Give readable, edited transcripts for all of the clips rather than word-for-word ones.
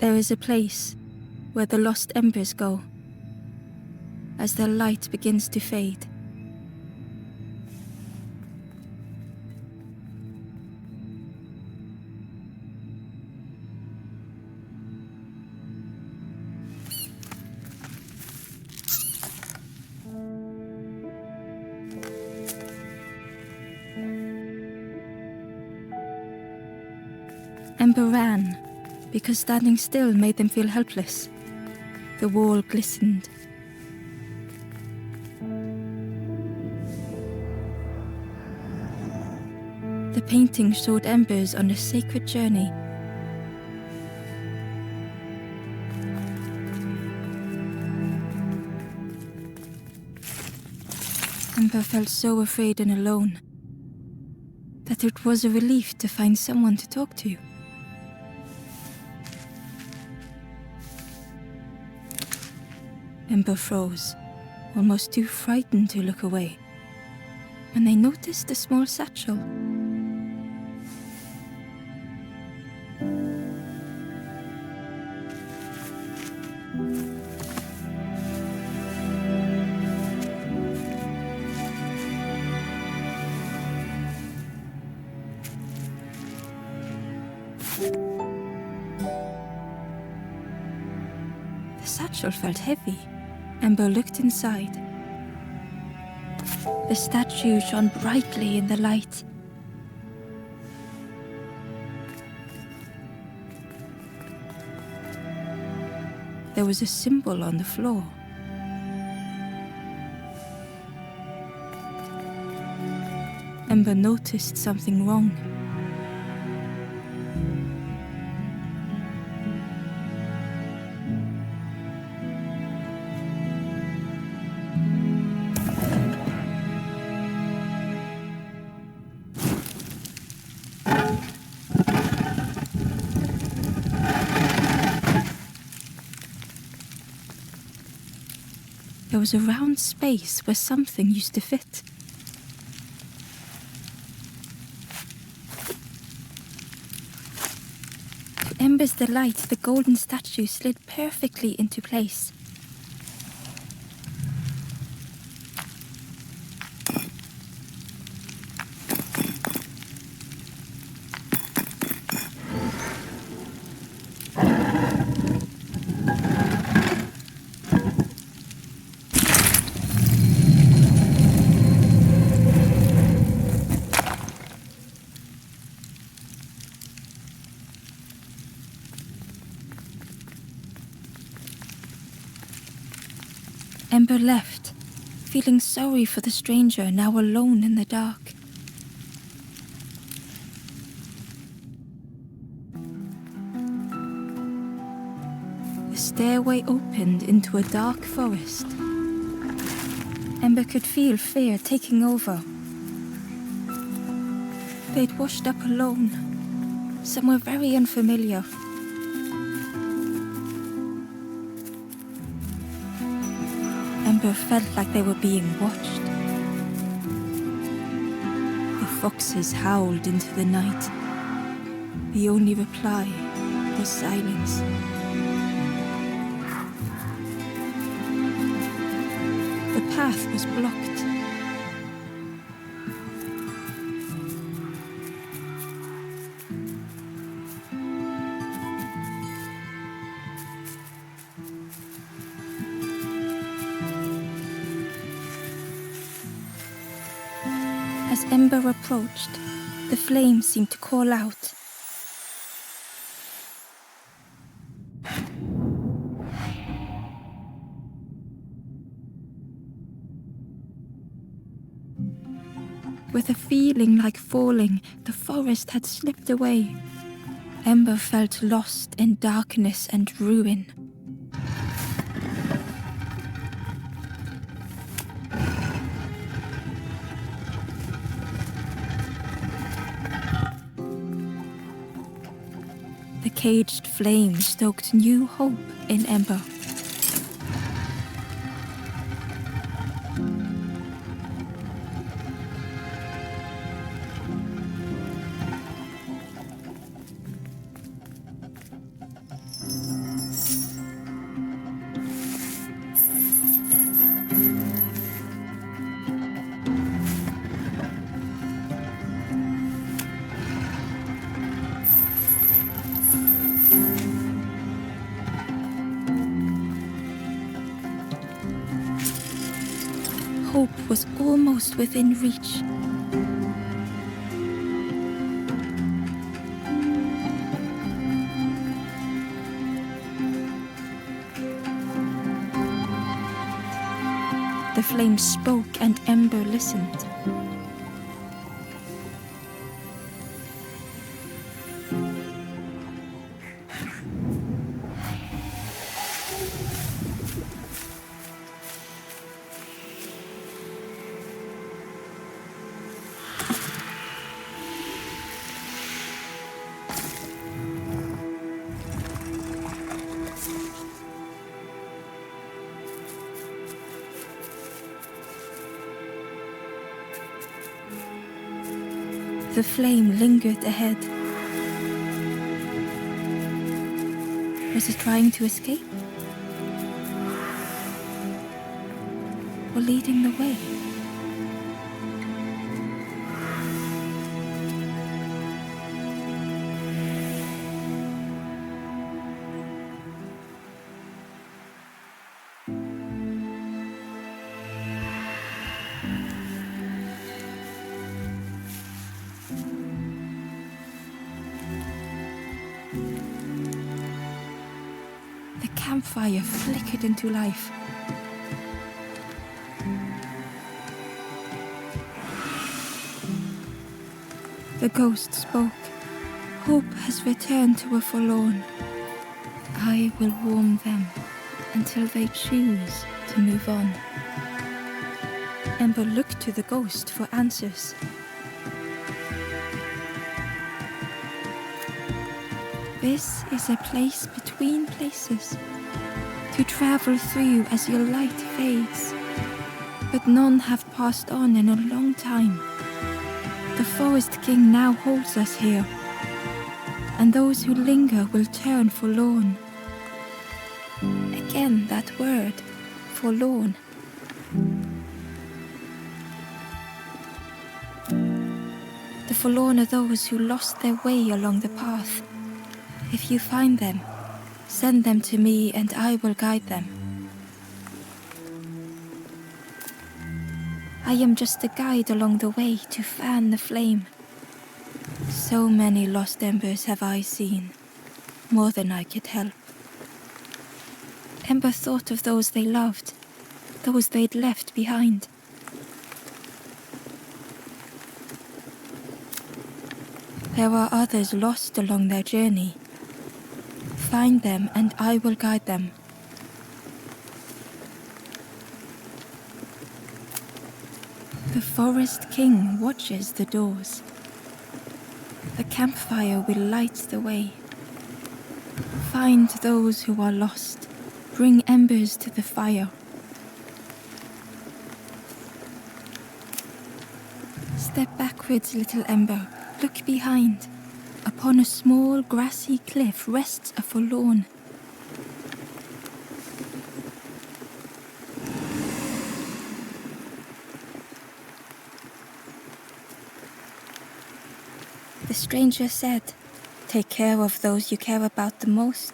There is a place where the lost embers go as their light begins to fade. Ember ran, because standing still made them feel helpless. The wall glistened. The painting showed embers on a sacred journey. Ember felt so afraid and alone that it was a relief to find someone to talk to. Ember froze, almost too frightened to look away, when they noticed a small satchel. The satchel felt heavy. Ember looked inside. The statue shone brightly in the light. There was a symbol on the floor. Ember noticed something wrong. There was a round space where something used to fit. To Ember's delight, the golden statue slid perfectly into place. Ember left, feeling sorry for the stranger now alone in the dark. The stairway opened into a dark forest. Ember could feel fear taking over. They'd washed up alone, somewhere very unfamiliar. Ember felt like they were being watched. The foxes howled into the night. The only reply was silence. The path was blocked. As Ember approached, the flames seemed to call out. With a feeling like falling, the forest had slipped away. Ember felt lost in darkness and ruin. The caged flame stoked new hope in Ember. hope was almost within reach. The flame spoke and Ember listened. The flame lingered ahead. Was it trying to escape? Or leading the way? The campfire flickered into life. The ghost spoke. Hope has returned to a forlorn. I will warm them until they choose to move on. Ember looked to the ghost for answers. This is a place between places, to travel through as your light fades. But none have passed on in a long time. The Forest King now holds us here, and those who linger will turn forlorn. Again that word, forlorn. The forlorn are those who lost their way along the path. If you find them, send them to me and I will guide them. I am just a guide along the way to fan the flame. So many lost embers have I seen, more than I could help. Ember thought of those they loved, those they'd left behind. There are others lost along their journey. Find them and I will guide them. The Forest King watches the doors. The campfire will light the way. Find those who are lost. Bring embers to the fire. Step backwards, little Ember. Look behind. Upon a small grassy cliff rests a forlorn. The stranger said, "Take care of those you care about the most."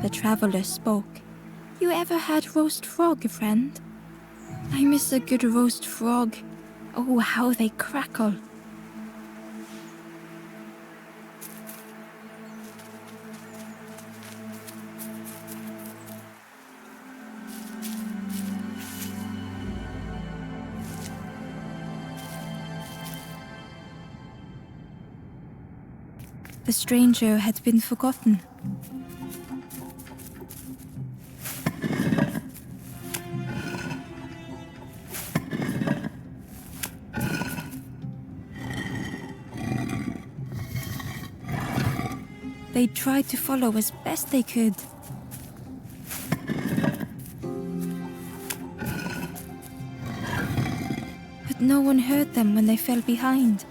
The traveler spoke. "You ever had roast frog, friend? I miss a good roast frog. Oh, how they crackle." The stranger had been forgotten. They tried to follow as best they could. But no one heard them when they fell behind.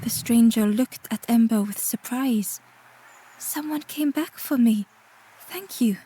The stranger looked at Ember with surprise. Someone came back for me. Thank you.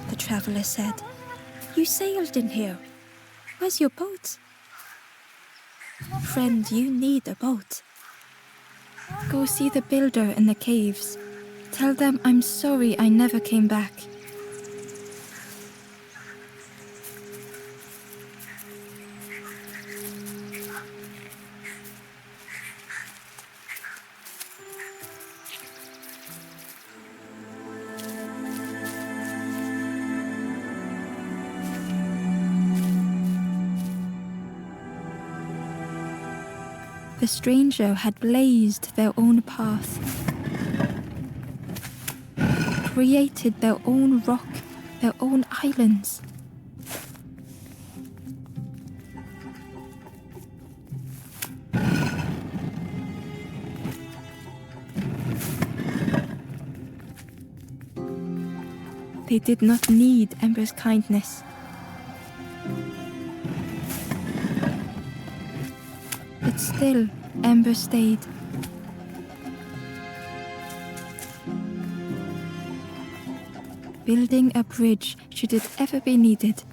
The traveler said, "You sailed in here. Where's your boat?" "Friend, you need a boat. Go see the builder in the caves. Tell them I'm sorry I never came back." The stranger had blazed their own path, created their own rock, their own islands. They did not need Ember's kindness. But still, Ember stayed. Building a bridge should it ever be needed.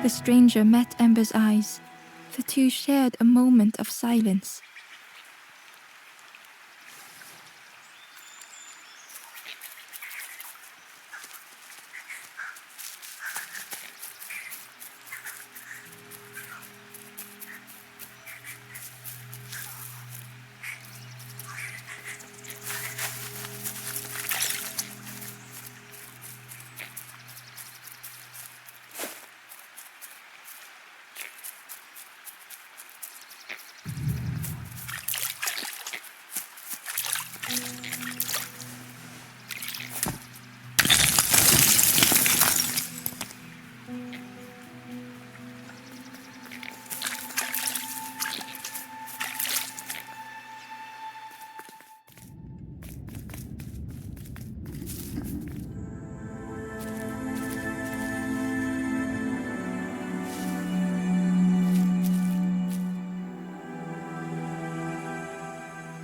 The stranger met Ember's eyes. The two shared a moment of silence.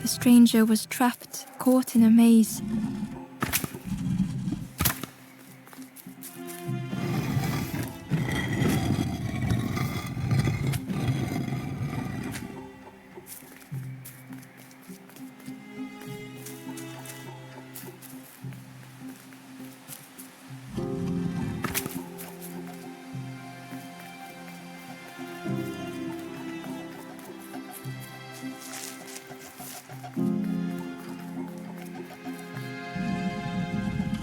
The stranger was trapped, caught in a maze.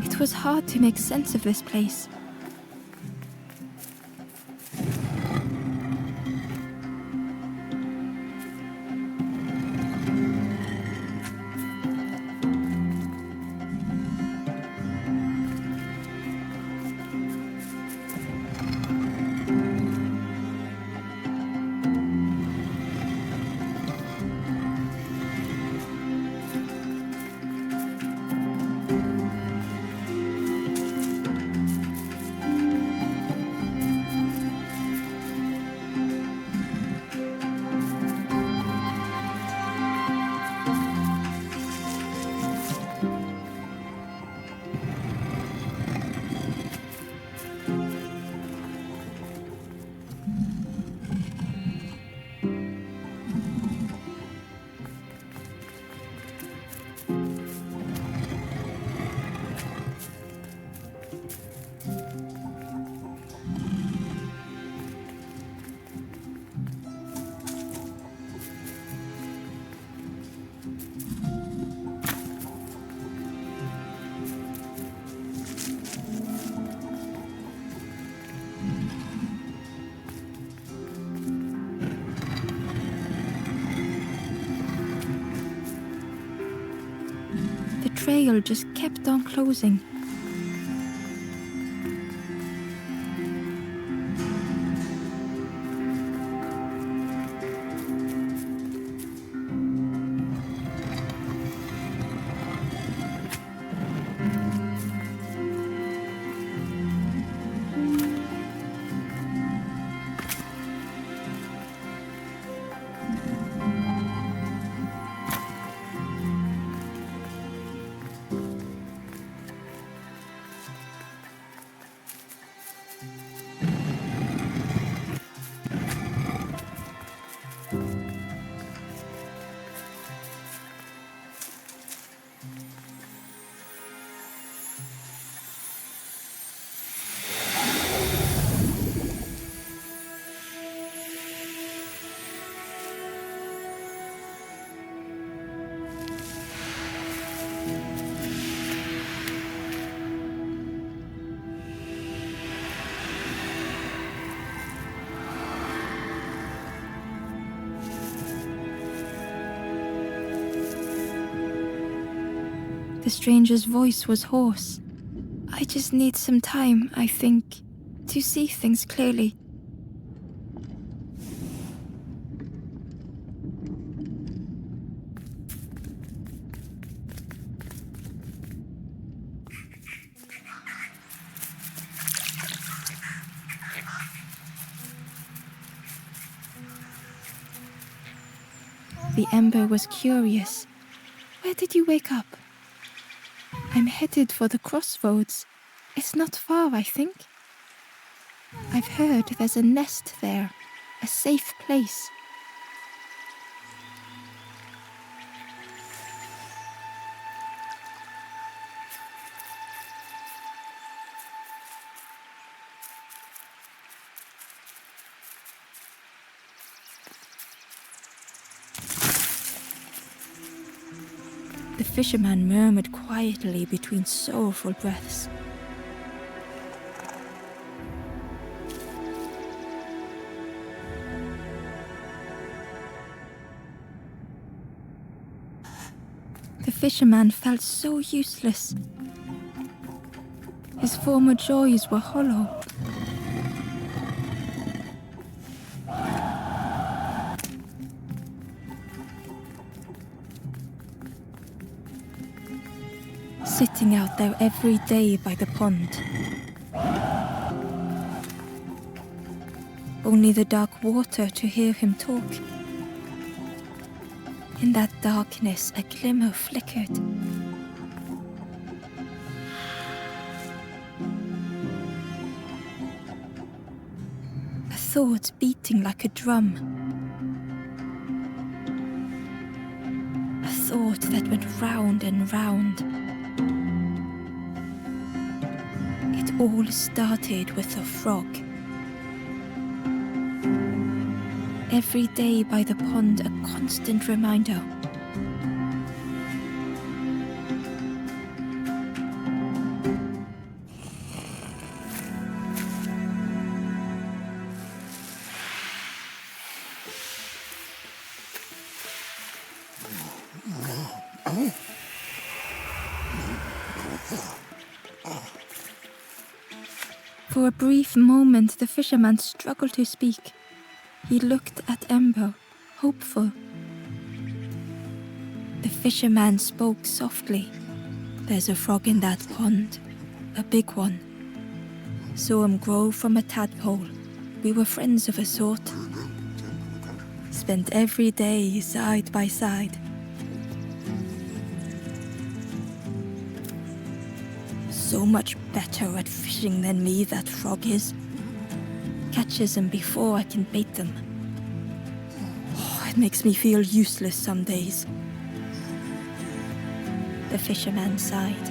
It was hard to make sense of this place. The trail just kept on closing. The stranger's voice was hoarse. I just need some time, I think, to see things clearly. The Ember was curious. Where did you wake up? I'm headed for the crossroads. It's not far, I think. I've heard there's a nest there, a safe place. The fisherman murmured quietly between sorrowful breaths. The fisherman felt so useless. His former joys were hollow. Sitting out there every day by the pond. Only the dark water to hear him talk. In that darkness, a glimmer flickered. A thought beating like a drum. A thought that went round and round. It all started with a frog. Every day by the pond, a constant reminder. For a brief moment, the fisherman struggled to speak. He looked at Ember, hopeful. The fisherman spoke softly. There's a frog in that pond, a big one. Saw him grow from a tadpole. We were friends of a sort. Spent every day side by side. So much better at fishing than me, that frog is. Catches them before I can bait them. Oh, it makes me feel useless some days. The fisherman sighed.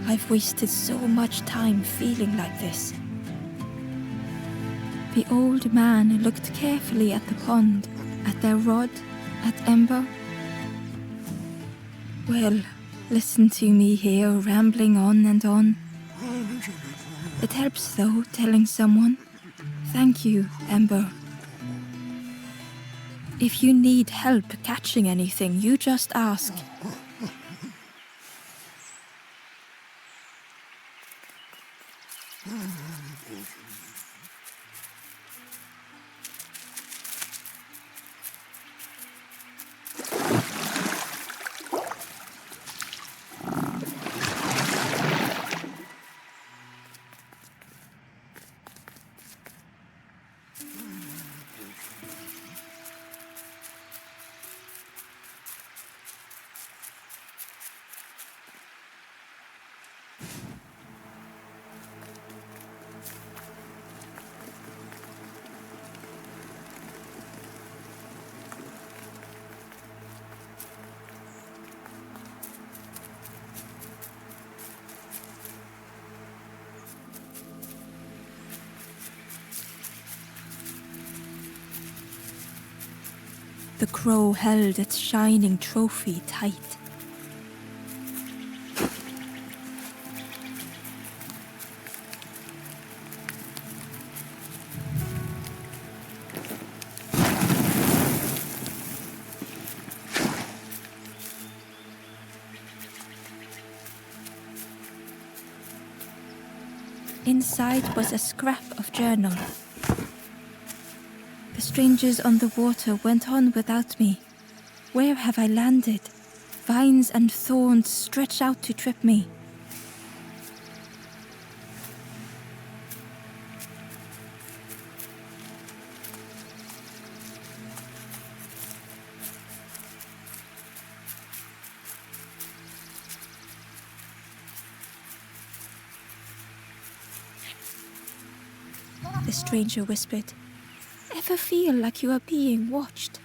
I've wasted so much time feeling like this. The old man looked carefully at the pond, at their rod, at Ember. Well, listen to me here rambling on and on. It helps though, telling someone. Thank you, Ember. If you need help catching anything, you just ask. The crow held its shining trophy tight. Inside was a scrap of journal. The strangers on the water went on without me. Where have I landed? Vines and thorns stretch out to trip me. The stranger whispered, "Ever feel like you are being watched?"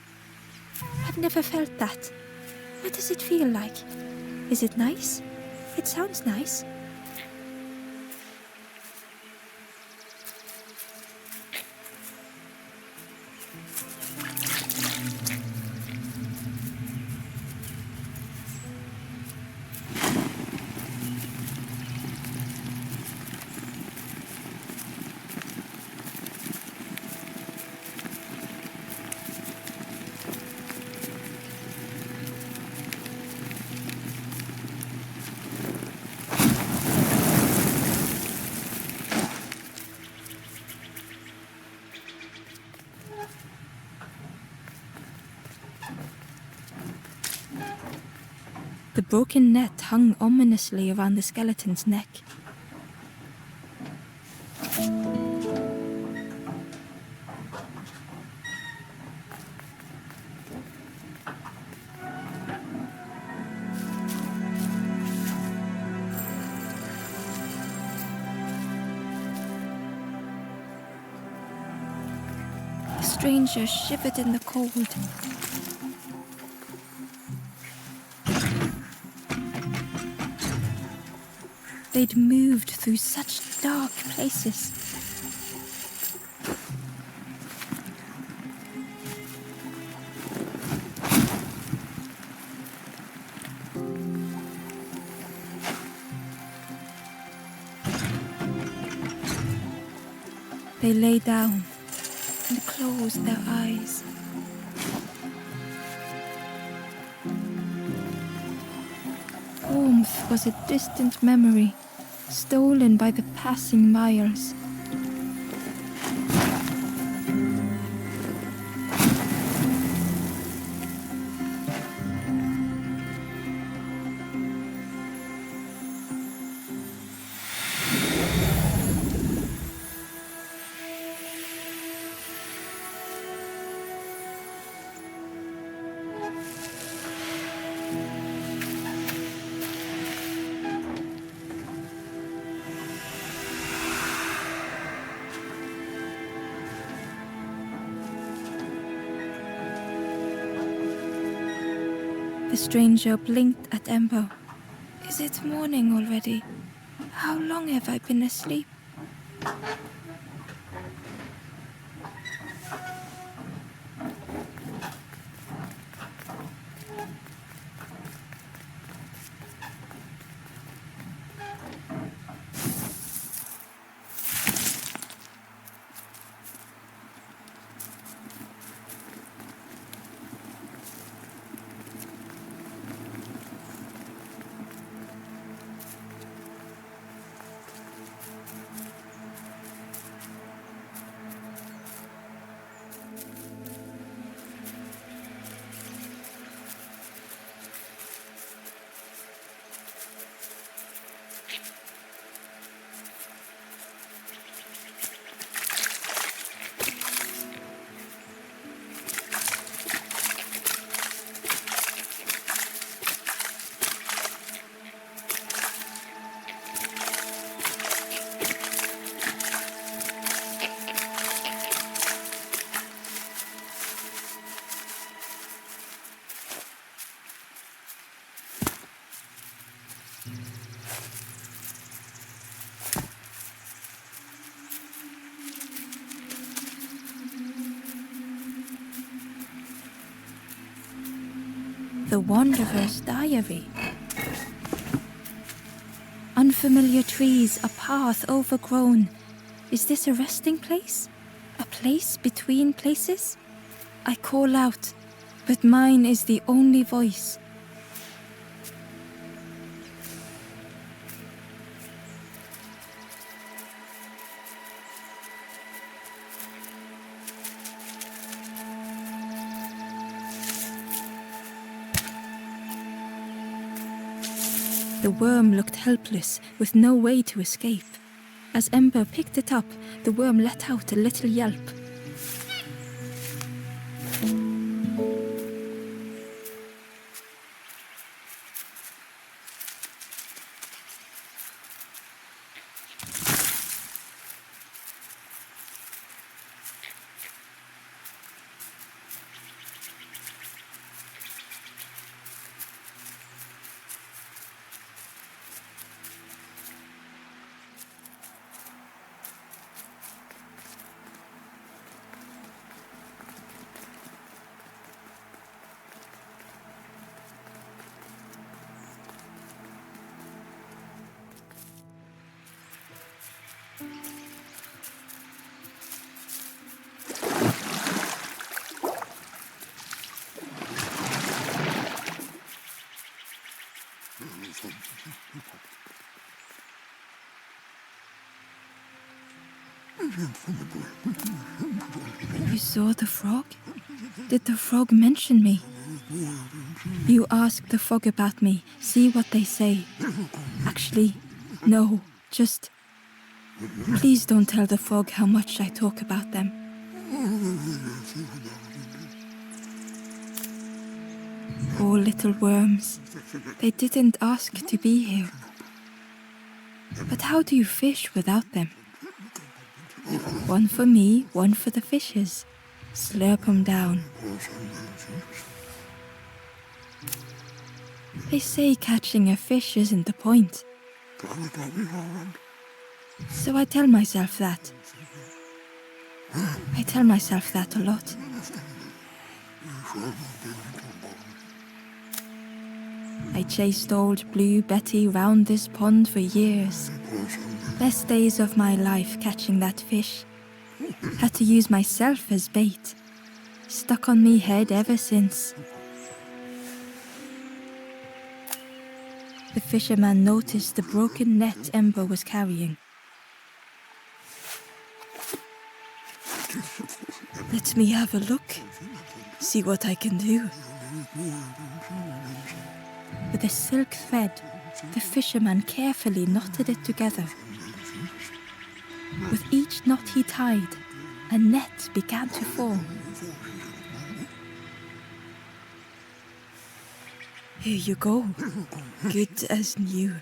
"I've never felt that. What does it feel like? Is it nice? It sounds nice." The broken net hung ominously around the skeleton's neck. stranger shivered in the cold. They'd moved through such dark places. They lay down and closed their eyes. Warmth was a distant memory, stolen by the passing miles. The stranger blinked at Ember. Is it morning already? How long have I been asleep? The Wanderer's Diary. Unfamiliar trees, a path overgrown. Is this a resting place? A place between places? I call out, but mine is the only voice. The worm looked helpless, with no way to escape. As Ember picked it up, the worm let out a little yelp. You saw the frog? Did the frog mention me? You ask the frog about me, see what they say. Actually, no, just... Please don't tell the frog how much I talk about them. Poor little worms. They didn't ask to be here. But how do you fish without them? One for me, one for the fishes. slurp 'em down. They say catching a fish isn't the point. So I tell myself that. I tell myself that a lot. I chased old Blue Betty round this pond for years. Best days of my life catching that fish. Had to use myself as bait. Stuck on me head ever since. The fisherman noticed the broken net Ember was carrying. Let me have a look. See what I can do. With a silk thread, the fisherman carefully knotted it together. With each knot he tied, a net began to form. Here you go, good as new.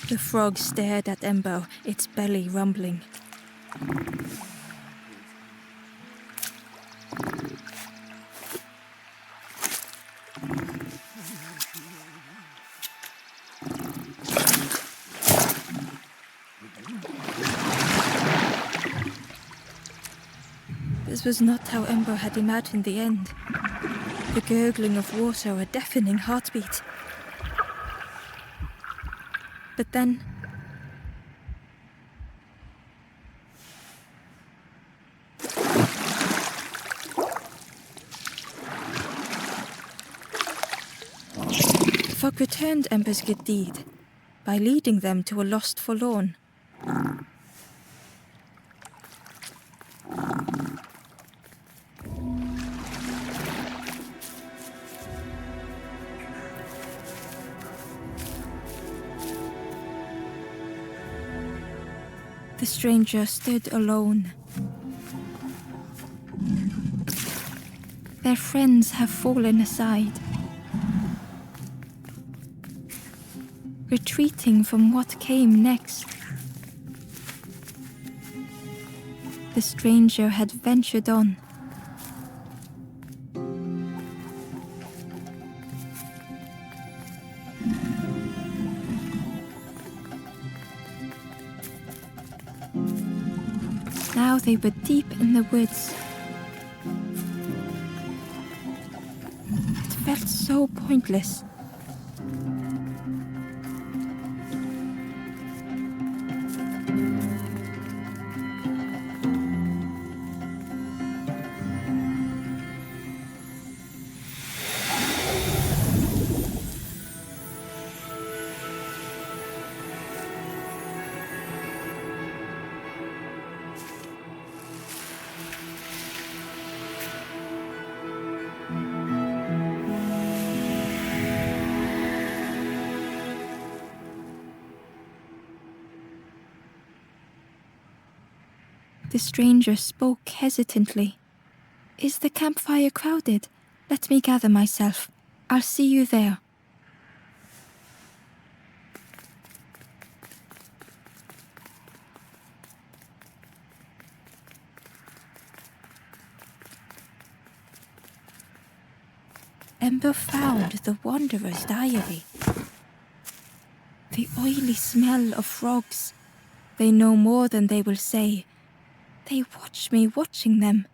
The frog stared at Ember, its belly rumbling. This was not how Ember had imagined the end. The gurgling of water, a deafening heartbeat. But then... the frog returned Ember's good deed by leading them to a lost forlorn. The stranger stood alone. Their friends have fallen aside, retreating from what came next. The stranger had ventured on. Now they were deep in the woods. It felt so pointless. The stranger spoke hesitantly. Is the campfire crowded? Let me gather myself. I'll see you there. Ember found the wanderer's diary. The oily smell of frogs. They know more than they will say. They watch me watching them.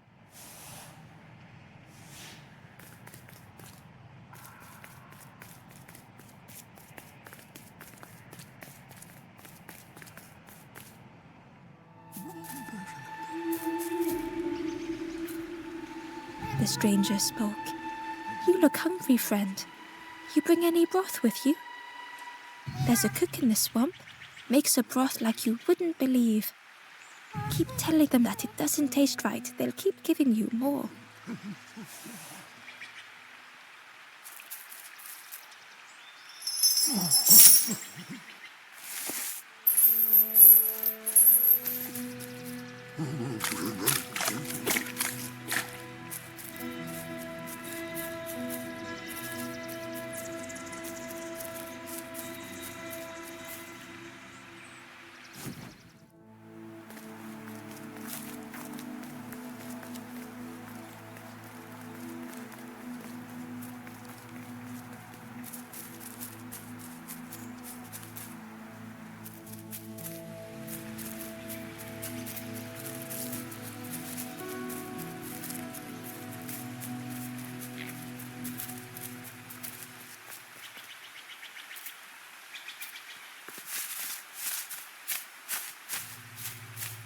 The stranger spoke. You look hungry, friend. You bring any broth with you? There's a cook in the swamp. Makes a broth like you wouldn't believe. Keep telling them that it doesn't taste right. They'll keep giving you more.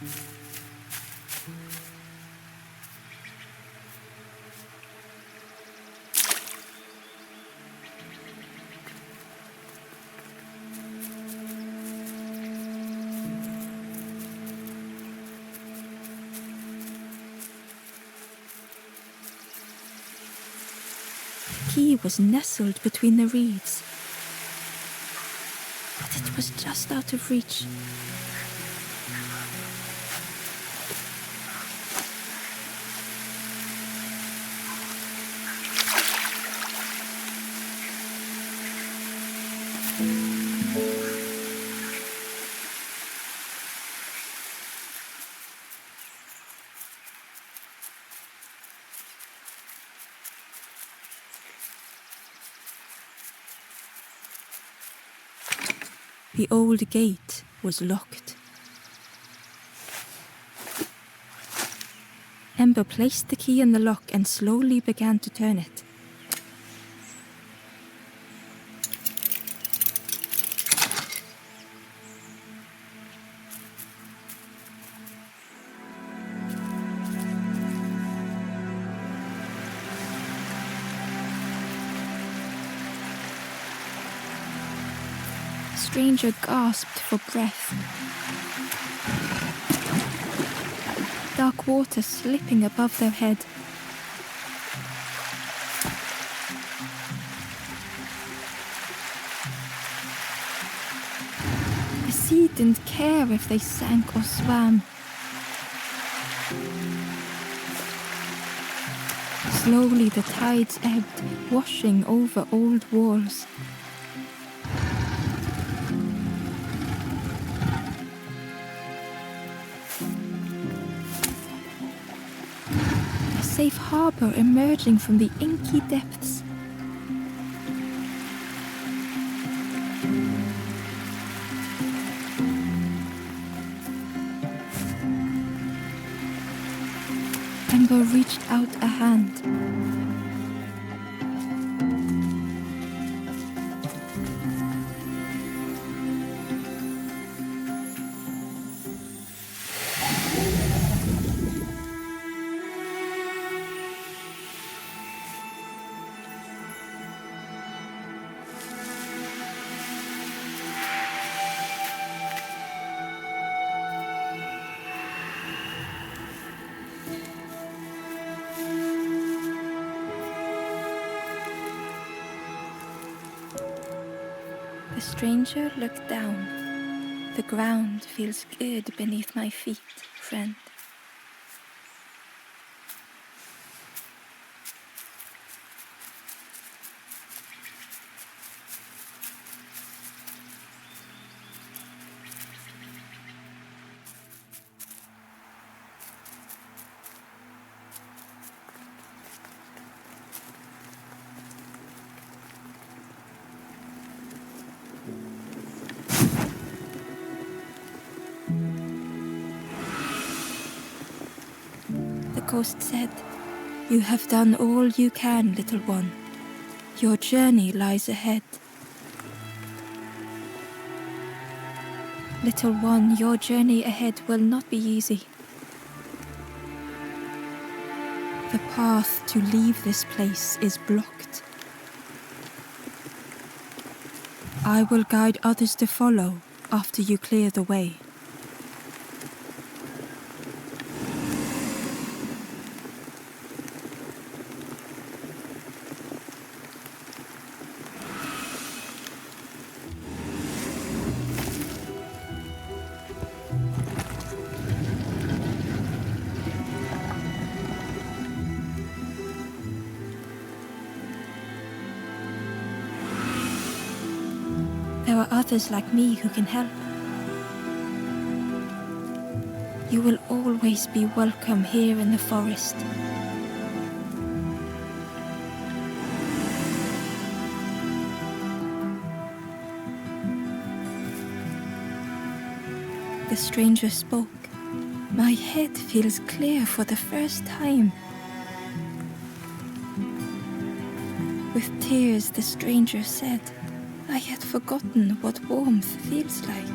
The key was nestled between the reeds, but it was just out of reach. The old gate was locked. Ember placed the key in the lock and slowly began to turn it. The stranger gasped for breath. Dark water slipping above their head. The sea didn't care if they sank or swam. Slowly the tides ebbed, washing over old walls. A safe harbor emerging from the inky depths. Ember reached out a hand. The stranger looked down. The ground feels good beneath my feet, friend. The ghost said, "You have done all you can, little one. Your journey lies ahead." Little one, your journey ahead will not be easy. The path to leave this place is blocked. I will guide others to follow after you clear the way. There are others like me who can help. You will always be welcome here in the forest. The stranger spoke. My head feels clear for the first time. With tears, the stranger said, I had forgotten what warmth feels like.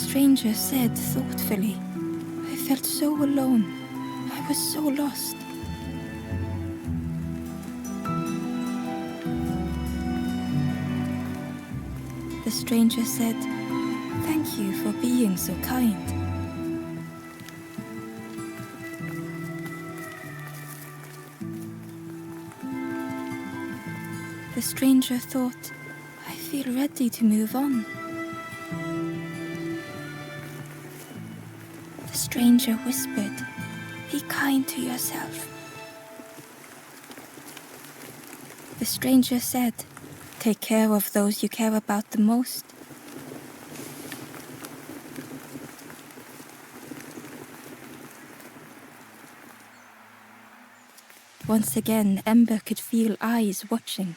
stranger said thoughtfully. I felt so alone. I was so lost. The stranger said, "Thank you for being so kind." The stranger thought, "I feel ready to move on." The stranger whispered, "Be kind to yourself." The stranger said, "Take care of those you care about the most." Once again, Ember could feel eyes watching.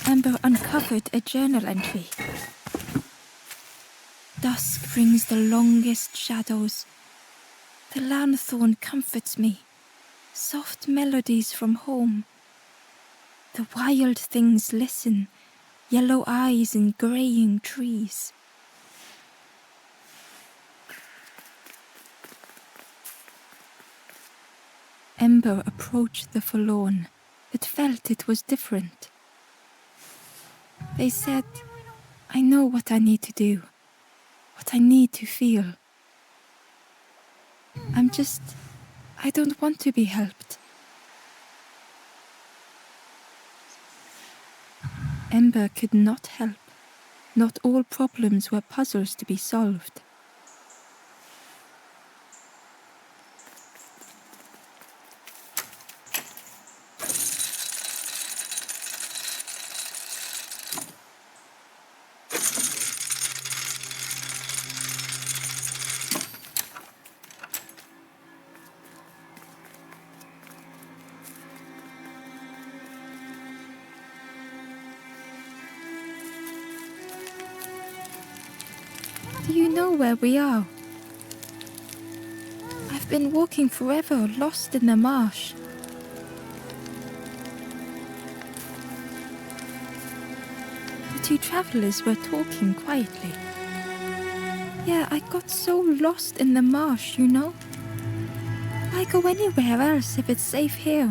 Ember uncovered a journal entry. Dusk brings the longest shadows. The lanthorn comforts me. Soft melodies from home. The wild things listen, yellow eyes in graying trees. Ember approached the forlorn, but felt it was different. They said, "I know what I need to do, what I need to feel. I don't want to be helped." Ember could not help. Not all problems were puzzles to be solved. Do you know where we are? I've been walking forever, lost in the marsh. The two travelers were talking quietly. Yeah, I got so lost in the marsh, you know? Why go anywhere else if it's safe here?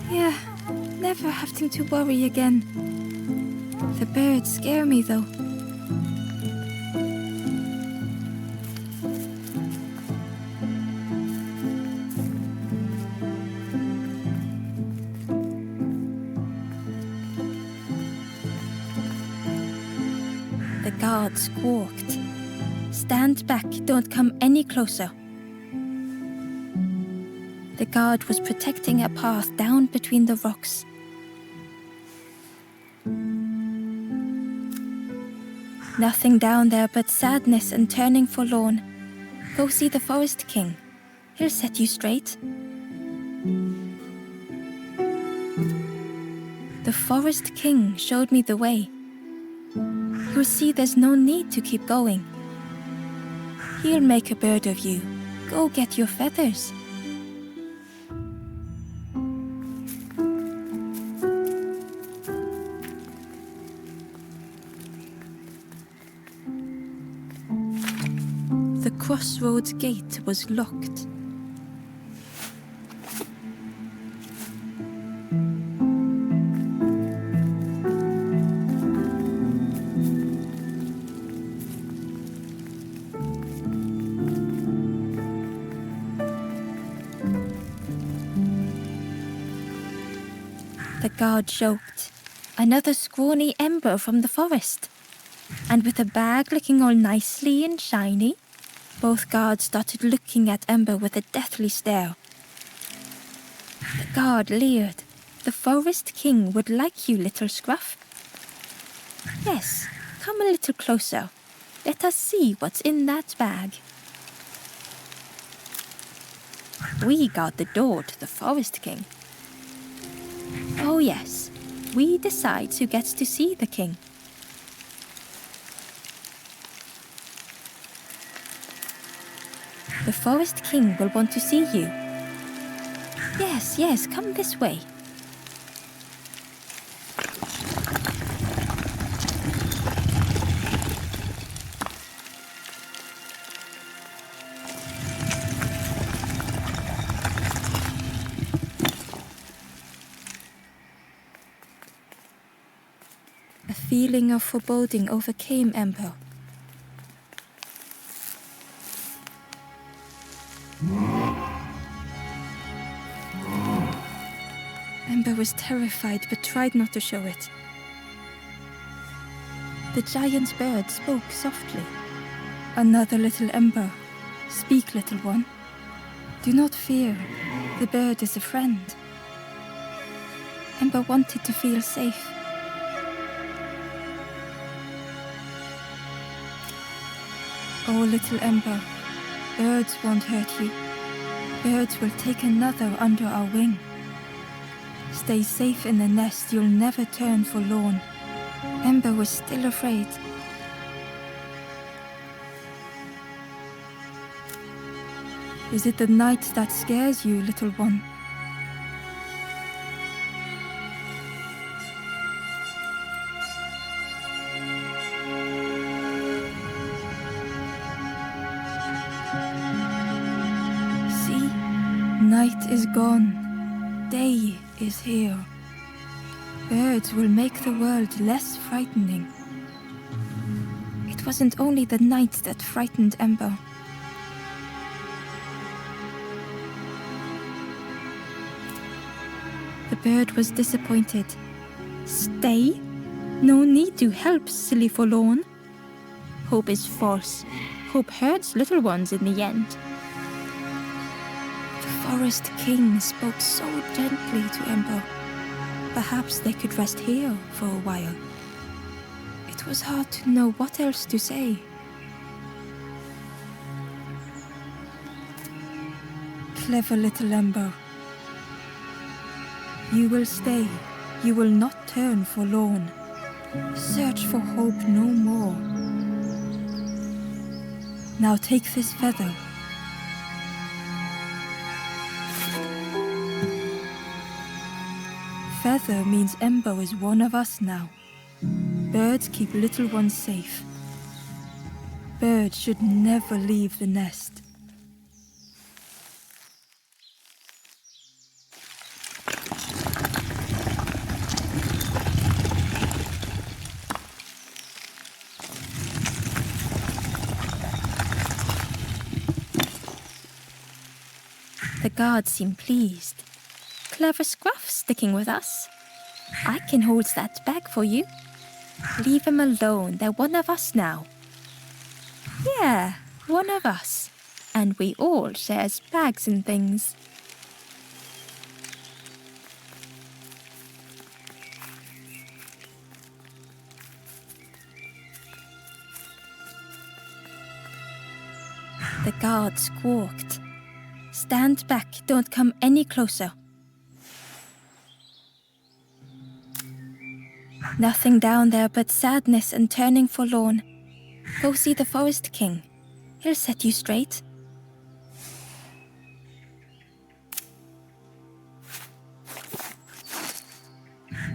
Yeah, never having to worry again. The birds scare me though. The guard squawked. "Stand back, don't come any closer." The guard was protecting a path down between the rocks. Nothing down there but sadness and turning forlorn. Go see the Forest King. He'll set you straight. The Forest King showed me the way. You'll see there's no need to keep going. He'll make a bird of you. Go get your feathers. The crossroads gate was locked. The guard joked. "Another scrawny Ember from the forest." And with a bag looking all nicely and shiny, both guards started looking at Ember with a deathly stare. The guard leered. "The Forest King would like you, little scruff." "Yes, come a little closer. Let us see what's in that bag." "We guard the door to the Forest King." "Oh yes, we decide who gets to see the king." "The Forest King will want to see you." Yes, come this way. A feeling of foreboding overcame Ember. Ember was terrified but tried not to show it. The giant bird spoke softly. Another little Ember. Speak, little one. Do not fear. The bird is a friend. Ember wanted to feel safe. Oh, little Ember, birds won't hurt you. Birds will take another under our wing. Stay safe in the nest, you'll never turn forlorn. Ember was still afraid. Is it the night that scares you, little one? See, night is gone. Day is here. Birds will make the world less frightening. It wasn't only the night that frightened Ember. The bird was disappointed. Stay? No need to help, silly forlorn. Hope is false. Hope hurts little ones in the end. The forest king spoke so gently to Ember. Perhaps they could rest here for a while. It was hard to know what else to say. Clever little Ember. You will stay. You will not turn forlorn. Search for hope no more. Now take this feather. Feather means Ember is one of us now. Birds keep little ones safe. Birds should never leave the nest. The guards seem pleased. Clever Scruff sticking with us. I can hold that bag for you. Leave him alone, they're one of us now. Yeah, one of us. And we all shares bags and things. The guard squawked. Stand back, don't come any closer. Nothing down there but sadness and turning forlorn. Go see the Forest King. He'll set you straight.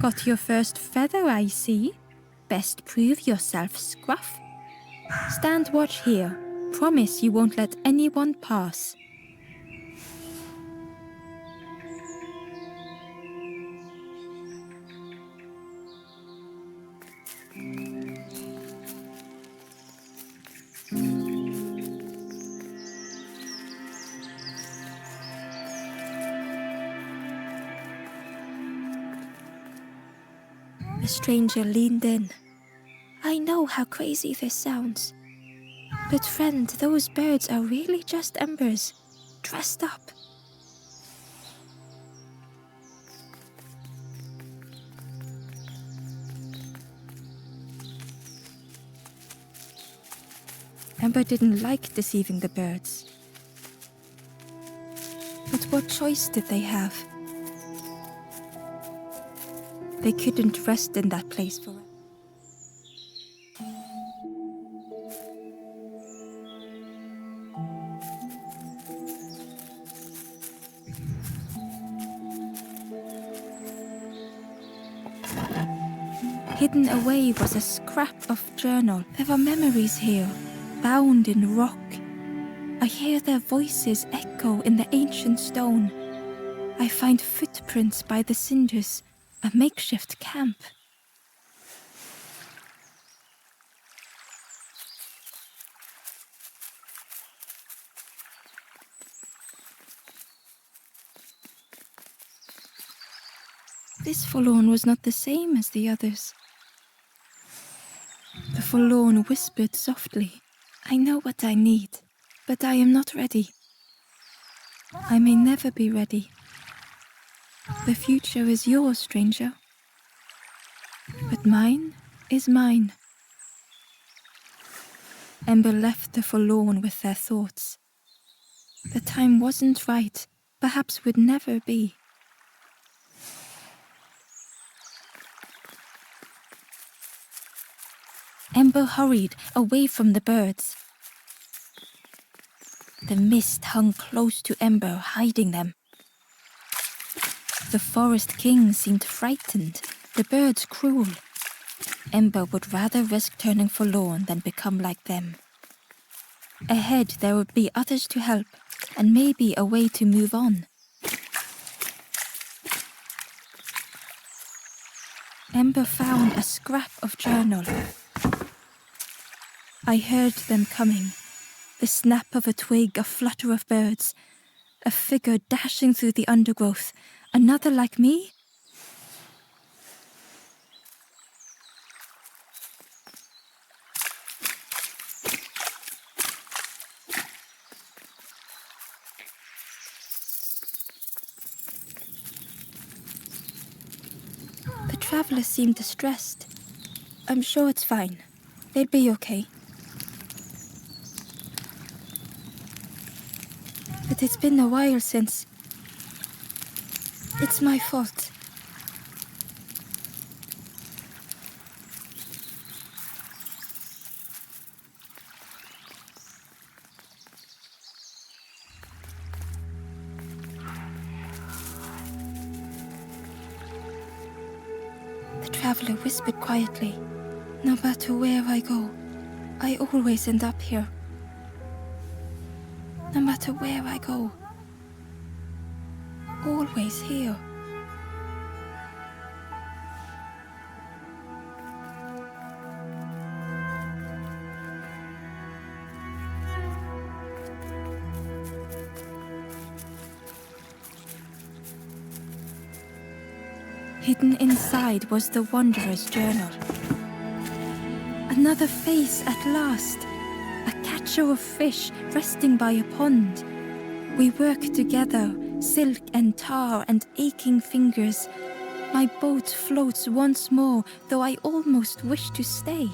Got your first feather, I see. Best prove yourself, Scruff. Stand watch here. Promise you won't let anyone pass. The stranger leaned in. I know how crazy this sounds. But friend, those birds are really just embers, dressed up. Ember didn't like deceiving the birds. But what choice did they have? They couldn't rest in that place forever. Hidden away was a scrap of journal. There were memories here, bound in rock. I hear their voices echo in the ancient stone. I find footprints by the cinders, a makeshift camp. This forlorn was not the same as the others. The forlorn whispered softly, "I know what I need, but I am not ready. I may never be ready. The future is yours, stranger. But mine is mine." Ember left the forlorn with their thoughts. The time wasn't right, perhaps would never be. Ember hurried away from the birds. The mist hung close to Ember, hiding them. The forest king seemed frightened, the birds cruel. Ember would rather risk turning forlorn than become like them. Ahead there would be others to help, and maybe a way to move on. Ember found a scrap of journal. I heard them coming. The snap of a twig, a flutter of birds. A figure dashing through the undergrowth. Another like me? The traveler seemed distressed. I'm sure it's fine. They'll be okay. But it's been a while since... It's my fault. The traveler whispered quietly, "No matter where I go, I always end up here. No matter where I go, always here." Hidden inside was the Wanderer's journal. Another face at last. A catcher of fish resting by a pond. We work together, silk and tar and aching fingers. My boat floats once more, though I almost wish to stay.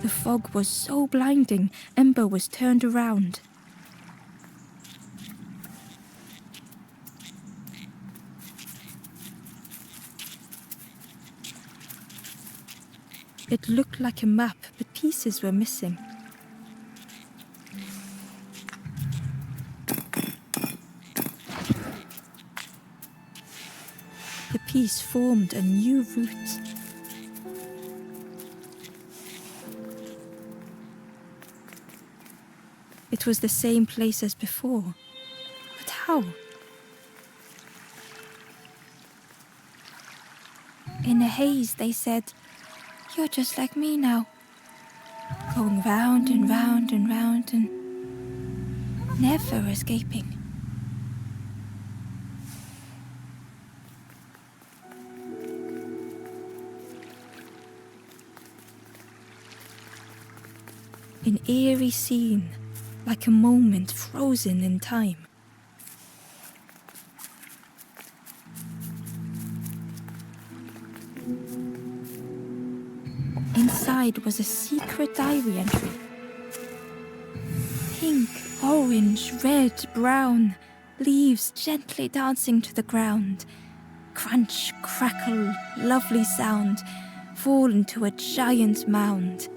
The fog was so blinding, Ember was turned around. It looked like a map, but pieces were missing. The piece formed a new route. It was the same place as before. But how? In a haze, they said, "You're just like me now. Going round and round and round and never escaping." An eerie scene, like a moment frozen in time. Inside was a secret diary entry. Pink, orange, red, brown, leaves gently dancing to the ground. crunch, crackle, lovely sound, fall into a giant mound.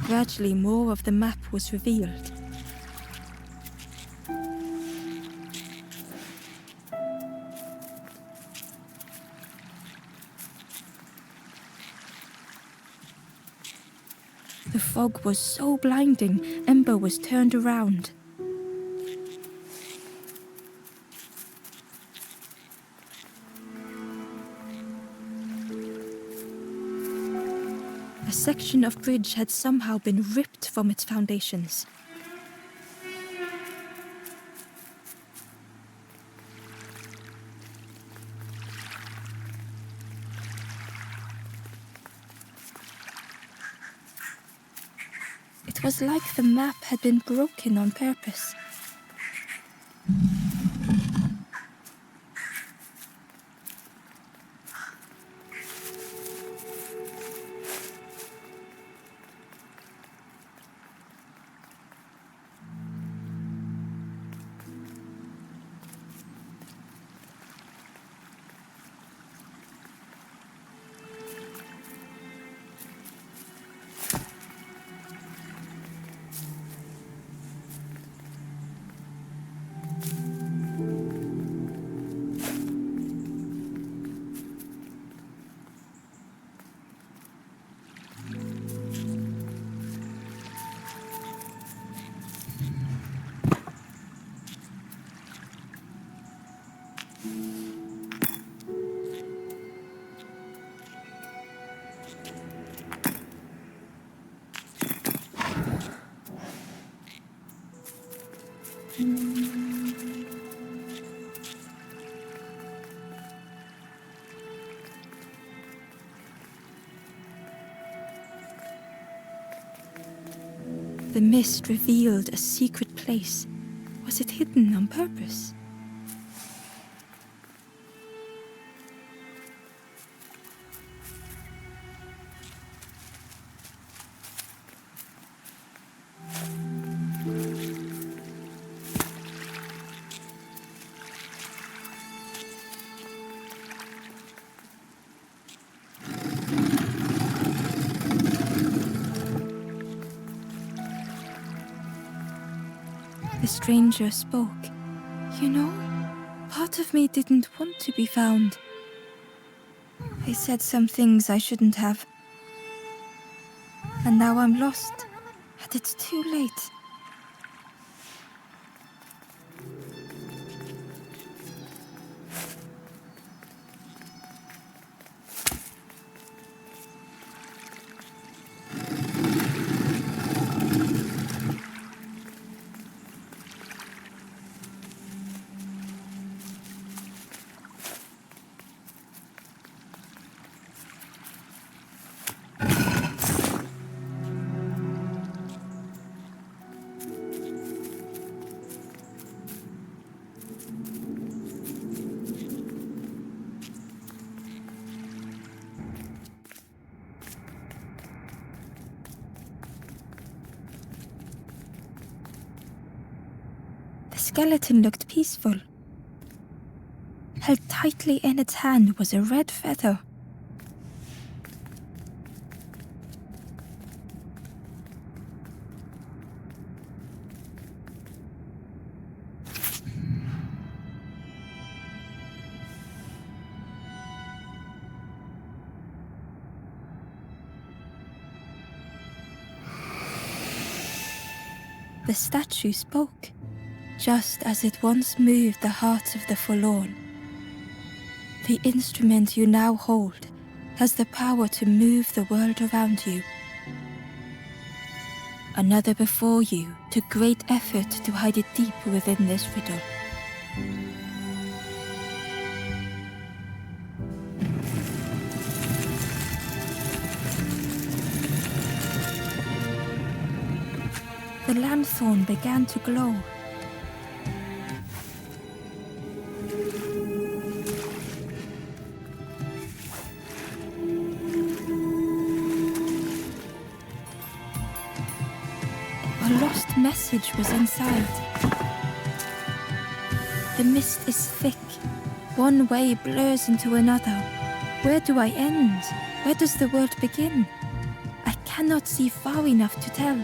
Gradually, more of the map was revealed. The fog was so blinding, Ember was turned around. A section of bridge had somehow been ripped from its foundations. It was like the map had been broken on purpose. The mist revealed a secret place. Was it hidden on purpose? The stranger spoke. You know, part of me didn't want to be found. I said some things I shouldn't have. And now I'm lost, and it's too late. The skeleton looked peaceful. Held tightly in its hand was a red feather. The statue spoke, just as it once moved the hearts of the forlorn. The instrument you now hold has the power to move the world around you. Another before you took great effort to hide it deep within this riddle. The lanthorn began to glow. A lost message was inside. The mist is thick. One way blurs into another. Where do I end? Where does the world begin? I cannot see far enough to tell.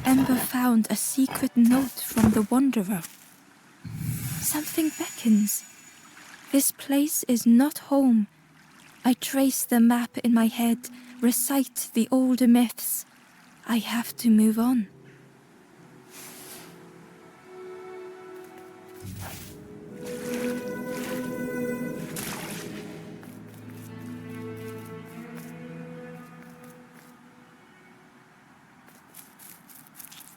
Ember found a secret note from the Wanderer. Something beckons. This place is not home. I trace the map in my head, recite the older myths. I have to move on.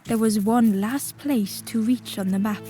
There was one last place to reach on the map.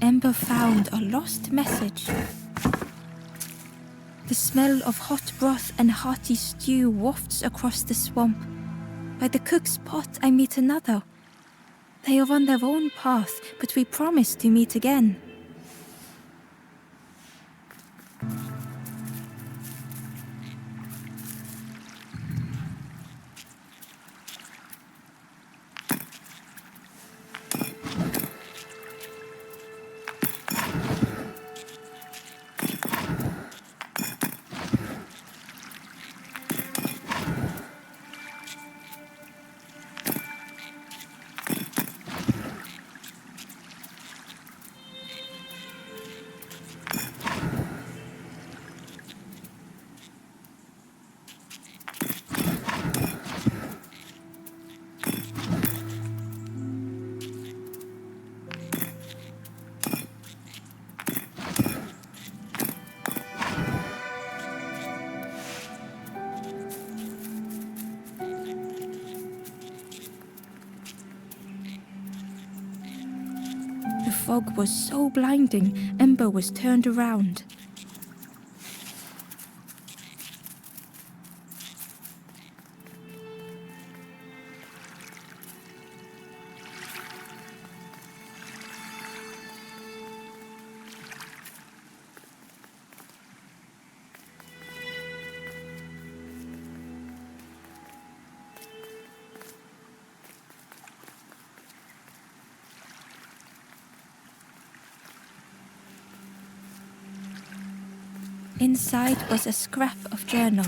Ember found a lost message. The smell of hot broth and hearty stew wafts across the swamp. By the cook's pot I meet another. They are on their own path, but we promise to meet again. The fog was so blinding, Ember was turned around. Inside was a scrap of journal.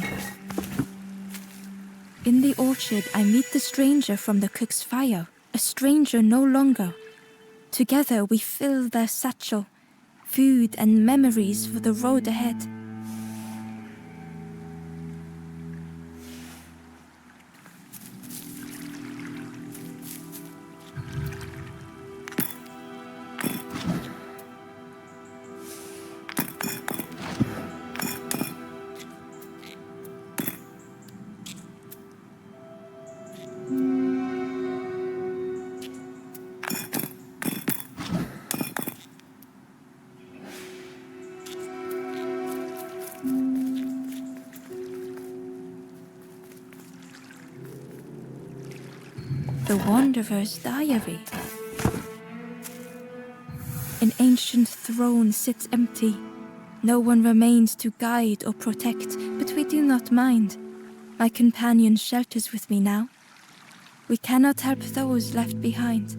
In the orchard, I meet the stranger from the cook's fire, a stranger no longer. Together we fill their satchel, food and memories for the road ahead. The Wanderer's Diary. An ancient throne sits empty. No one remains to guide or protect, but we do not mind. My companion shelters with me now. We cannot help those left behind.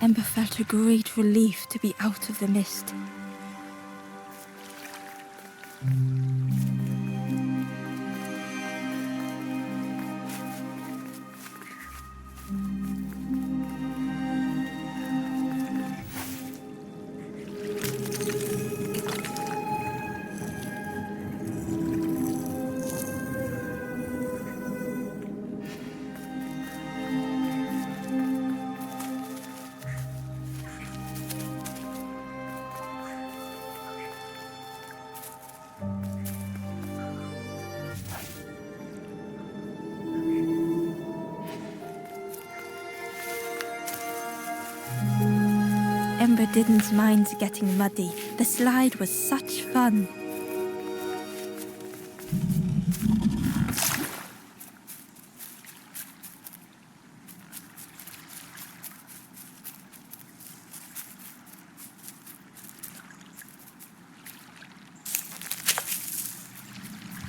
Ember felt a great relief to be out of the mist. Ember didn't mind getting muddy. The slide was such fun.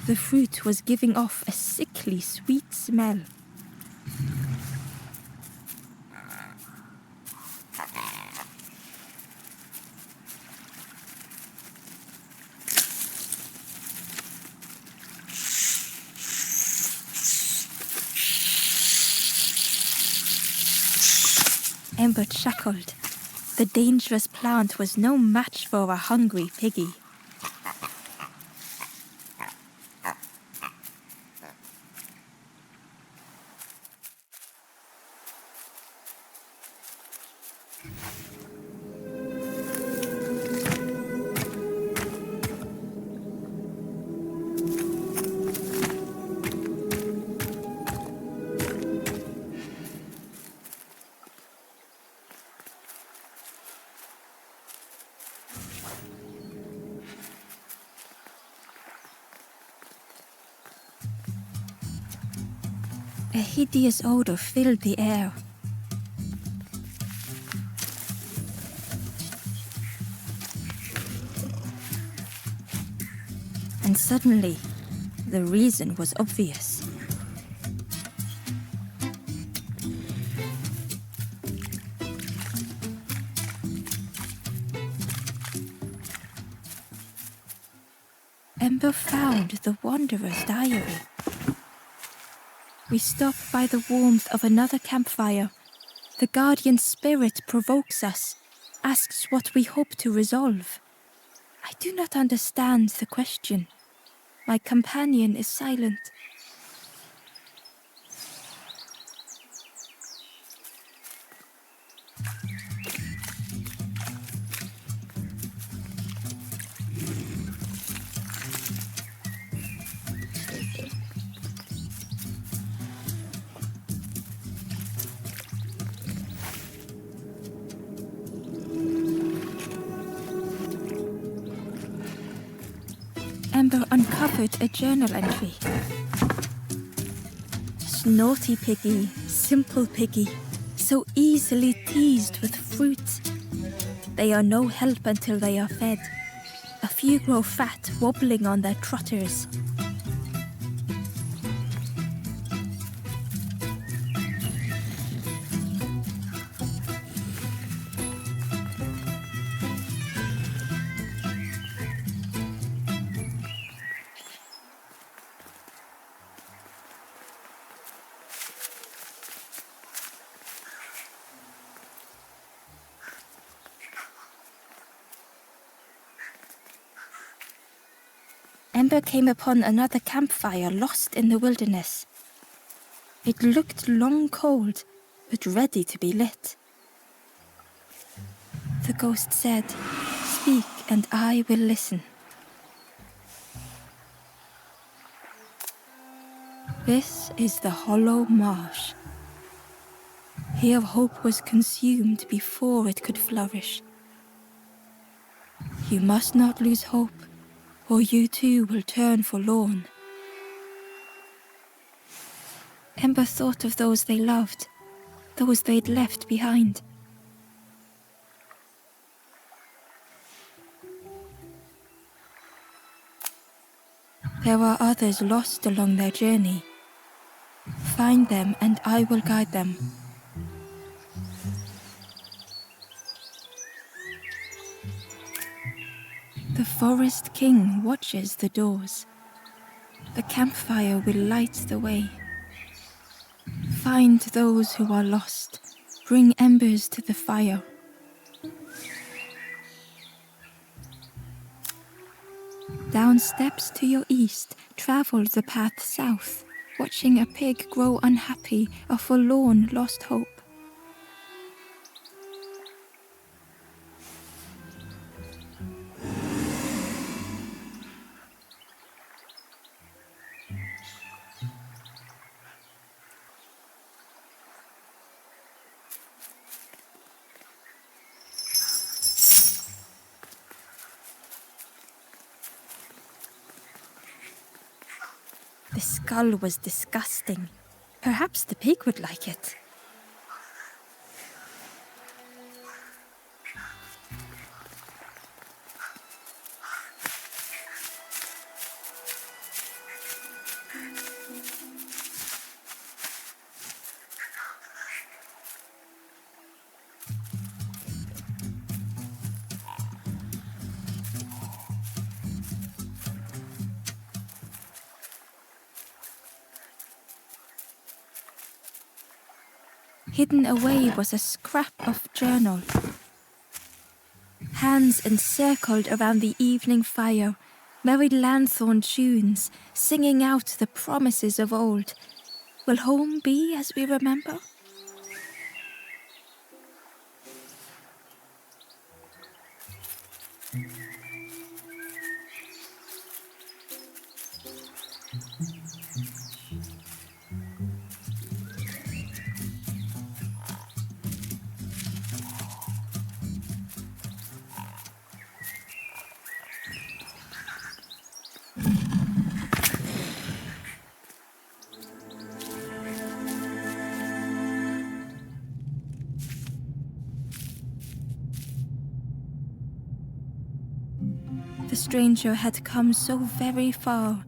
The fruit was giving off a sickly sweet smell. Ember chuckled. The dangerous plant was no match for a hungry piggy. A hideous odor filled the air. And suddenly, the reason was obvious. Ember found the Wanderer's diary. We stop by the warmth of another campfire. The guardian spirit provokes us, asks what we hope to resolve. I do not understand the question. My companion is silent. Ember uncovered a journal entry. Naughty piggy, simple piggy, so easily teased with fruit. They are no help until they are fed. A few grow fat, wobbling on their trotters. Ember came upon another campfire lost in the wilderness. It looked long cold, but ready to be lit. The ghost said, "Speak and I will listen." This is the hollow marsh. Here hope was consumed before it could flourish. You must not lose hope, or you too will turn forlorn. Ember thought of those they loved, those they'd left behind. There are others lost along their journey. Find them and I will guide them. The forest king watches the doors. The campfire will light the way. Find those who are lost. Bring embers to the fire. Down steps to your east, travel the path south, watching a pig grow unhappy, a forlorn lost hope. The skull was disgusting. Perhaps the pig would like it. Hidden away was a scrap of journal. Hands encircled around the evening fire, merry lanthorn tunes, singing out the promises of old. Will home be as we remember? stranger had come so very far.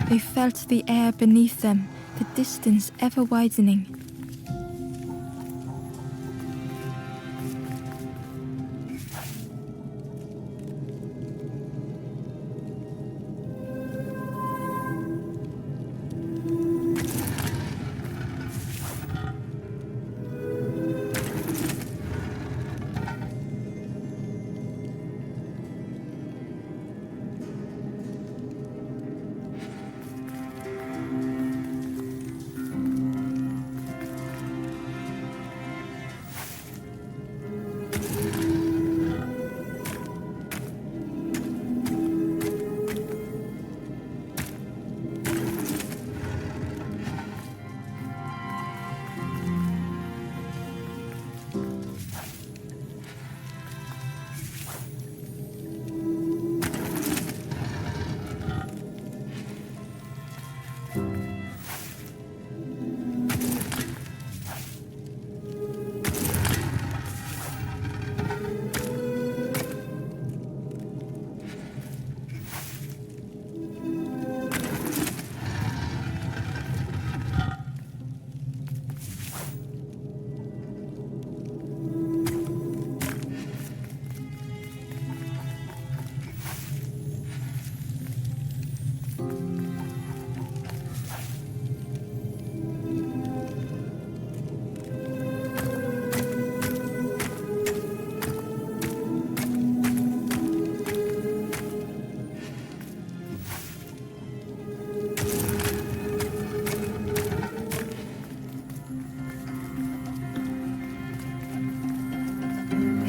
They felt the air beneath them, the distance ever widening.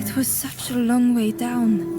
It was such a long way down.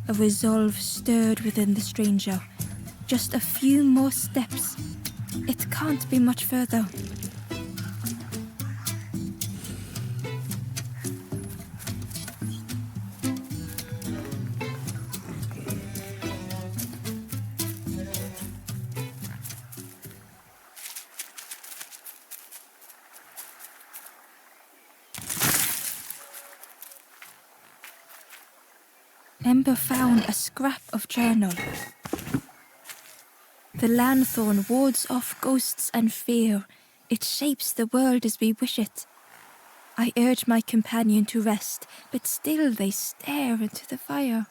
A resolve stirred within the stranger. Just a few more steps. It can't be much further. Ember found a scrap of journal. The lanthorn wards off ghosts and fear. It shapes the world as we wish it. I urge my companion to rest, but still they stare into the fire.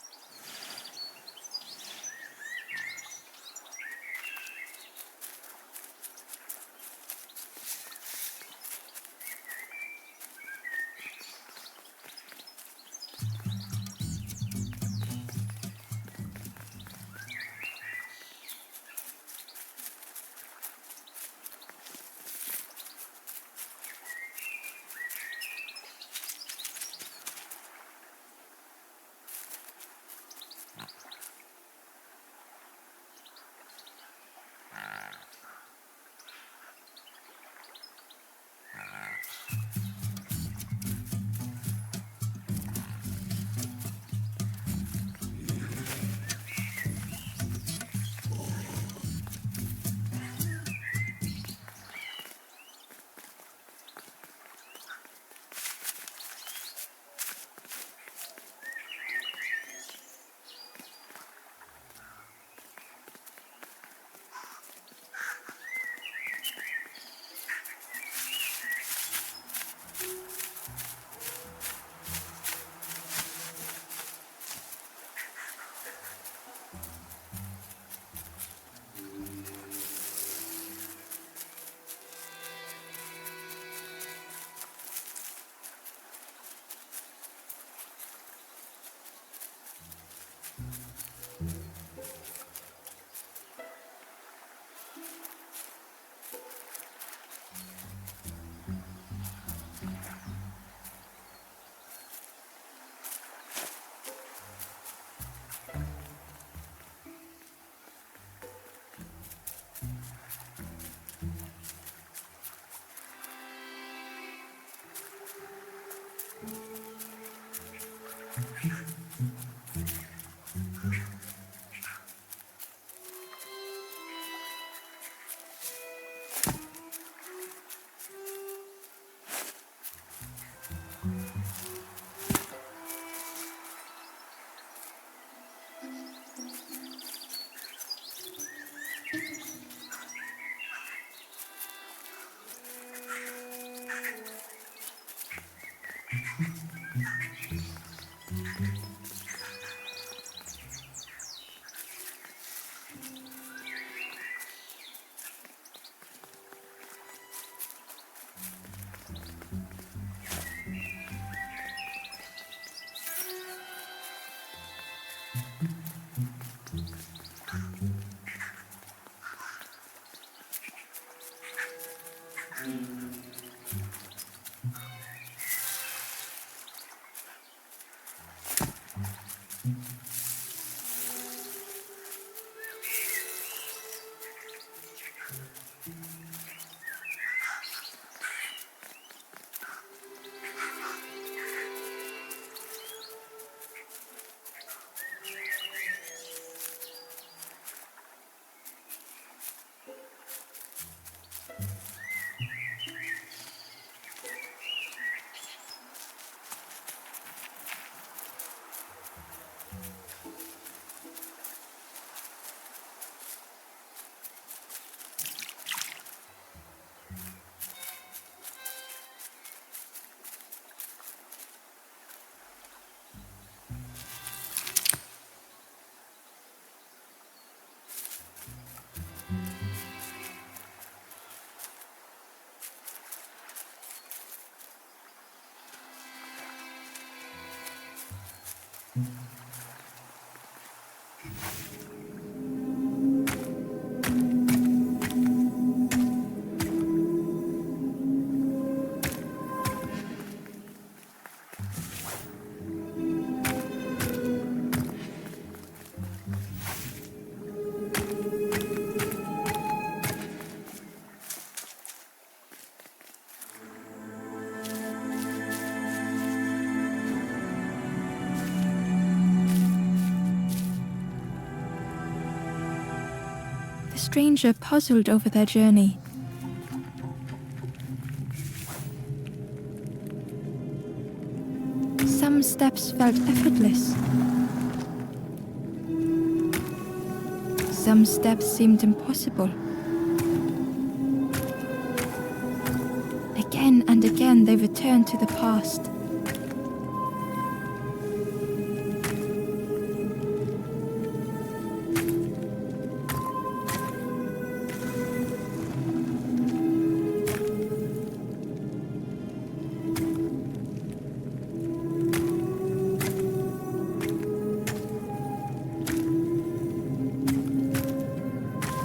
The stranger puzzled over their journey. Some steps felt effortless. Some steps seemed impossible. Again and again they returned to the past.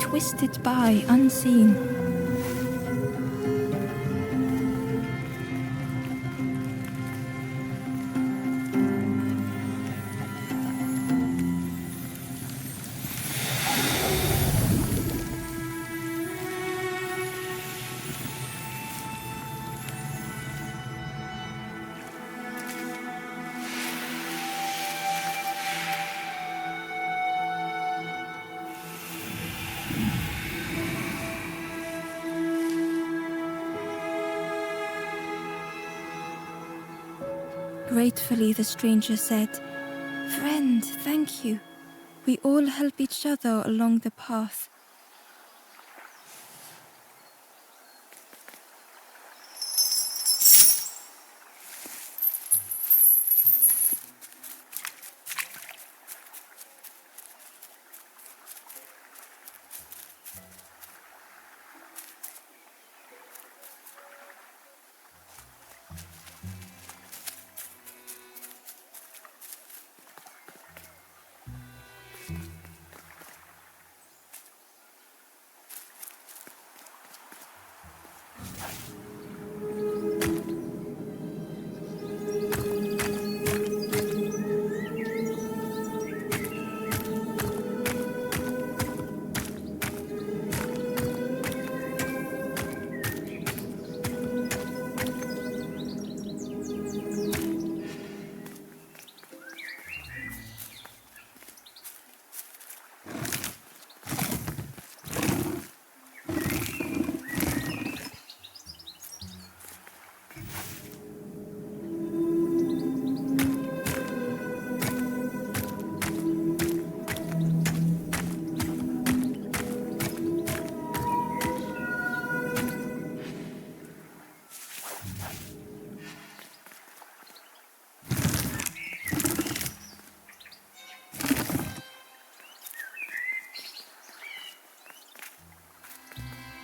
Twisted by unseen. Gratefully, the stranger said, "Friend, thank you. We all help each other along the path."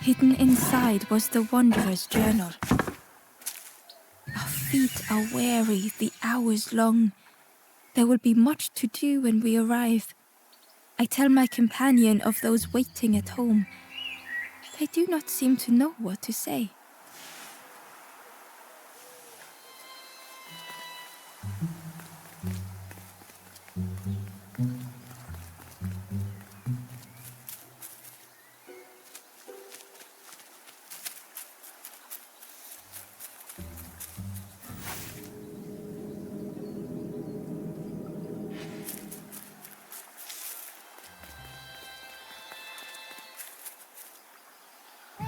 Hidden inside was the wanderer's journal. Our feet are weary, the hours long. There will be much to do when we arrive. I tell my companion of those waiting at home. They do not seem to know what to say.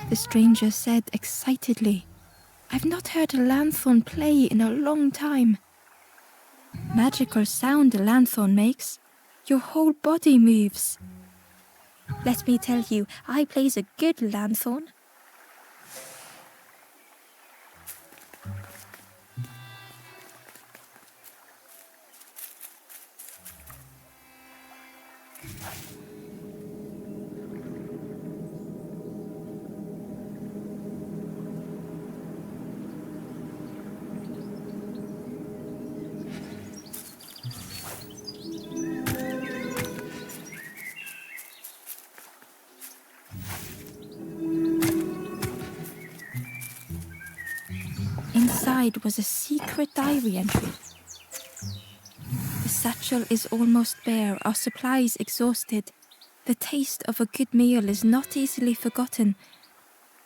The stranger said excitedly, "I've not heard a lanthorn play in a long time." Magical sound a lanthorn makes. Your whole body moves. Let me tell you, I plays a good lanthorn. Inside was a secret diary entry. The satchel is almost bare, our supplies exhausted. The taste of a good meal is not easily forgotten,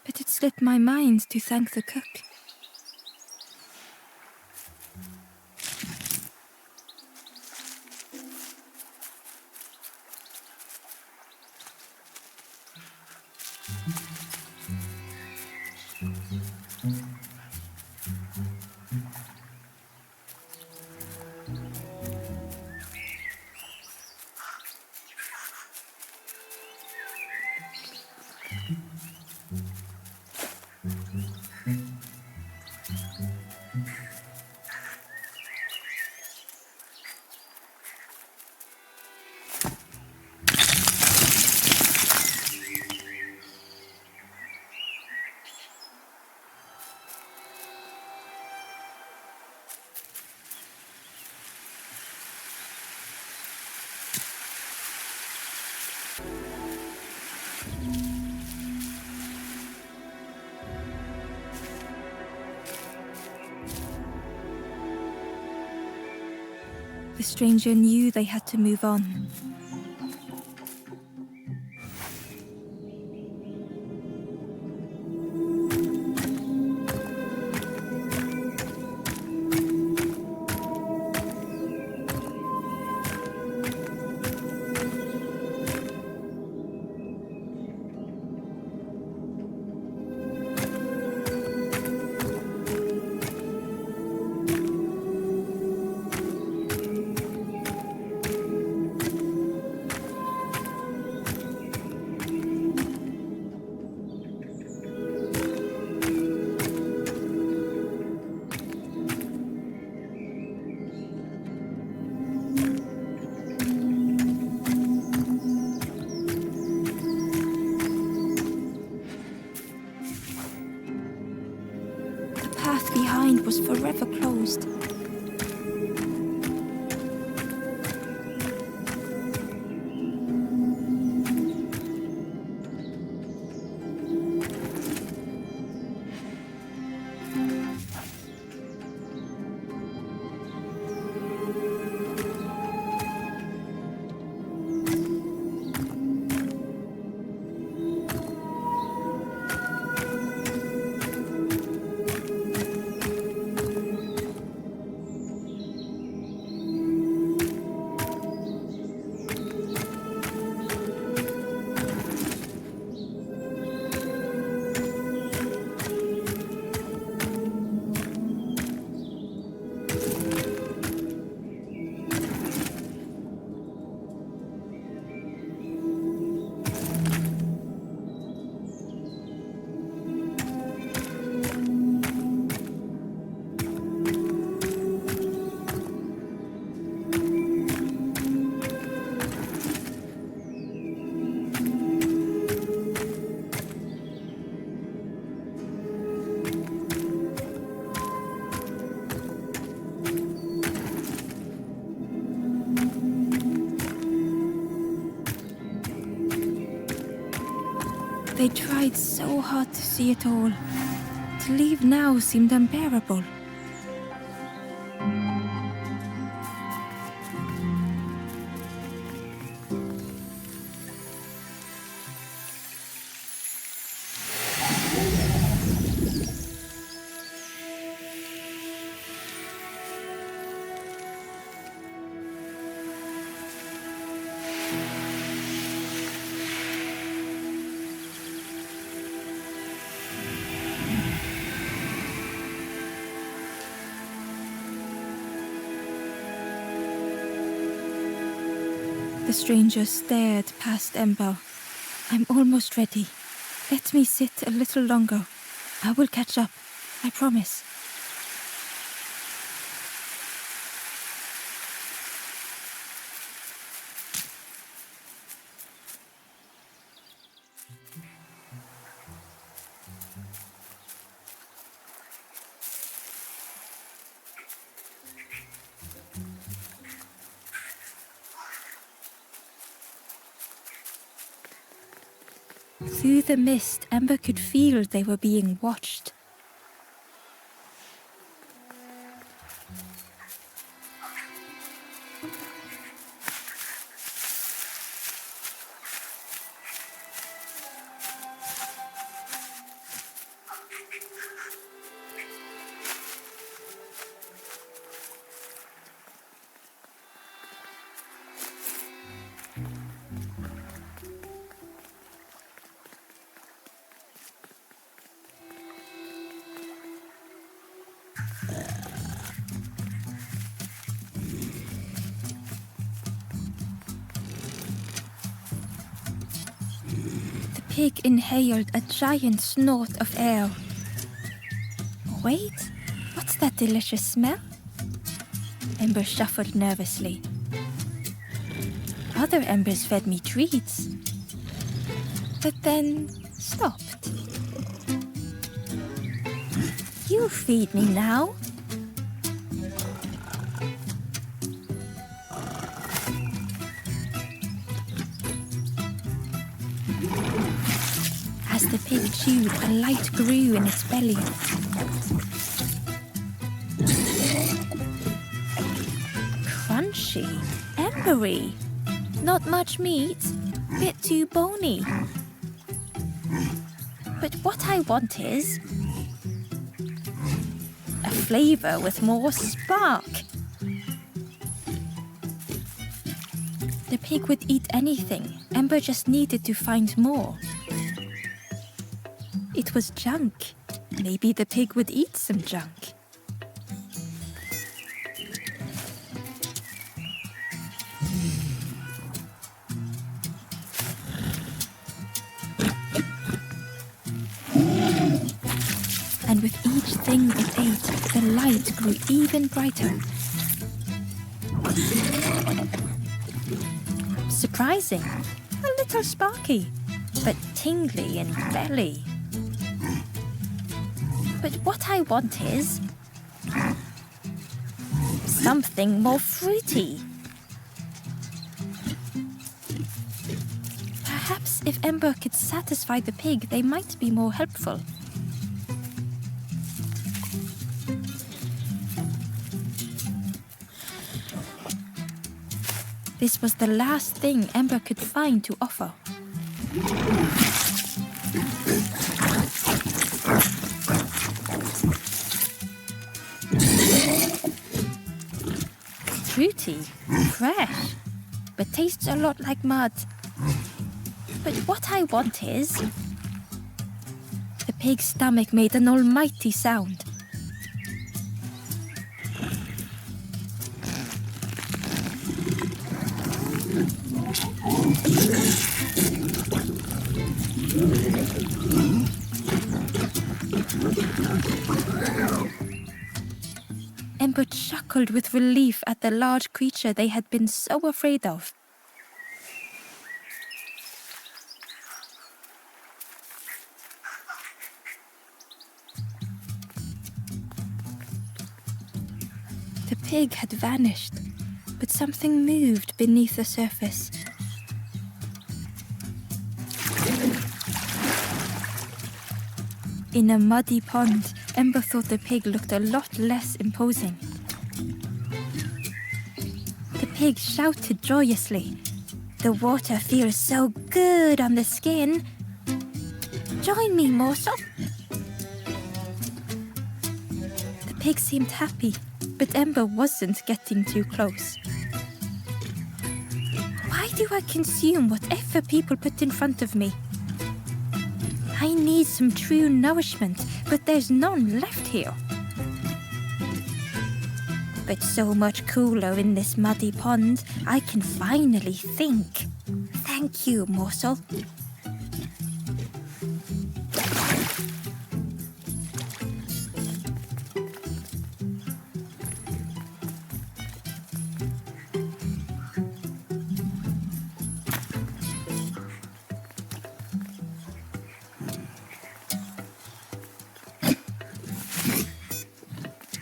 but it slipped my mind to thank the cook. The stranger knew they had to move on. path behind was forever closed. They tried so hard to see it all. To leave now seemed unbearable. The stranger stared past Ember. I'm almost ready. Let me sit a little longer. I will catch up, I promise. Through the mist, Ember could feel they were being watched. The pig inhaled a giant snort of air. Wait, what's that delicious smell? Ember shuffled nervously. Other embers fed me treats, but then stopped. You feed me now. As the pig chewed, a light grew in its belly. Crunchy, embery, not much meat, bit too bony. But what I want is a flavor with more spark. The pig would eat anything. Ember just needed to find more. It was junk. Maybe the pig would eat some junk. And with each thing it ate, the light grew even brighter. Surprising, a little sparky, but tingly in belly. But what I want is something more fruity. Perhaps if Ember could satisfy the pig, they might be more helpful. This was the last thing Ember could find to offer. Fruity, fresh, but tastes a lot like mud. But what I want is... The pig's stomach made an almighty sound. Ember chuckled with relief at the large creature they had been so afraid of. The pig had vanished, but something moved beneath the surface. In a muddy pond, Ember thought the pig looked a lot less imposing. The pig shouted joyously. The water feels so good on the skin. Join me, morsel. The pig seemed happy, but Ember wasn't getting too close. Why do I consume whatever people put in front of me? I need some true nourishment, but there's none left here. But so much cooler in this muddy pond, I can finally think. Thank you, morsel.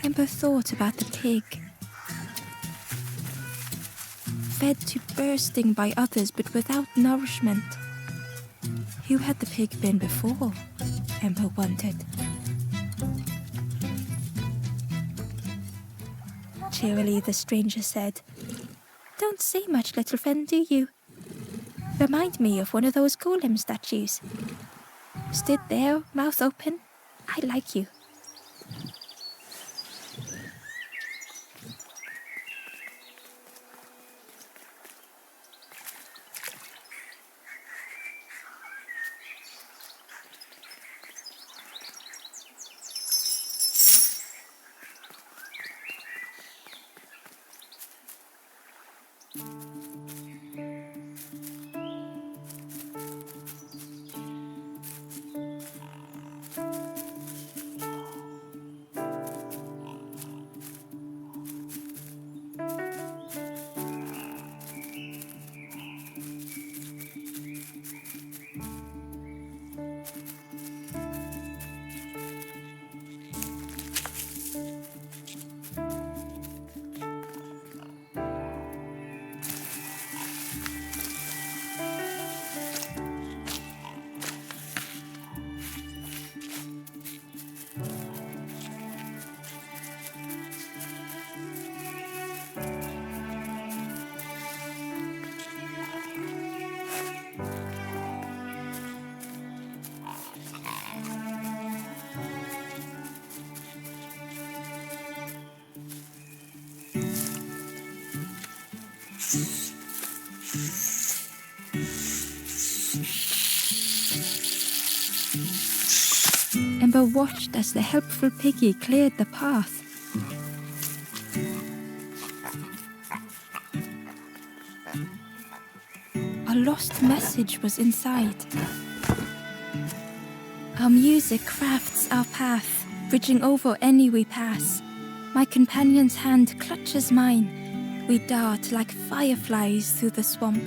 Ember thought about the pig. Fed to bursting by others, but without nourishment. Who had the pig been before? Ember wondered. Cheerily, the stranger said, "Don't say much, little friend, do you? Remind me of one of those golem statues. Stood there, mouth open. I like you." Ember watched as the helpful piggy cleared the path. A lost message was inside. Our music crafts our path, bridging over any we pass. My companion's hand clutches mine. We dart like fireflies through the swamp.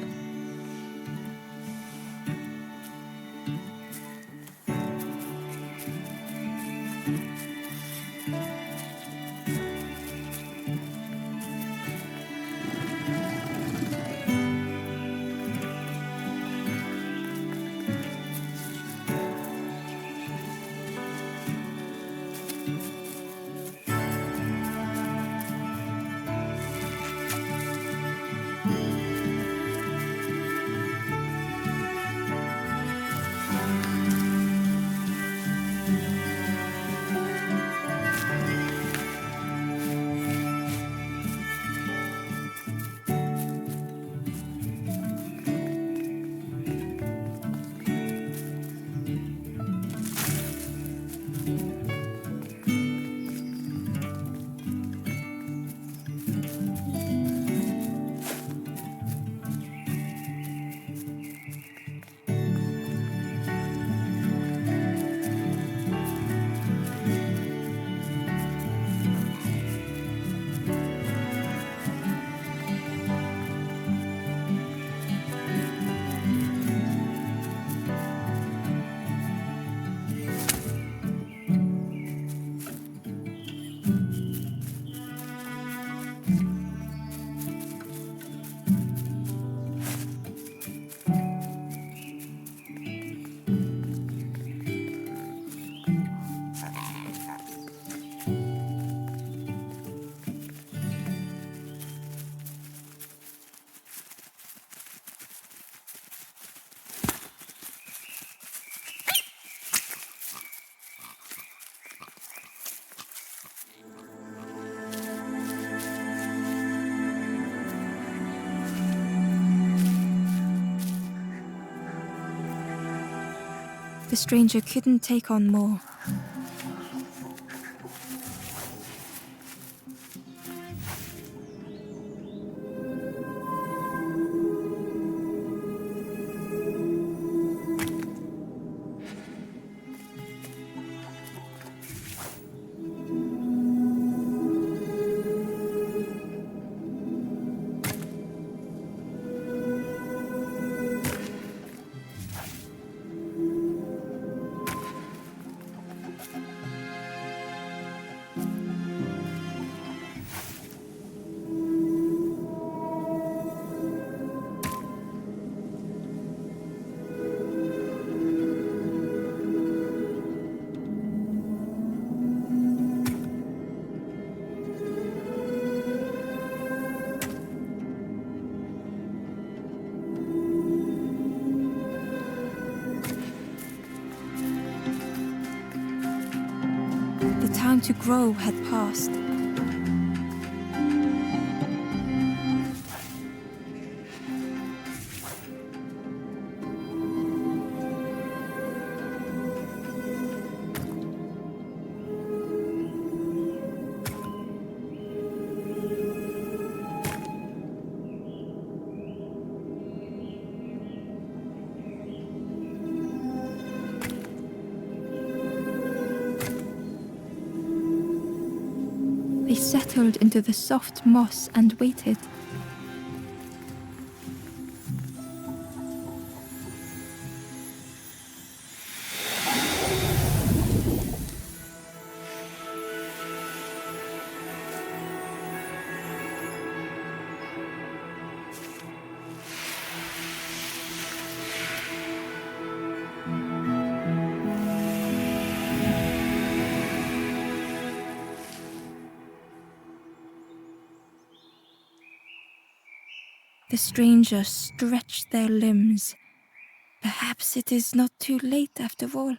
The stranger couldn't take on more. The time to grow had passed. They settled into the soft moss and waited. The strangers stretched their limbs. Perhaps it is not too late after all.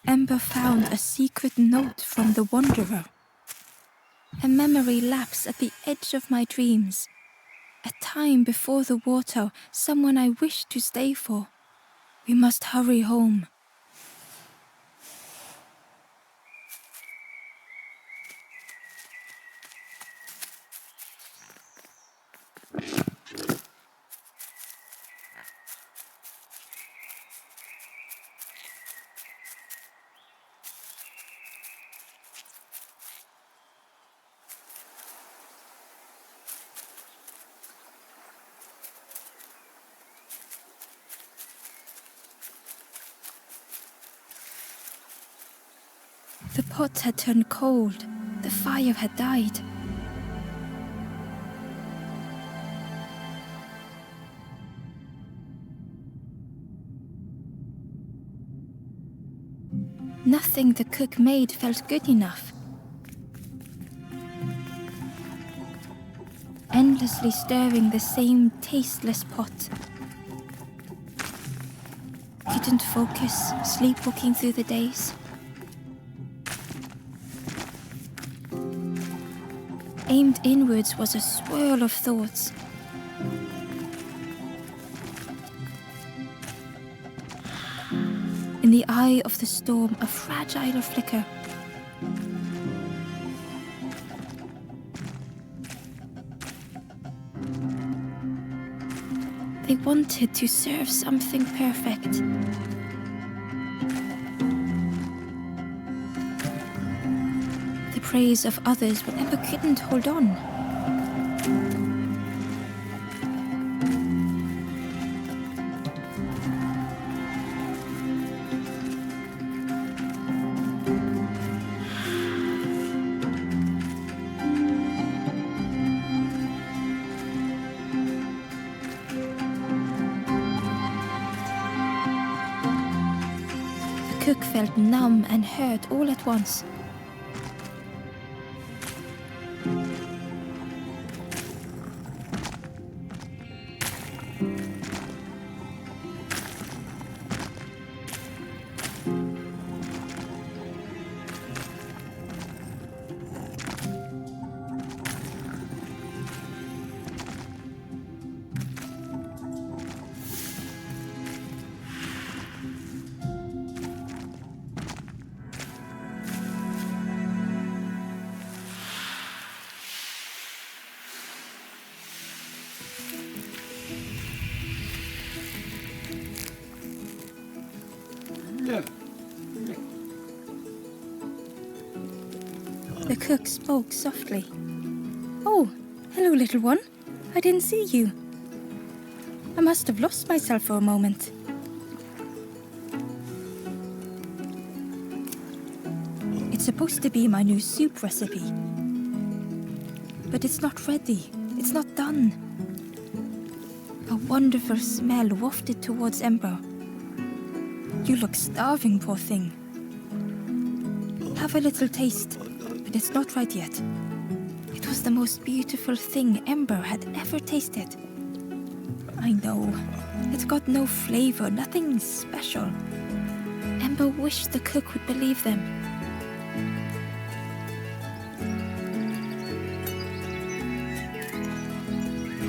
Ember found a secret note from the Wanderer. A memory lapse at the edge of my dreams. A time before the water, someone I wished to stay for. We must hurry home. The pot had turned cold. The fire had died. Nothing the cook made felt good enough. Endlessly stirring the same tasteless pot. Couldn't focus, sleepwalking through the days. Aimed inwards was a swirl of thoughts. In the eye of the storm, a fragile flicker. They wanted to serve something perfect. The praise of others, but Ember couldn't hold on. cook felt numb and hurt all at once. The cook spoke softly. "Oh, hello, little one. I didn't see you. I must have lost myself for a moment." "It's supposed to be my new soup recipe. But it's not ready. It's not done." A wonderful smell wafted towards Ember. "You look starving, poor thing. Have a little taste, but it's not right yet." It was the most beautiful thing Ember had ever tasted. I know, it got no flavor, nothing special. Ember wished the cook would believe them.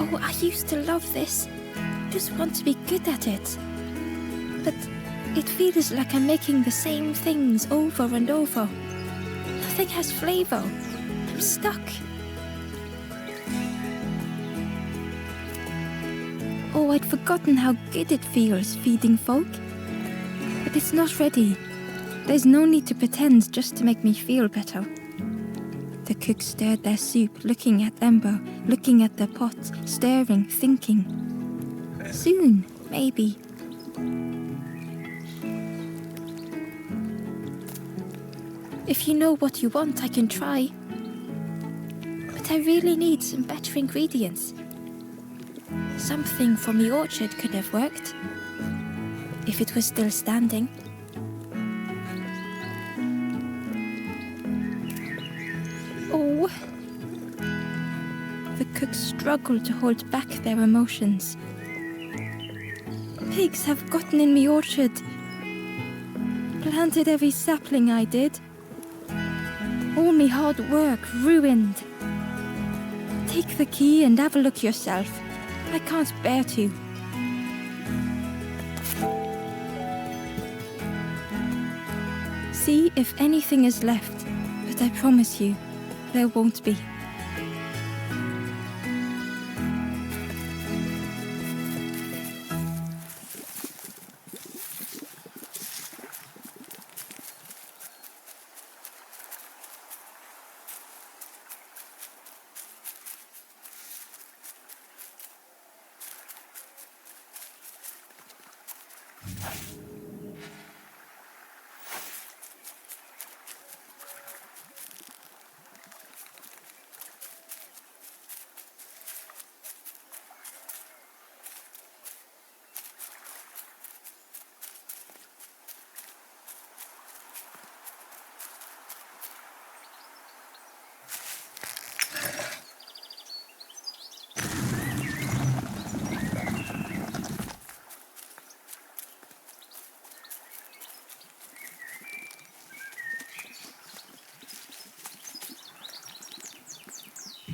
"Oh, I used to love this. Just want to be good at it. But it feels like I'm making the same things over and over. Nothing has flavor. I'm stuck." "Oh, I'd forgotten how good it feels feeding folk. But it's not ready. There's no need to pretend just to make me feel better." The cook stirred their soup, looking at Ember, looking at the pot, stirring, thinking. Soon, maybe. "If you know what you want, I can try. But I really need some better ingredients. Something from the orchard could have worked, if it was still standing." "Oh." The cook struggled to hold back their emotions. "Pigs have gotten in the orchard. Planted every sapling I did. All me hard work ruined. Take the key and have a look yourself. I can't bear to." "See if anything is left, but I promise you, there won't be."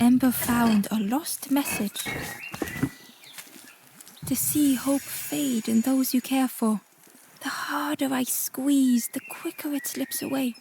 Ember found a lost message. To see hope fade in those you care for. The harder I squeeze, the quicker it slips away.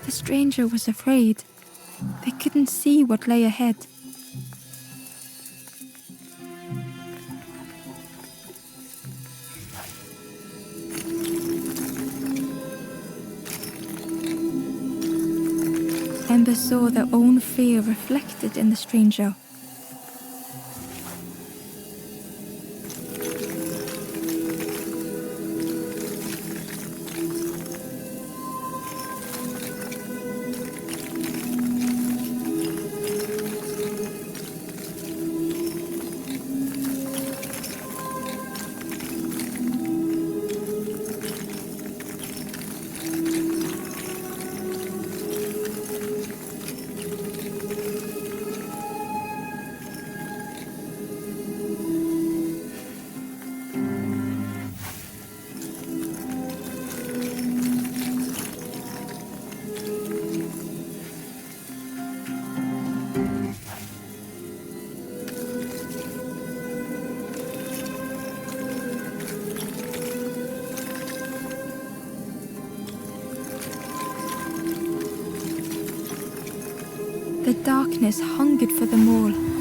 The stranger was afraid. They couldn't see what lay ahead. Ember saw their own fear reflected in the stranger. The darkness hungered for them all.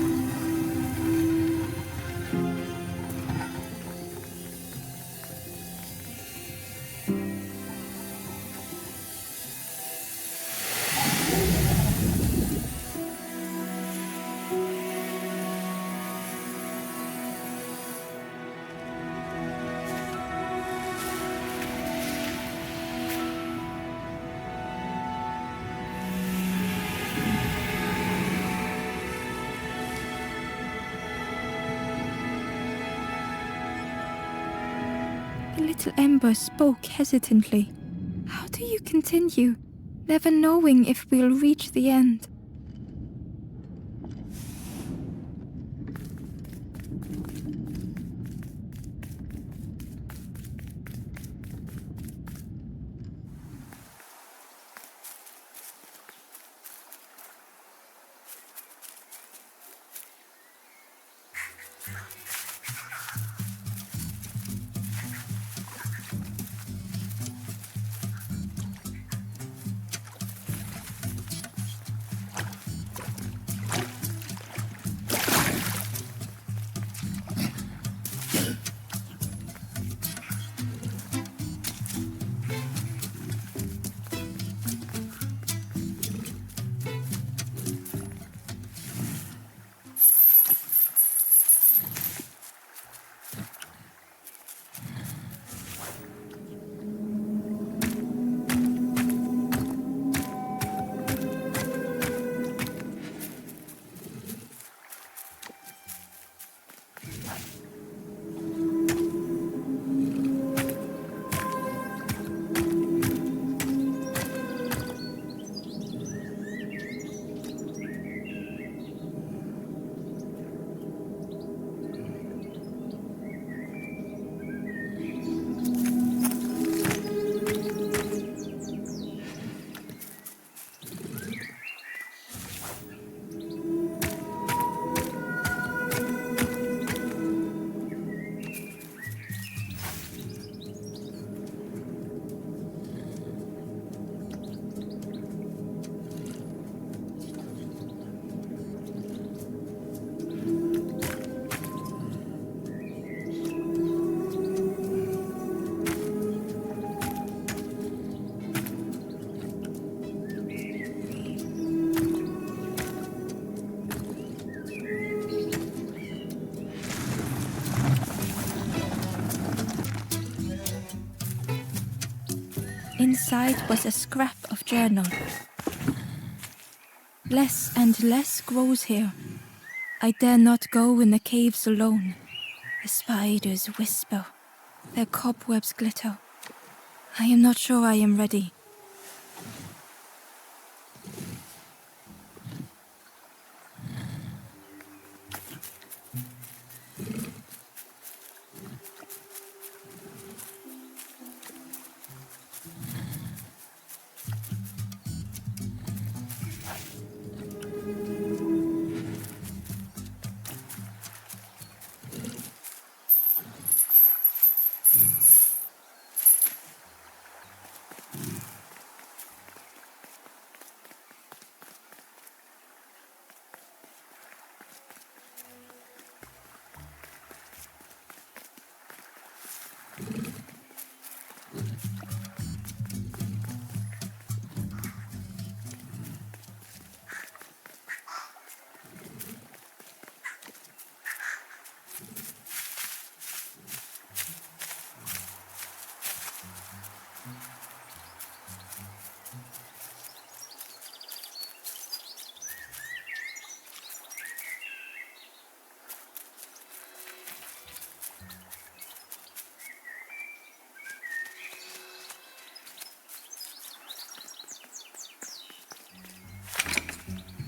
The little Ember spoke hesitantly. How do you continue, never knowing if we'll reach the end? Inside was a scrap of journal. Less and less grows here. I dare not go in the caves alone. The spiders whisper. Their cobwebs glitter. I am not sure I am ready.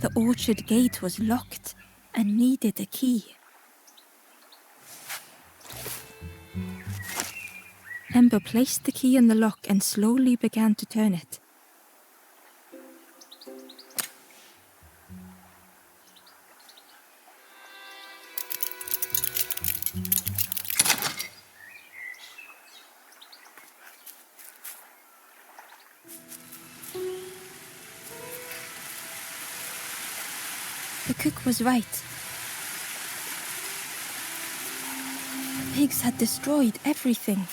The orchard gate was locked and needed a key. Ember placed the key in the lock and slowly began to turn it. The cook was right. The pigs had destroyed everything.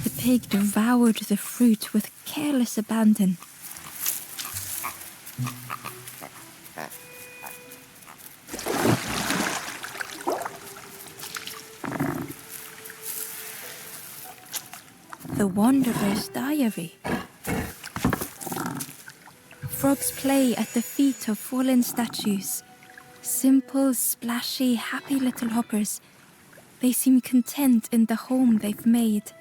The pig devoured the fruit with careless abandon. The Wanderer's Diary. Frogs play at the feet of fallen statues. Simple, splashy, happy little hoppers. They seem content in the home they've made.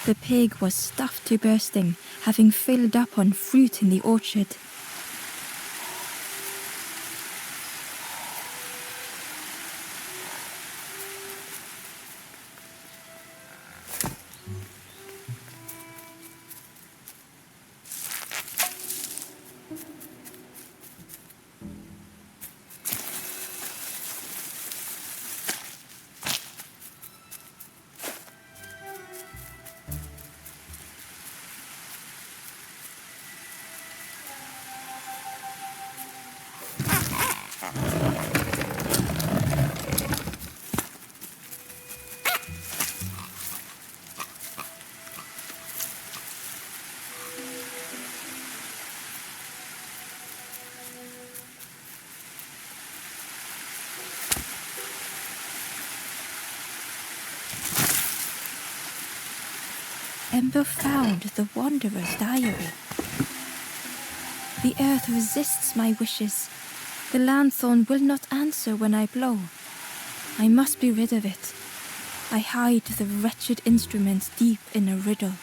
The pig was stuffed to bursting, having filled up on fruit in the orchard. Ember found the Wanderer's diary. The earth resists my wishes. The lanthorn will not answer when I blow. I must be rid of it. I hide the wretched instrument deep in a riddle.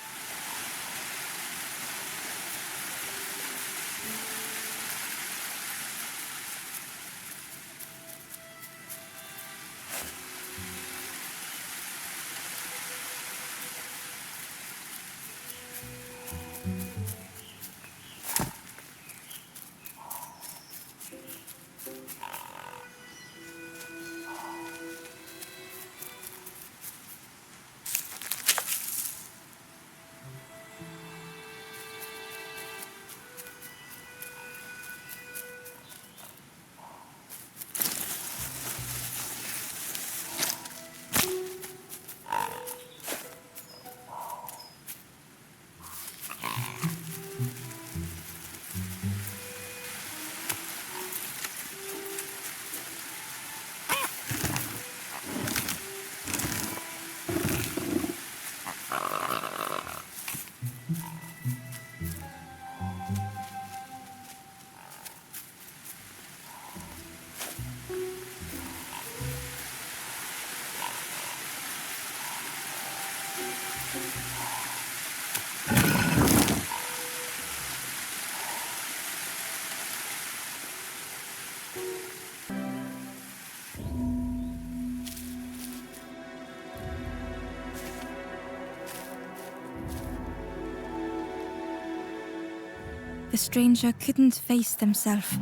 The stranger couldn't face themselves.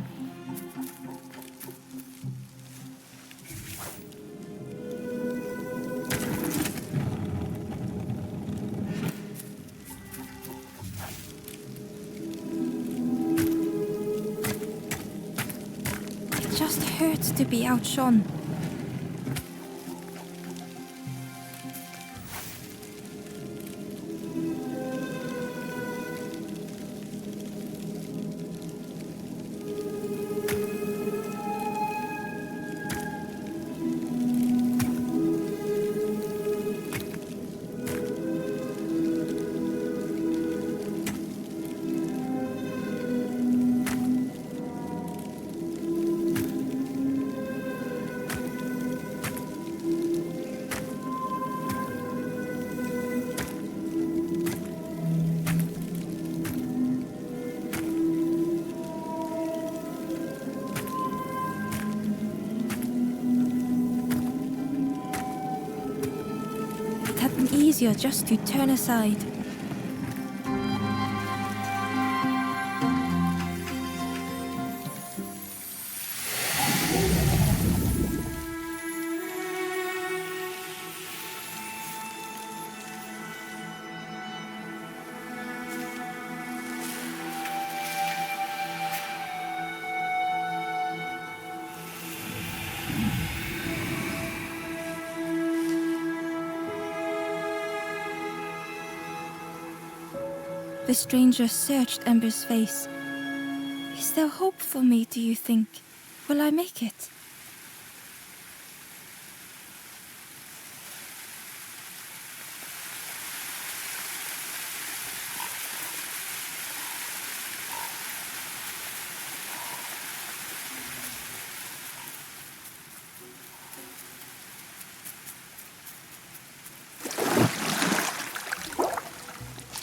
It just hurts to be outshone. Easier just to turn aside. The stranger searched Ember's face. Is there hope for me, do you think? Will I make it?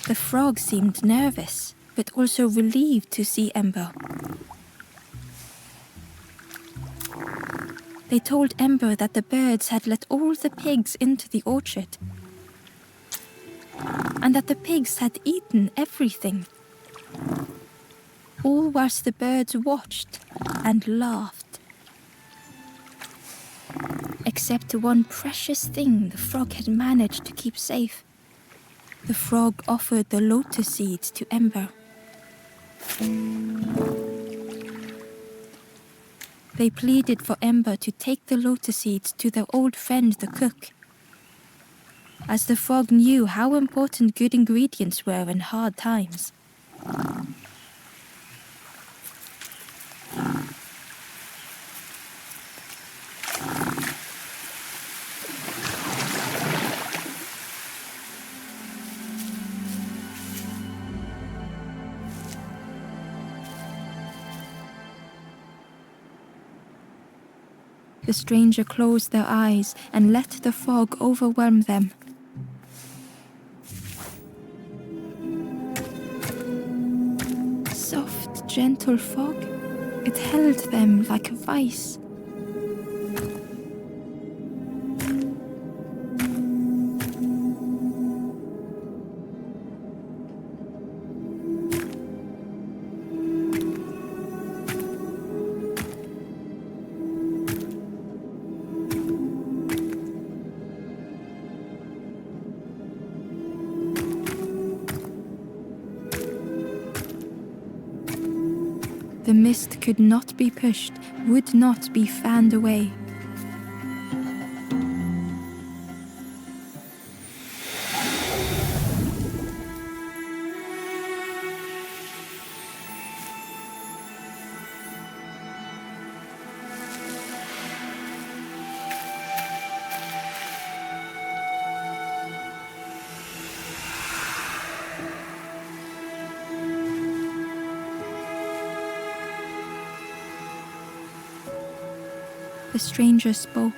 The frog seemed nervous, but also relieved to see Ember. They told Ember that the birds had let all the pigs into the orchard, and that the pigs had eaten everything, all whilst the birds watched and laughed. Except one precious thing the frog had managed to keep safe. The frog offered the lotus seeds to Ember. They pleaded for Ember to take the lotus seeds to their old friend the cook, as the frog knew how important good ingredients were in hard times. The stranger closed their eyes and let the fog overwhelm them. Soft, gentle fog. It held them like a vice. The mist could not be pushed, would not be fanned away. The stranger spoke.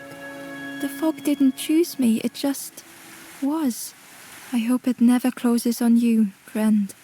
The fog didn't choose me, it just was. I hope it never closes on you, friend.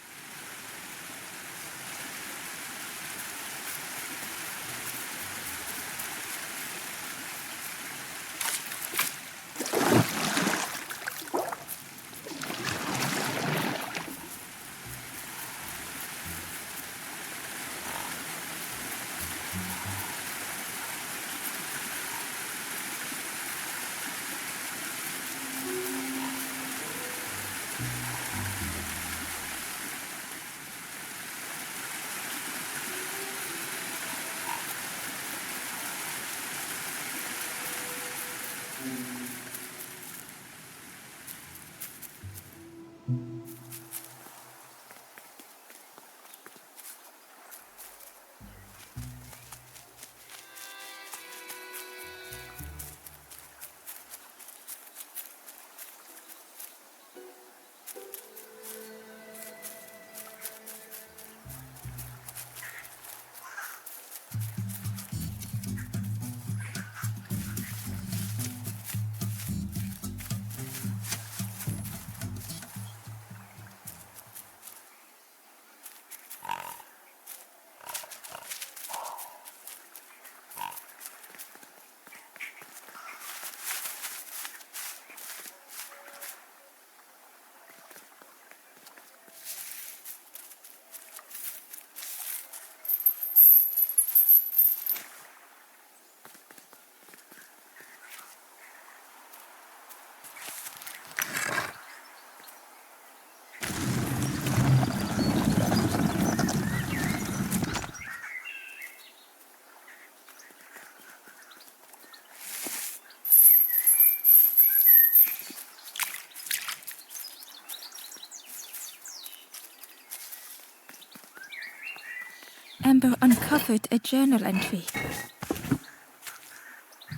Ember uncovered a journal entry.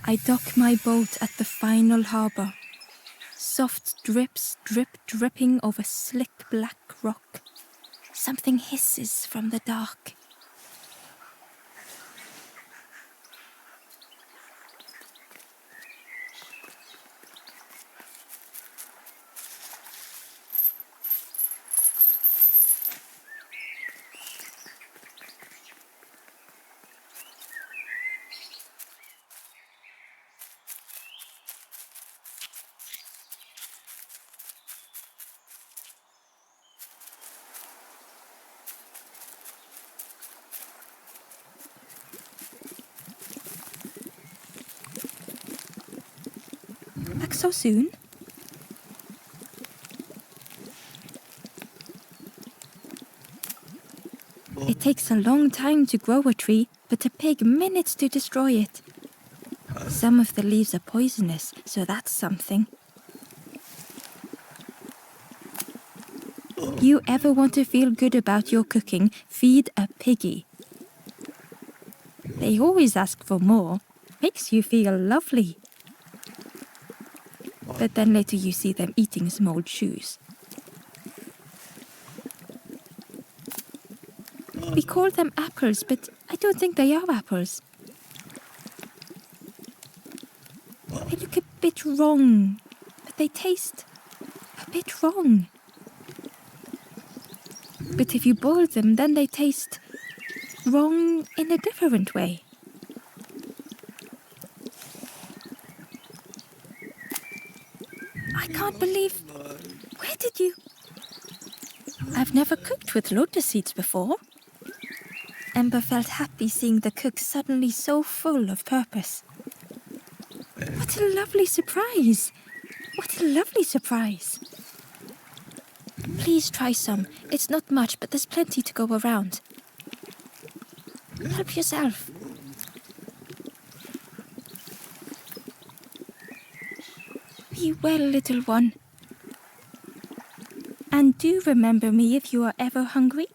I dock my boat at the final harbour. Soft drips dripping over slick black rock. Something hisses from the dark. Back so soon? It takes a long time to grow a tree, but a pig minutes to destroy it. Some of the leaves are poisonous, so that's something. You ever want to feel good about your cooking, feed a piggy. They always ask for more. Makes you feel lovely. But then later you see them eating some old shoes. We call them apples, but I don't think they are apples. wrong. They taste a bit wrong. But if you boil them, then they taste wrong in a different way. I can't believe... Where did you... I've never cooked with lotus seeds before. Ember felt happy seeing the cook suddenly so full of purpose. What a lovely surprise! What a lovely surprise! Please try some. It's not much, but there's plenty to go around. Help yourself. Be well, little one. And do remember me if you are ever hungry.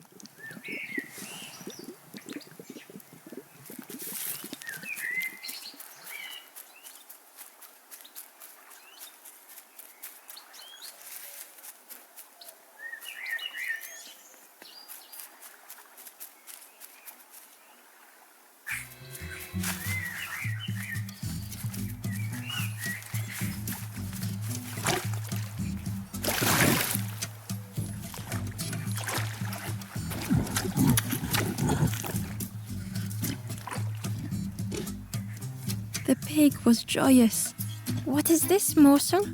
The pig was joyous. What is this morsel?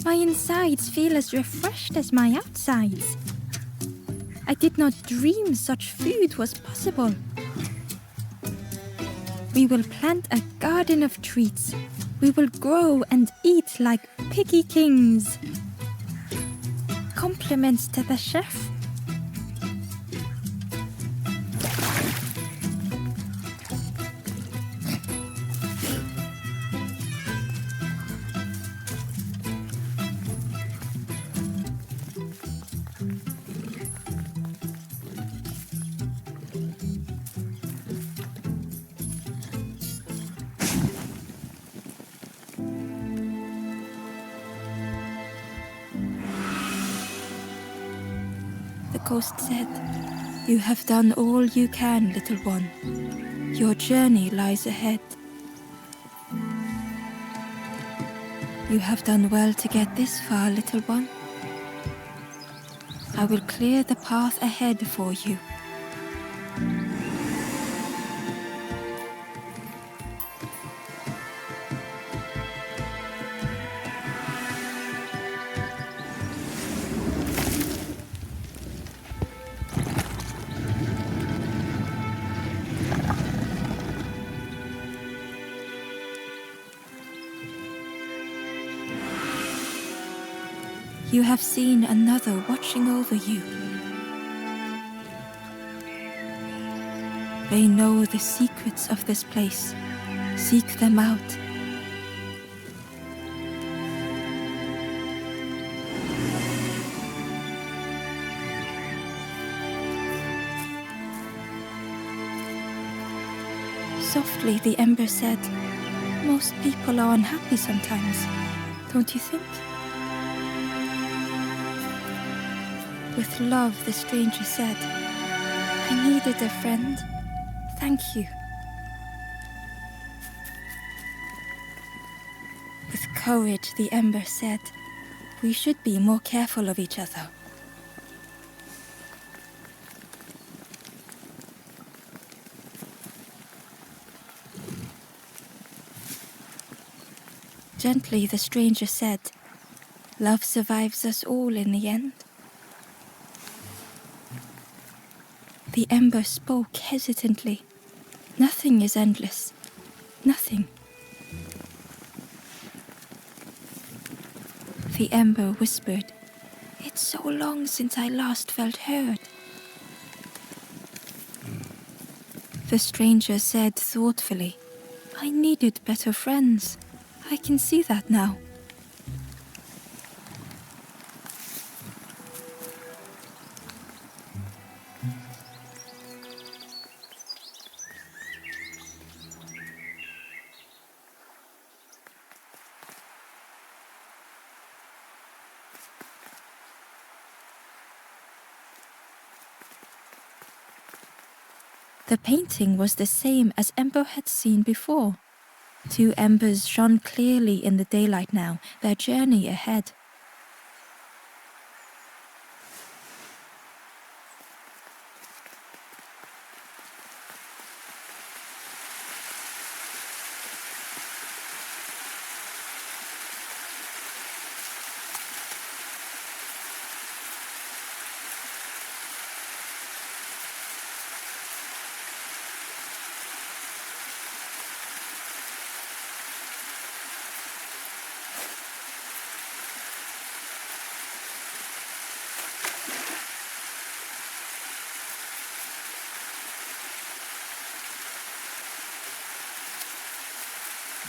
My insides feel as refreshed as my outsides. I did not dream such food was possible. We will plant a garden of treats. We will grow and eat like piggy kings. Compliments to the chef. The ghost said, "You have done all you can, little one. Your journey lies ahead. You have done well to get this far, little one. I will clear the path ahead for you." You have seen another watching over you. They know the secrets of this place. Seek them out. Softly, the Ember said, "Most people are unhappy sometimes, don't you think?" With love, the stranger said, "I needed a friend. Thank you." With courage, the Ember said, "We should be more careful of each other." Gently, the stranger said, "Love survives us all in the end." The Ember spoke hesitantly. Nothing is endless. Nothing. The Ember whispered, "It's so long since I last felt heard." The stranger said thoughtfully, "I needed better friends. I can see that now." The painting was the same as Ember had seen before. Two embers shone clearly in the daylight now, their journey ahead.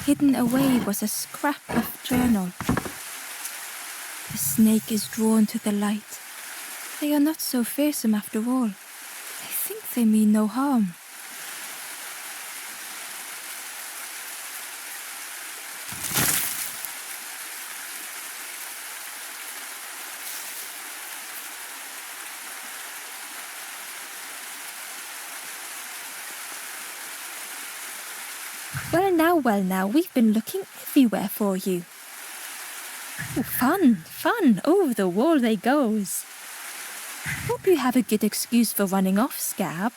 Hidden away was a scrap of journal. The snake is drawn to the light. They are not so fearsome after all. I think they mean no harm. Well now, we've been looking everywhere for you. Oh, fun, over the wall they goes. Hope you have a good excuse for running off, Scab.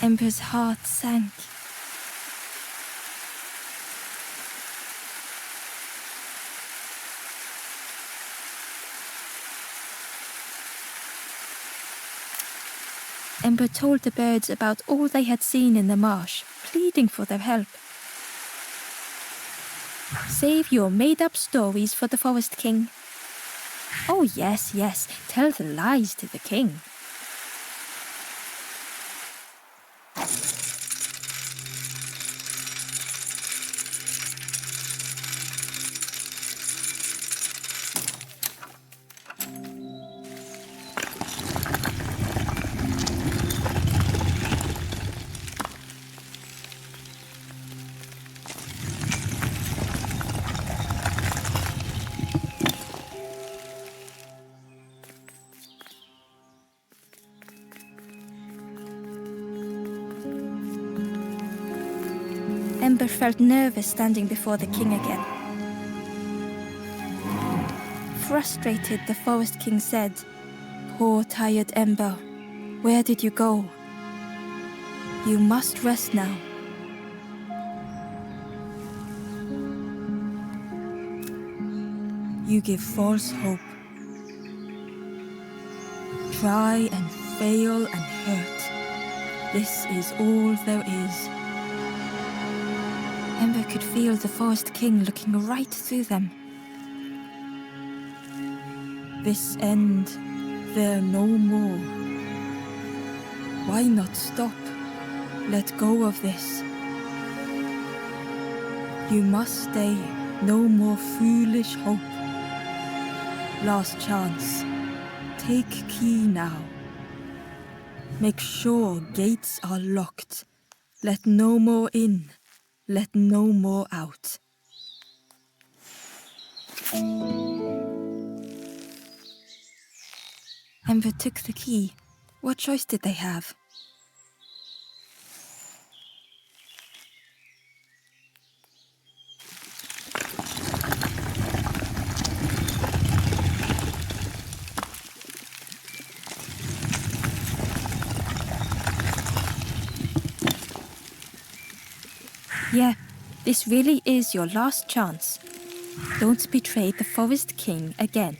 Ember's heart sank. Ember told the birds about all they had seen in the marsh, pleading for their help. Save your made-up stories for the Forest King. Oh yes, tell the lies to the king. Ember felt nervous standing before the king again. Frustrated, the Forest King said, "Poor tired Ember, where did you go? You must rest now." You give false hope. Try and fail and hurt. This is all there is. Ember could feel the Forest King looking right through them. This end, there no more. Why not stop? Let go of this. You must stay, no more foolish hope. Last chance. Take key now. Make sure gates are locked. Let no more in. Let no more out. Ember took the key. What choice did they have? Yeah, this really is your last chance. Don't betray the Forest King again.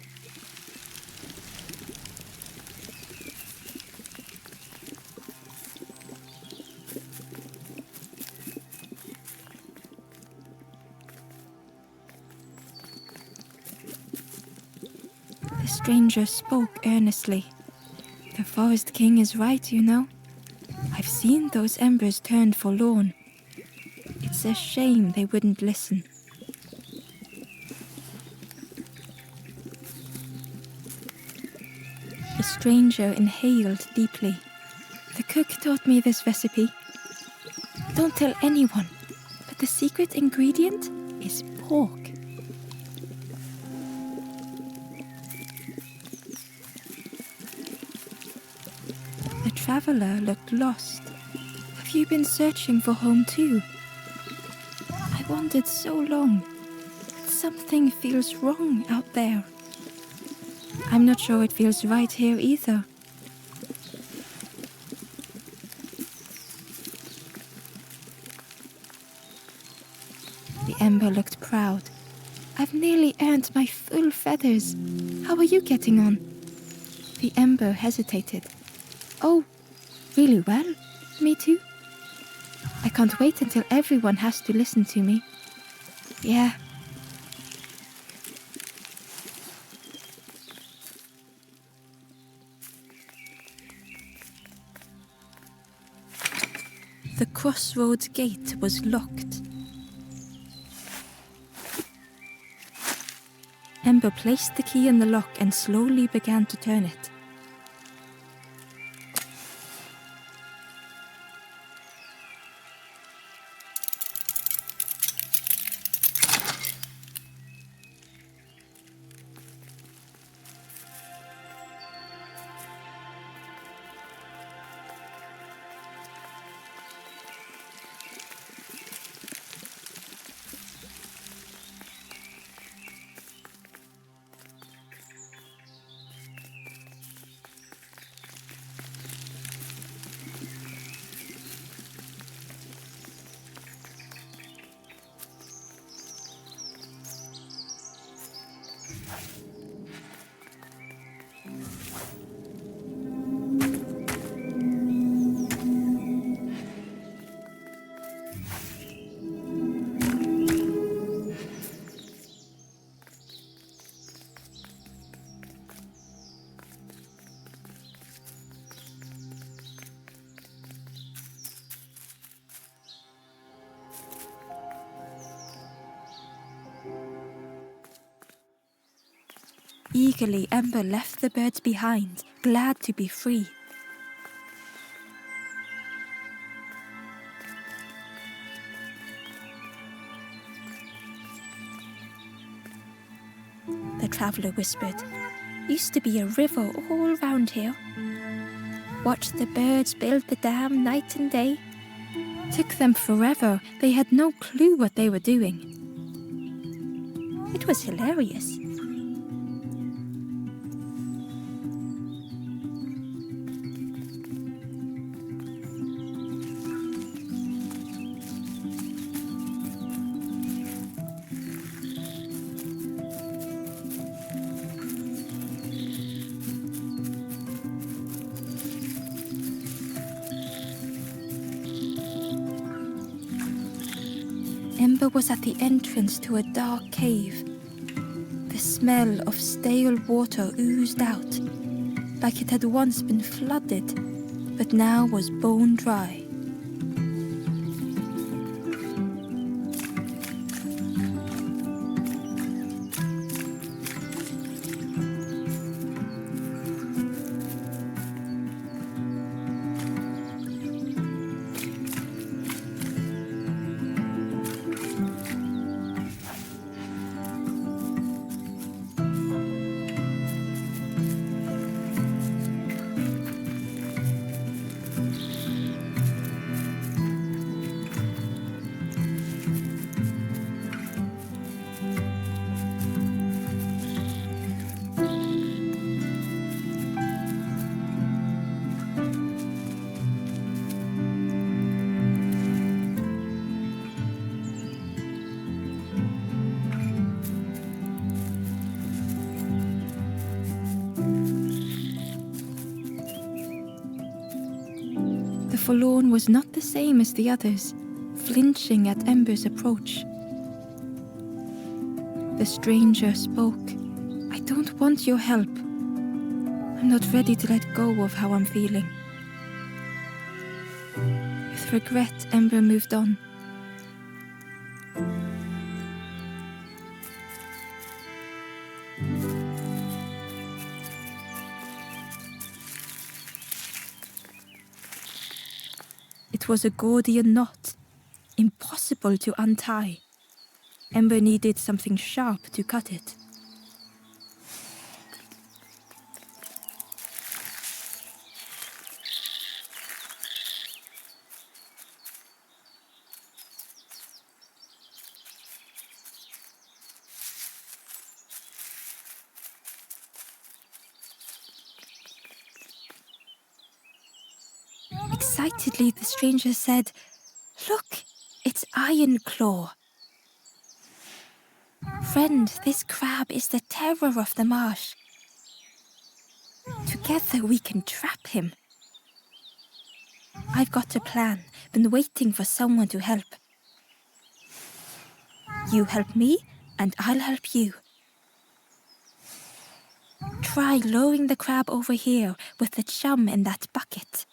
The stranger spoke earnestly. The Forest King is right, you know. I've seen those embers turned forlorn. It's a shame they wouldn't listen. The stranger inhaled deeply. The cook taught me this recipe. Don't tell anyone, but the secret ingredient is pork. The traveler looked lost. Have you been searching for home too? I wandered so long. Something feels wrong out there. I'm not sure it feels right here either. The Ember looked proud. I've nearly earned my full feathers. How are you getting on? The Ember hesitated. Oh, really well? Me too. I can't wait until everyone has to listen to me. Yeah. The crossroads gate was locked. Ember placed the key in the lock and slowly began to turn it. Eagerly, Ember left the birds behind, glad to be free. The traveller whispered, "Used to be a river all round here. Watched the birds build the dam night and day. Took them forever. They had no clue what they were doing. It was hilarious." Ember was at the entrance to a dark cave. The smell of stale water oozed out, like it had once been flooded, but now was bone dry. The forlorn was not the same as the others, flinching at Ember's approach. The stranger spoke. "I don't want your help. I'm not ready to let go of how I'm feeling." With regret, Ember moved on. It was a Gordian knot, impossible to untie. Ember needed something sharp to cut it. Excitedly, the stranger said, "Look, it's Iron Claw. Friend, this crab is the terror of the marsh. Together we can trap him. I've got a plan, been waiting for someone to help. You help me, and I'll help you. Try lowering the crab over here with the chum in that bucket."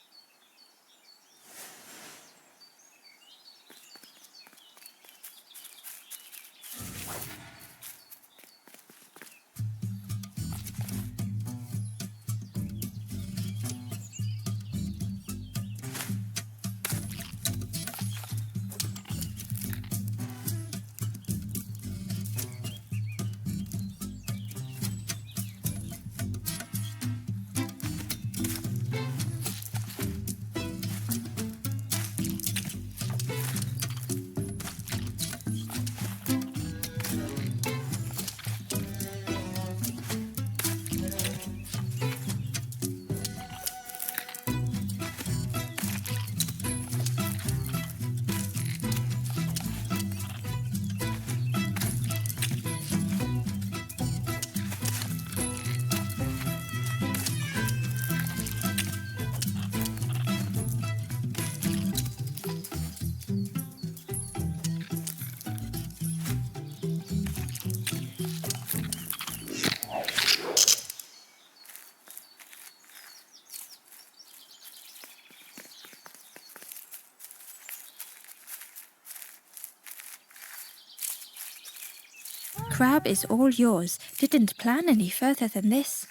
Crab is all yours. Didn't plan any further than this.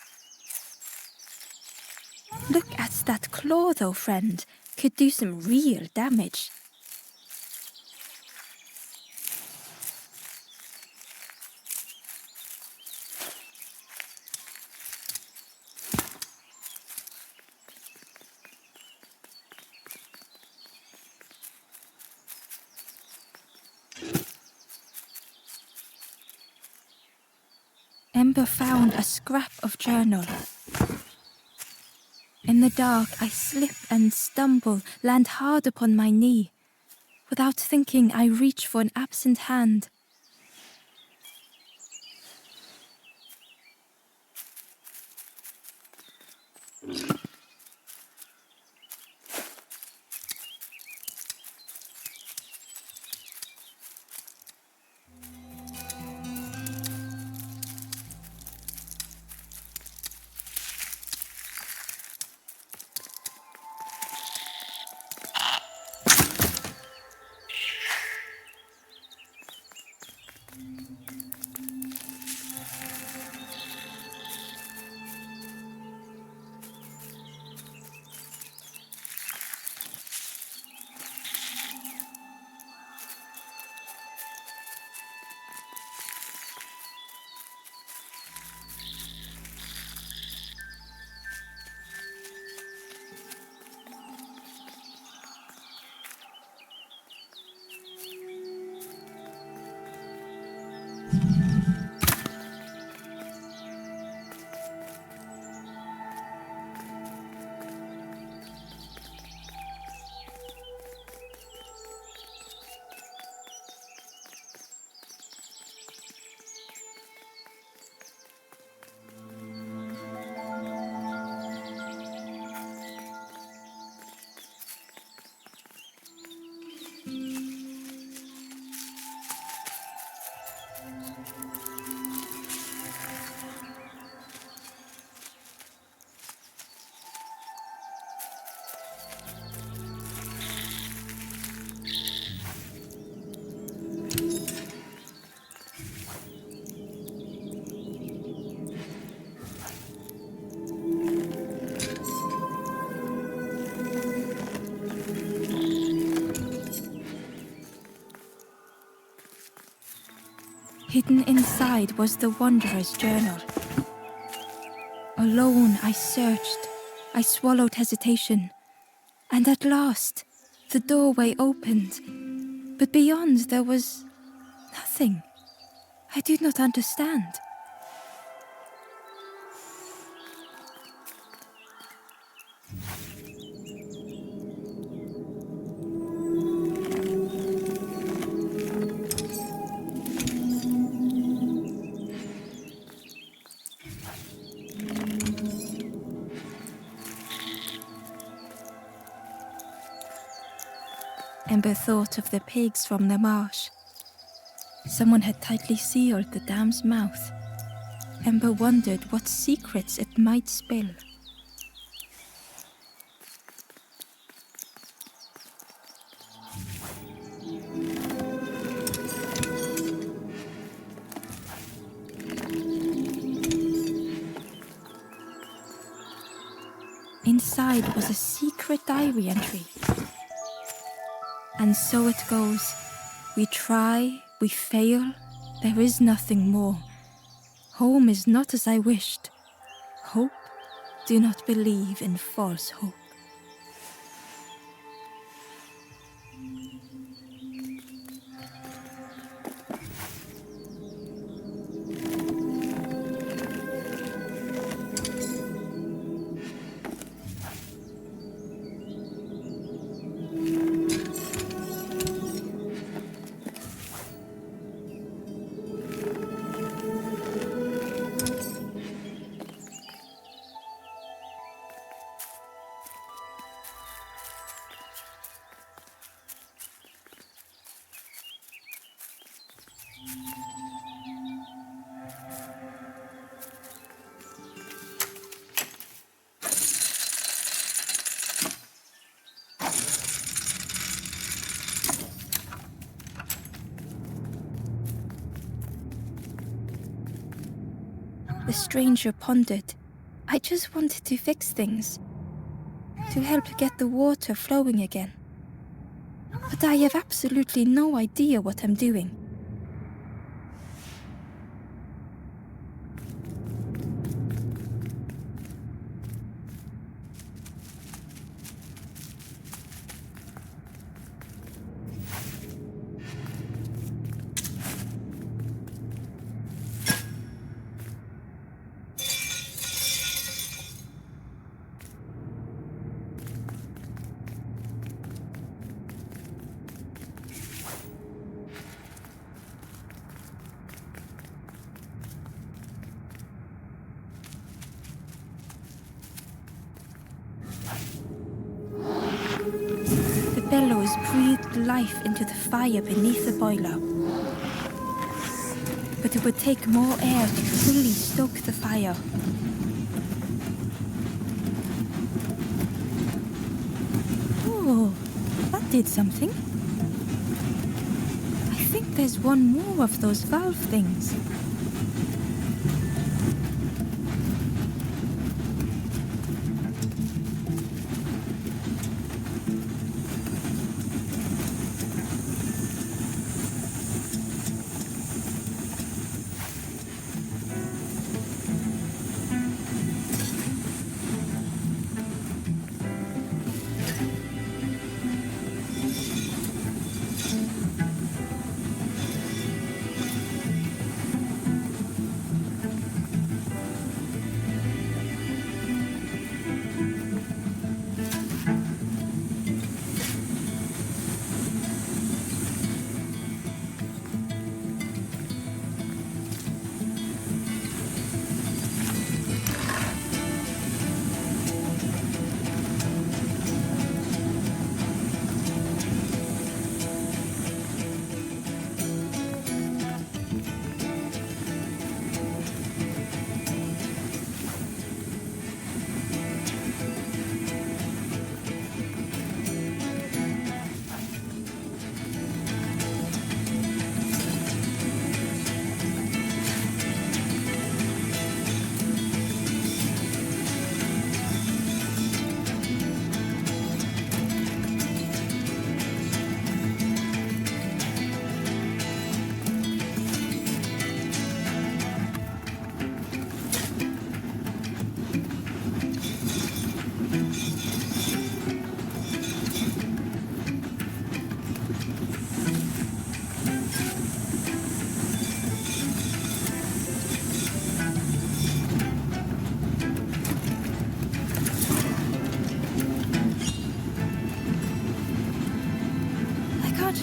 Look at that claw though, friend. Could do some real damage. Ember found a scrap of journal. In the dark, I slip and stumble, land hard upon my knee. Without thinking, I reach for an absent hand. Hidden inside was the Wanderer's journal. Alone I searched, I swallowed hesitation, and at last the doorway opened, but beyond there was nothing. I do not understand. Ember thought of the pigs from the marsh. Someone had tightly sealed the dam's mouth. Ember wondered what secrets it might spill. Inside was a secret diary entry. And so it goes. We try, we fail, there is nothing more. Home is not as I wished. Hope, do not believe in false hope. The stranger pondered. I just wanted to fix things, to help get the water flowing again. But I have absolutely no idea what I'm doing. The bellows breathed life into the fire beneath the boiler. But it would take more air to fully stoke the fire. Oh, that did something. I think there's one more of those valve things.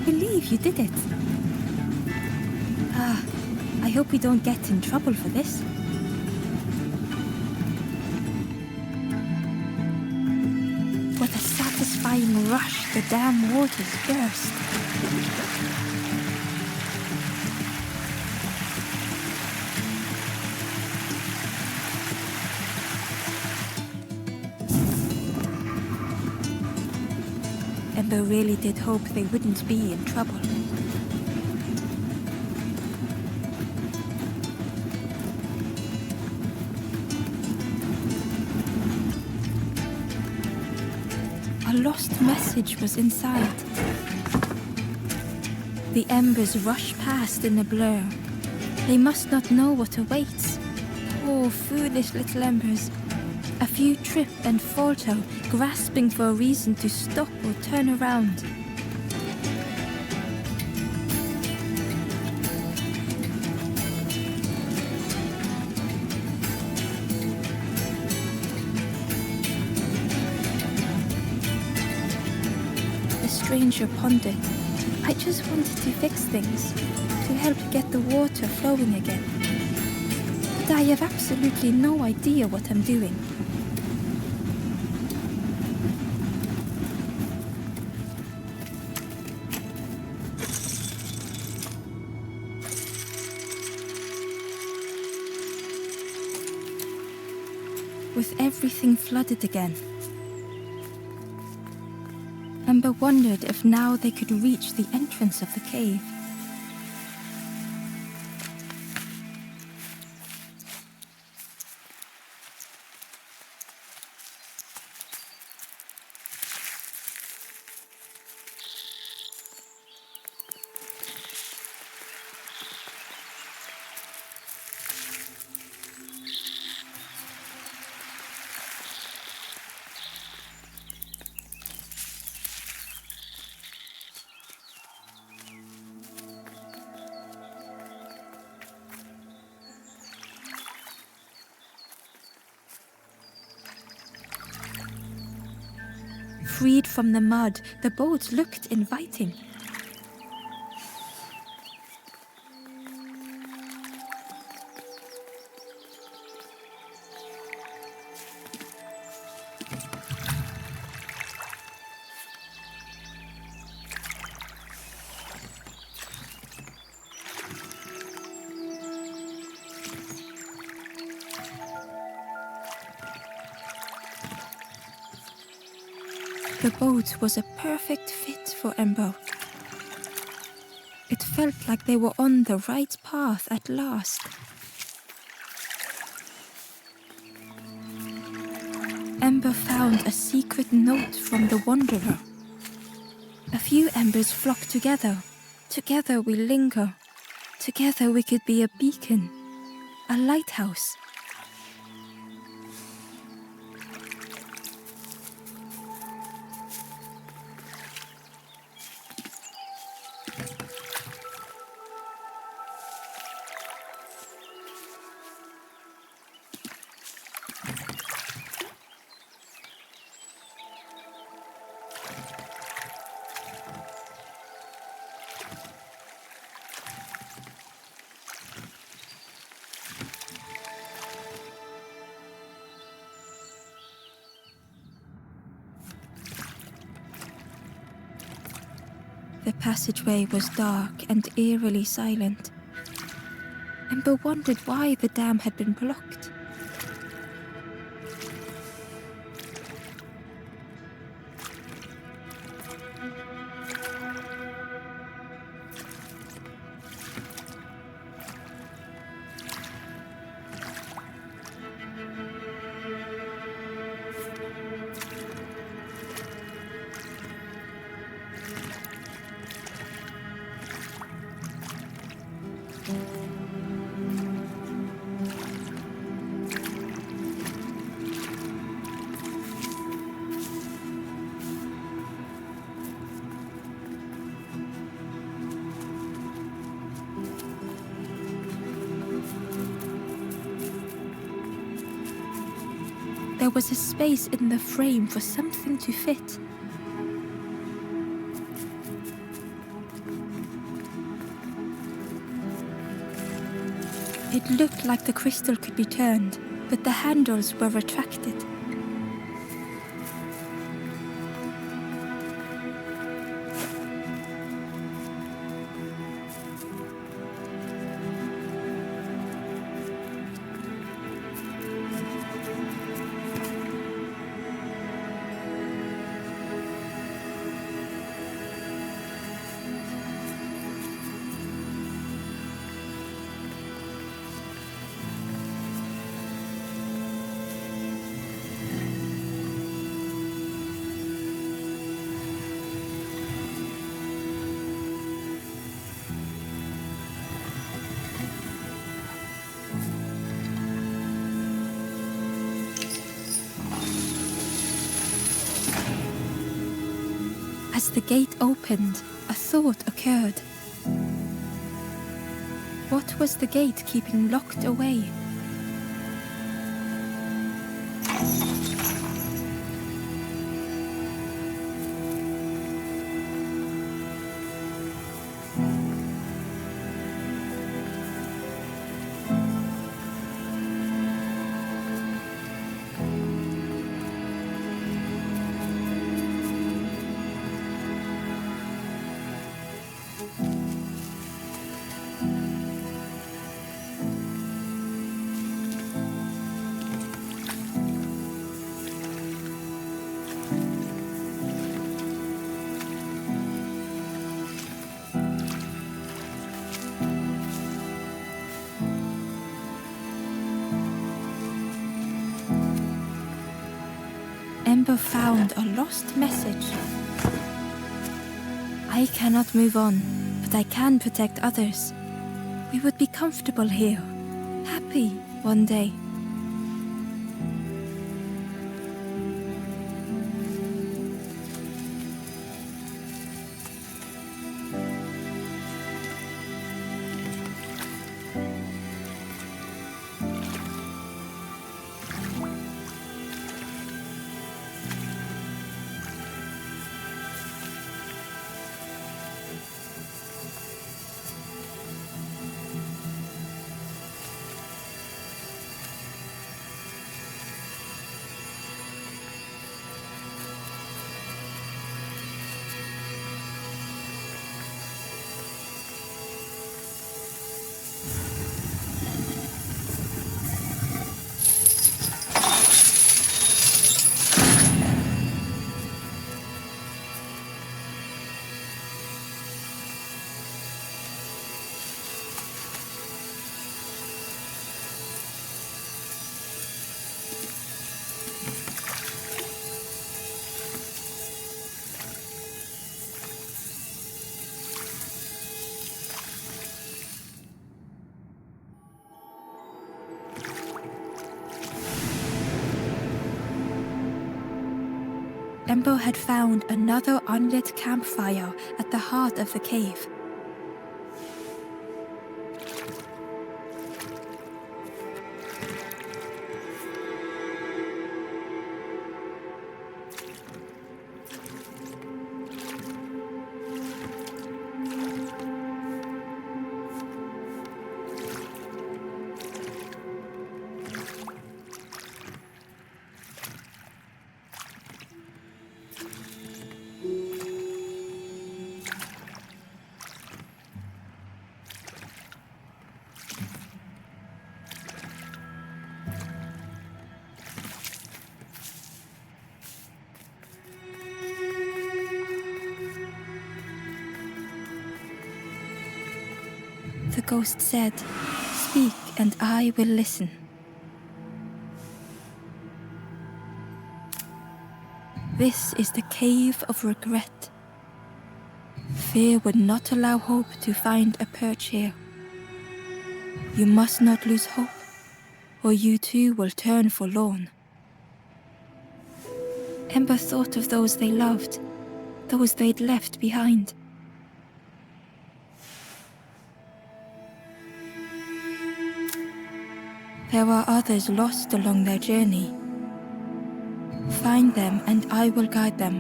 Believe you did it. I hope we don't get in trouble for this. What a satisfying terrifying rush, the dam waters burst. Ember really did hope they wouldn't be in trouble. A lost message was inside. The embers rush past in a blur. They must not know what awaits. Poor, foolish little embers. A few trip and falter, grasping for a reason to stop or turn around. The stranger pondered. I just wanted to fix things, to help get the water flowing again. But I have absolutely no idea what I'm doing. With everything flooded again, Ember wondered if now they could reach the entrance of the cave. Freed from the mud, the boat looked inviting. The boat was a perfect fit for Ember. It felt like they were on the right path at last. Ember found a secret note from the Wanderer. A few embers flock together. Together we linger. Together we could be a beacon, a lighthouse. The passageway was dark and eerily silent. Ember wondered why the dam had been blocked. There was a space in the frame for something to fit. It looked like the crystal could be turned, but the handles were retracted. As the gate opened, a thought occurred. What was the gate keeping locked away? Ember found a lost message. I cannot move on, but I can protect others. We would be comfortable here, happy one day. Ember had found another unlit campfire at the heart of the cave. The ghost said, "Speak and I will listen." This is the cave of regret. Fear would not allow hope to find a perch here. You must not lose hope, or you too will turn forlorn. Ember thought of those they loved, those they'd left behind. There are others lost along their journey. Find them and I will guide them.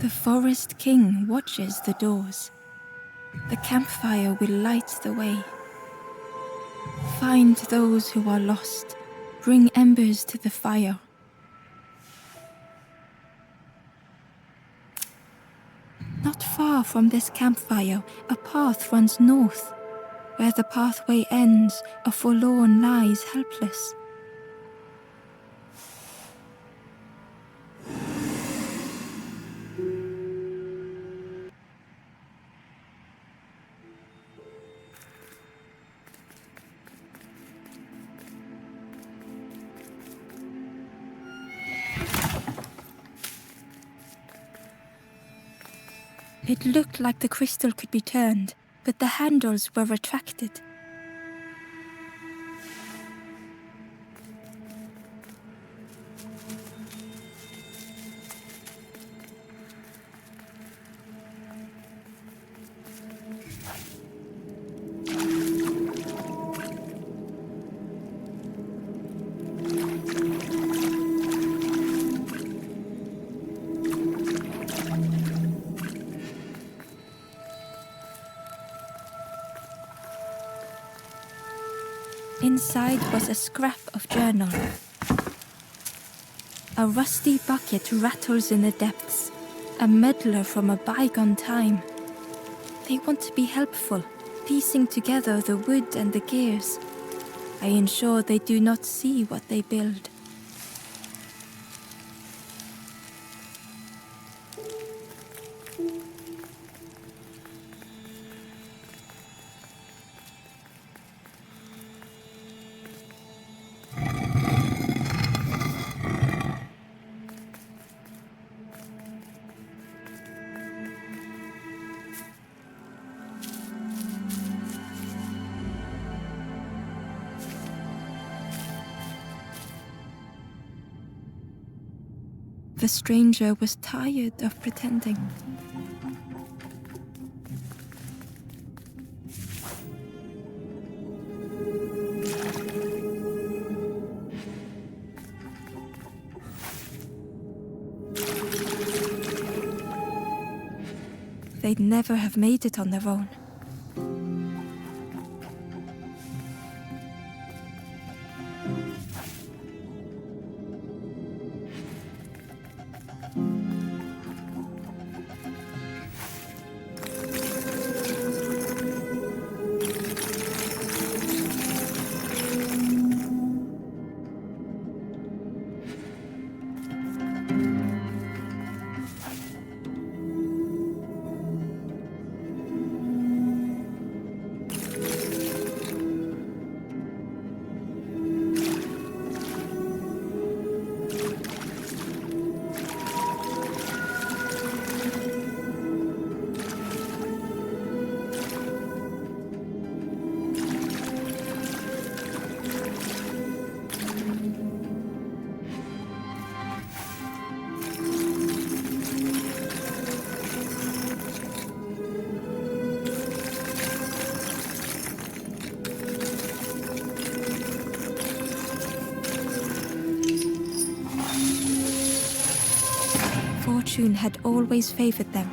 The Forest King watches the doors. The campfire will light the way. Find those who are lost. Bring embers to the fire. Not far from this campfire, a path runs north. Where the pathway ends, a forlorn lies helpless. It looked like the crystal could be turned, but the handles were retracted. Inside was a scrap of journal. A rusty bucket rattles in the depths, a meddler from a bygone time. They want to be helpful, piecing together the wood and the gears. I ensure they do not see what they build. The stranger was tired of pretending. They'd never have made it on their own. Fortune had always favored them.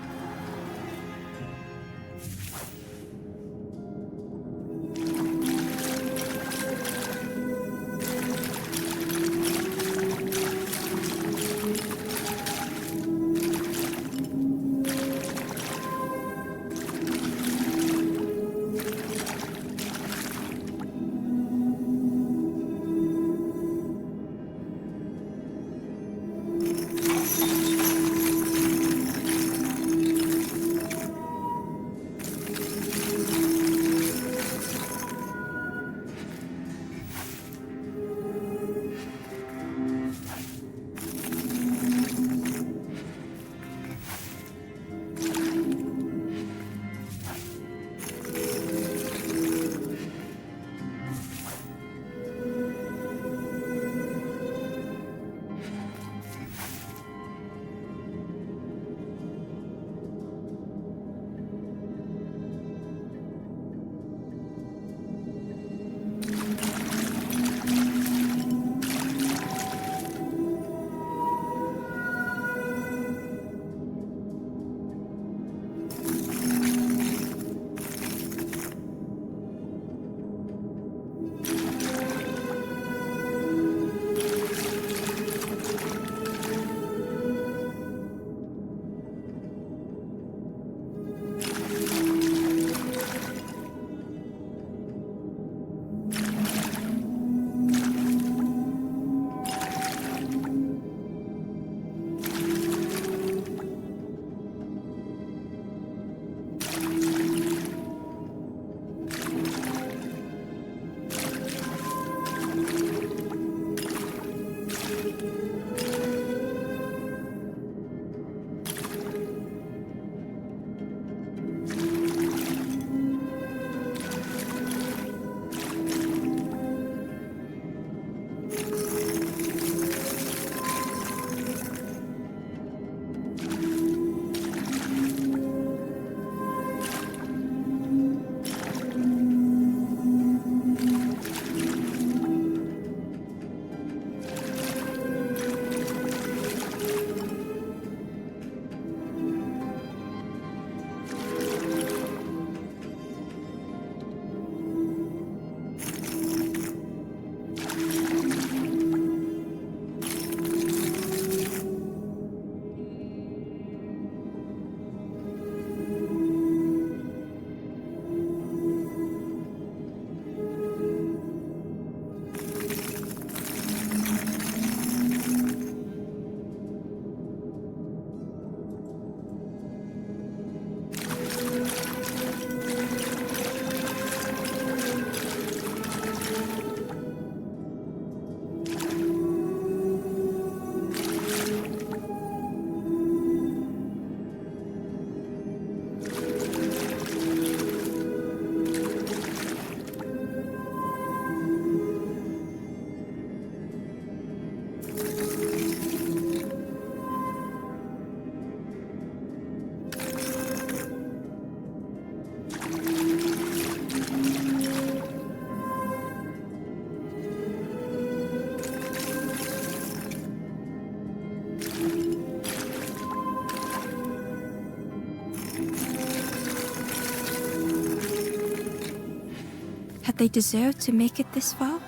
they deserve to make it this far?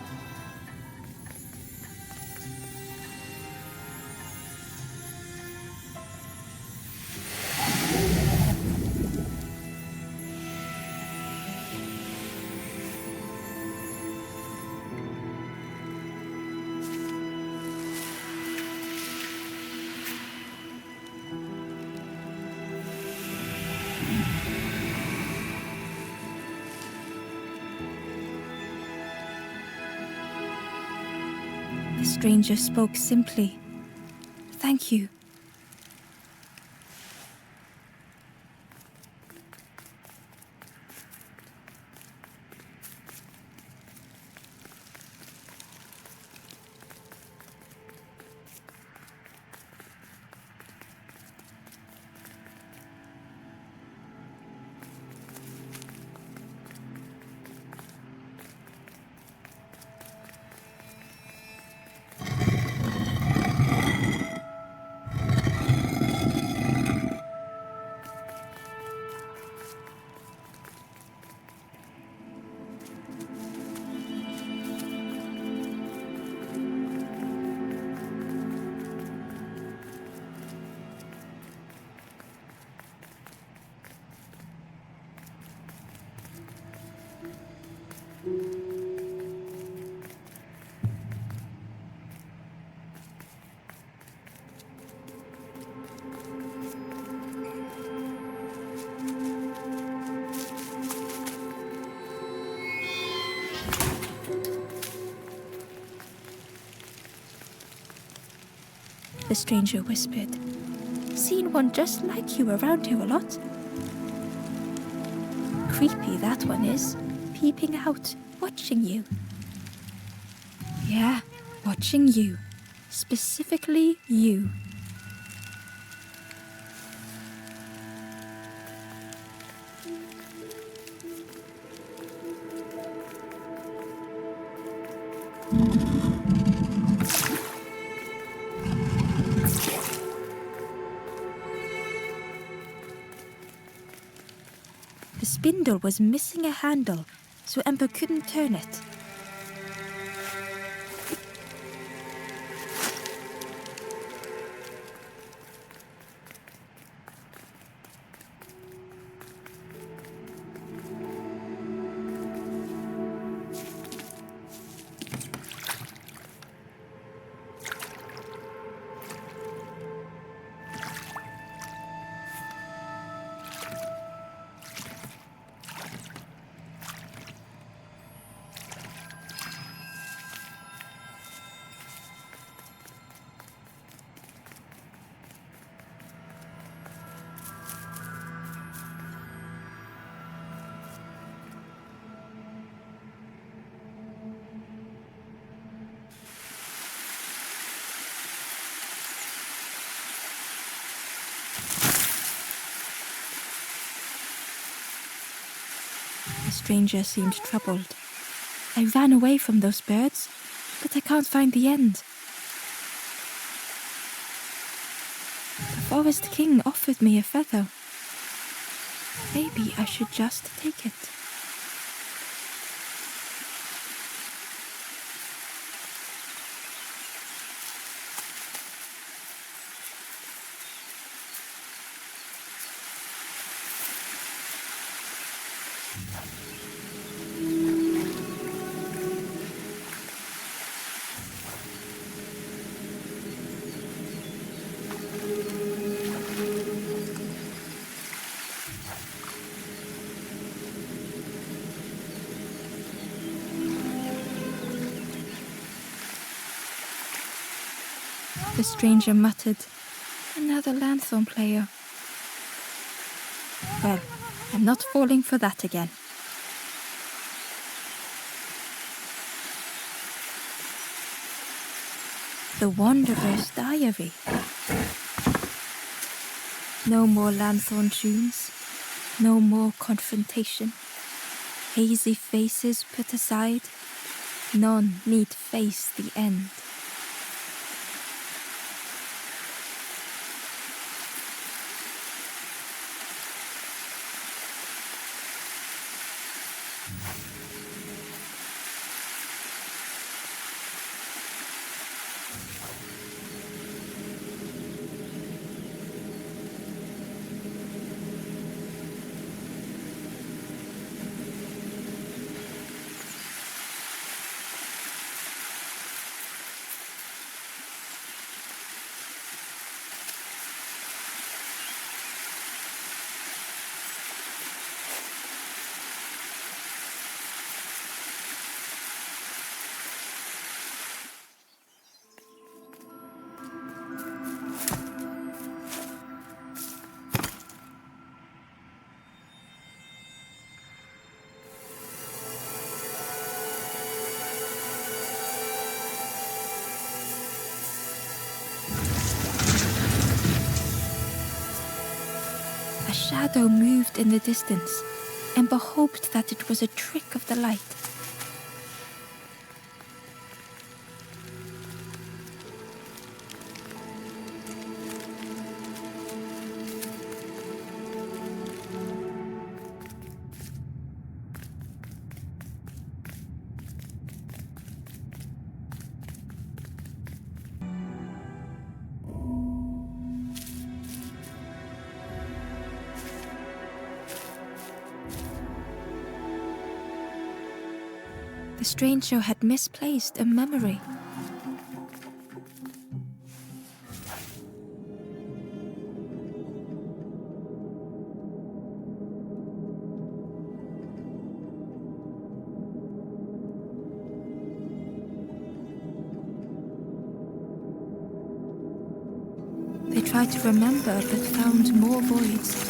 The stranger spoke simply. Thank you. The stranger whispered. Seen one just like you around here a lot. Creepy that one is, peeping out, watching you. Yeah, watching you. Specifically you. The spindle was missing a handle, so Ember couldn't turn it. The stranger seemed troubled. I ran away from those birds, but I can't find the end. The Forest King offered me a feather. Maybe I should just take it. The stranger muttered, "Another lanthorn player." Well, I'm not falling for that again. The Wanderer's Diary. No more lanthorn tunes, no more confrontation. Hazy faces put aside, none need face the end. shadow moved in the distance. Ember hoped that it was a trick of the light. The stranger had misplaced a memory. They tried to remember but found more voids.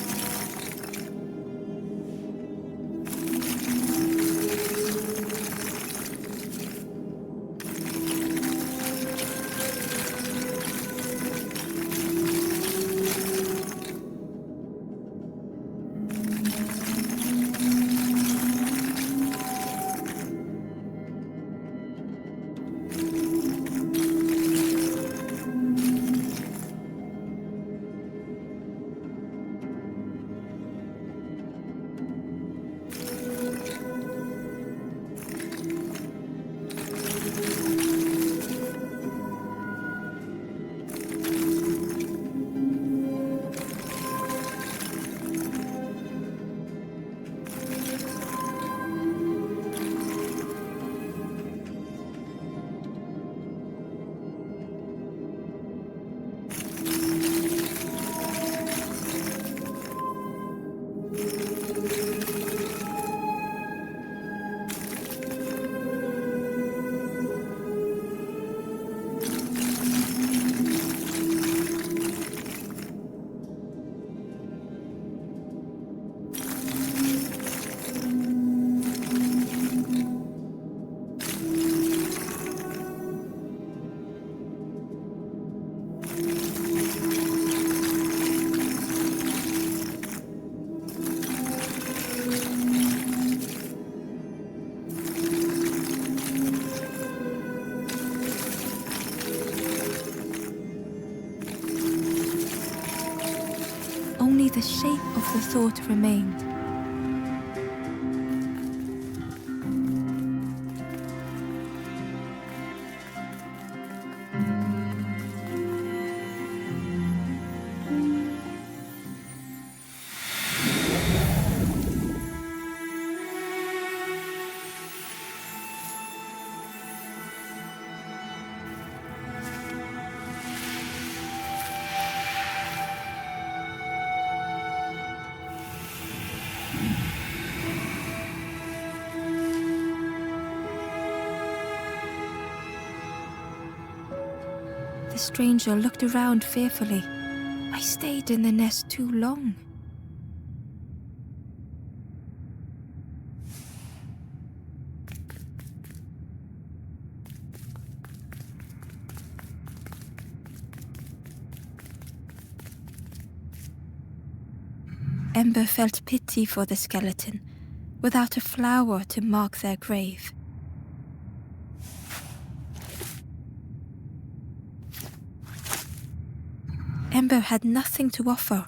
Only the shape of the thought remained. The stranger looked around fearfully. I stayed in the nest too long. Ember felt pity for the skeleton, without a flower to mark their grave. Ember had nothing to offer.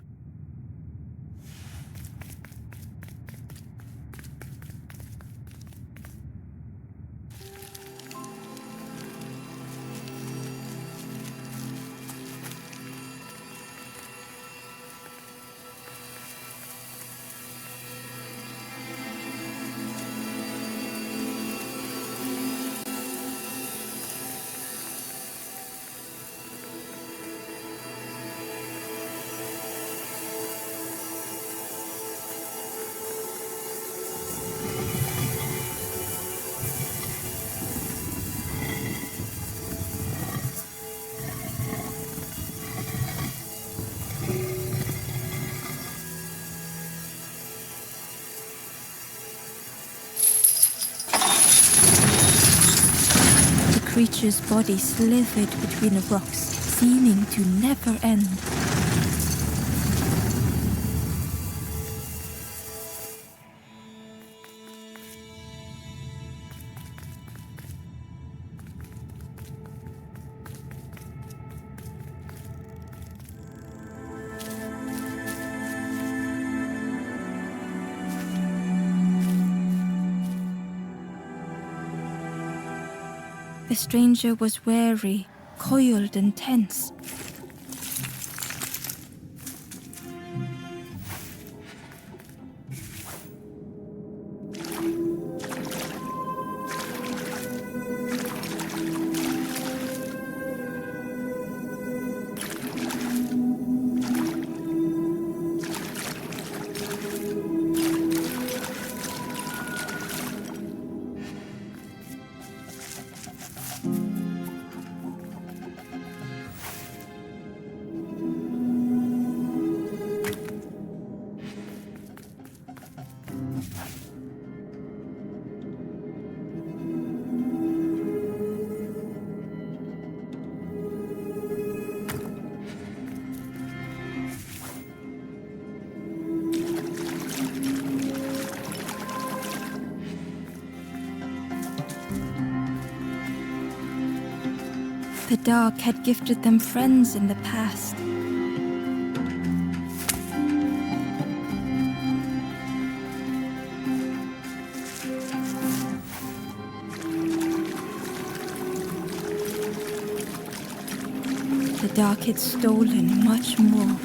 The creature's body slithered between the rocks, seeming to never end. The stranger was wary, coiled and tense. The dark had gifted them friends in the past. The dark had stolen much more.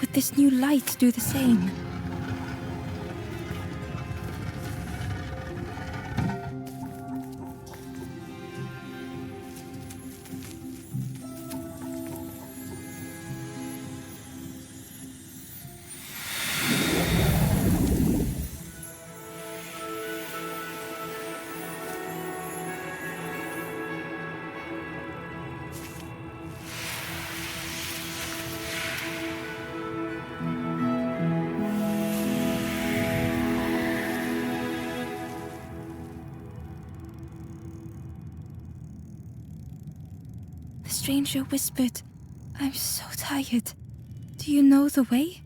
Would this new light do the same? The stranger whispered, "I'm so tired. Do you know the way?"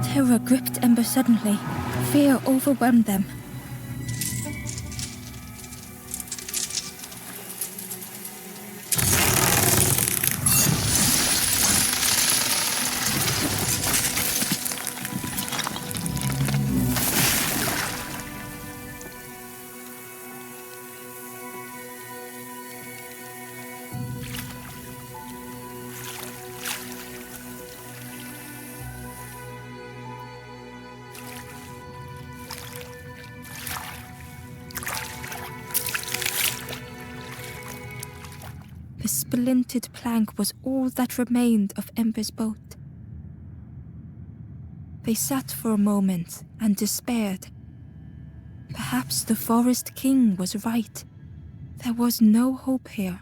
Terror gripped Ember suddenly. Fear overwhelmed them. The splintered plank was all that remained of Ember's boat. They sat for a moment and despaired. Perhaps the Forest King was right. There was no hope here.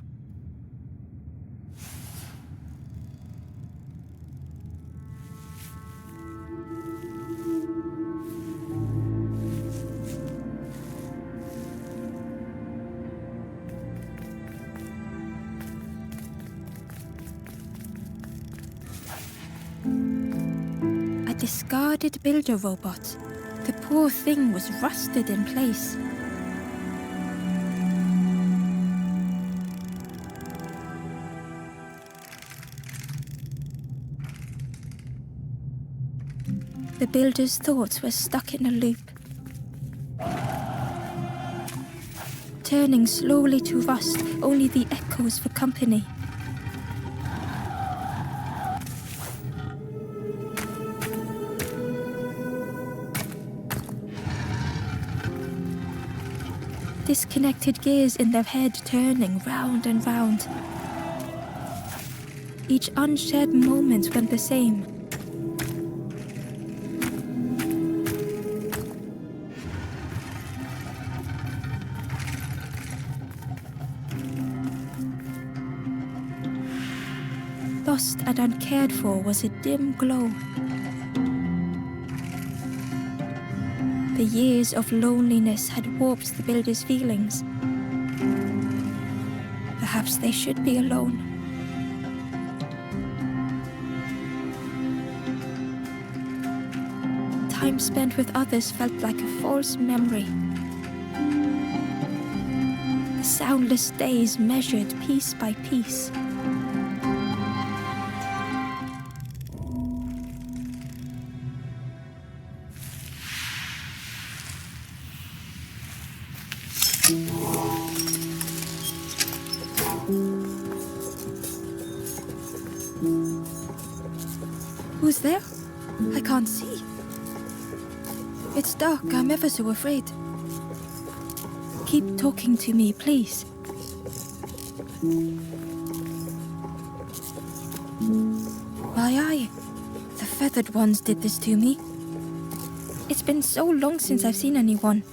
discarded builder robot. The poor thing was rusted in place. The builder's thoughts were stuck in a loop, turning slowly to rust, only the echoes for company. Disconnected gears in their head turning round and round. Each unshared moment went the same. Lost and uncared for was a dim glow. The years of loneliness had warped the builder's feelings. Perhaps they should be alone. Time spent with others felt like a false memory. The soundless days measured piece by piece. Who's there? I can't see. It's dark, I'm ever so afraid. Keep talking to me, please. Why, the feathered ones did this to me. It's been so long since I've seen anyone.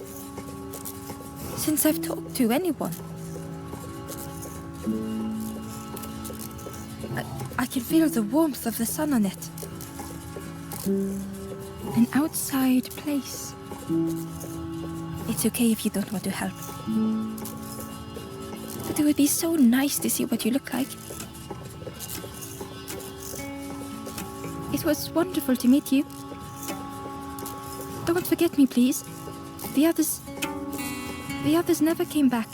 Since I've talked to anyone. I can feel the warmth of the sun on it. An outside place. It's okay if you don't want to help. But it would be so nice to see what you look like. It was wonderful to meet you. Don't forget me, please. The others never came back.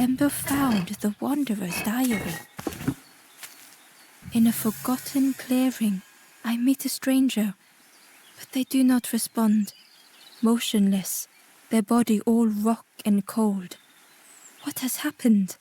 Ember found the Wanderer's diary. In a forgotten clearing, I meet a stranger, but they do not respond. Motionless, their body all rock and cold. What has happened?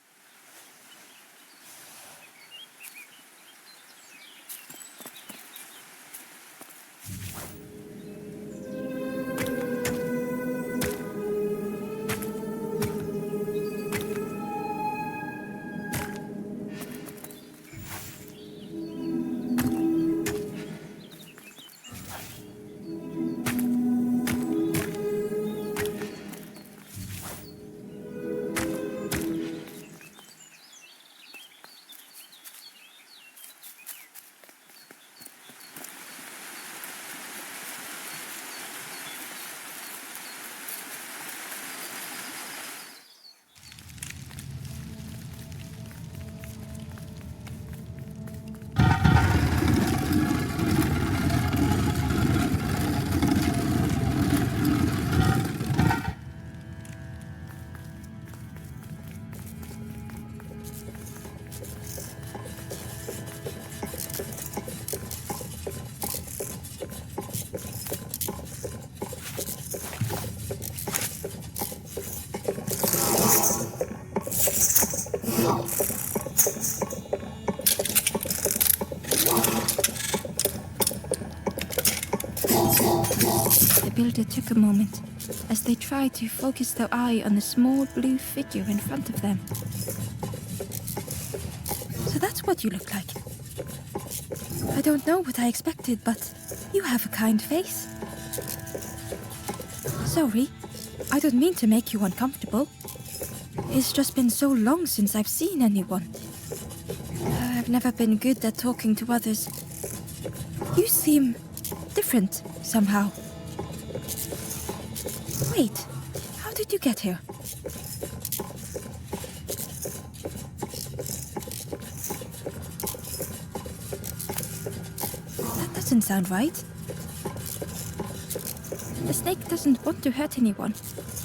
The builder took a moment as they tried to focus their eye on the small blue figure in front of them. So that's what you look like. I don't know what I expected, but you have a kind face. Sorry, I don't mean to make you uncomfortable. It's just been so long since I've seen anyone. I've never been good at talking to others. You seem different somehow. Wait, how did you get here? That doesn't sound right. The snake doesn't want to hurt anyone.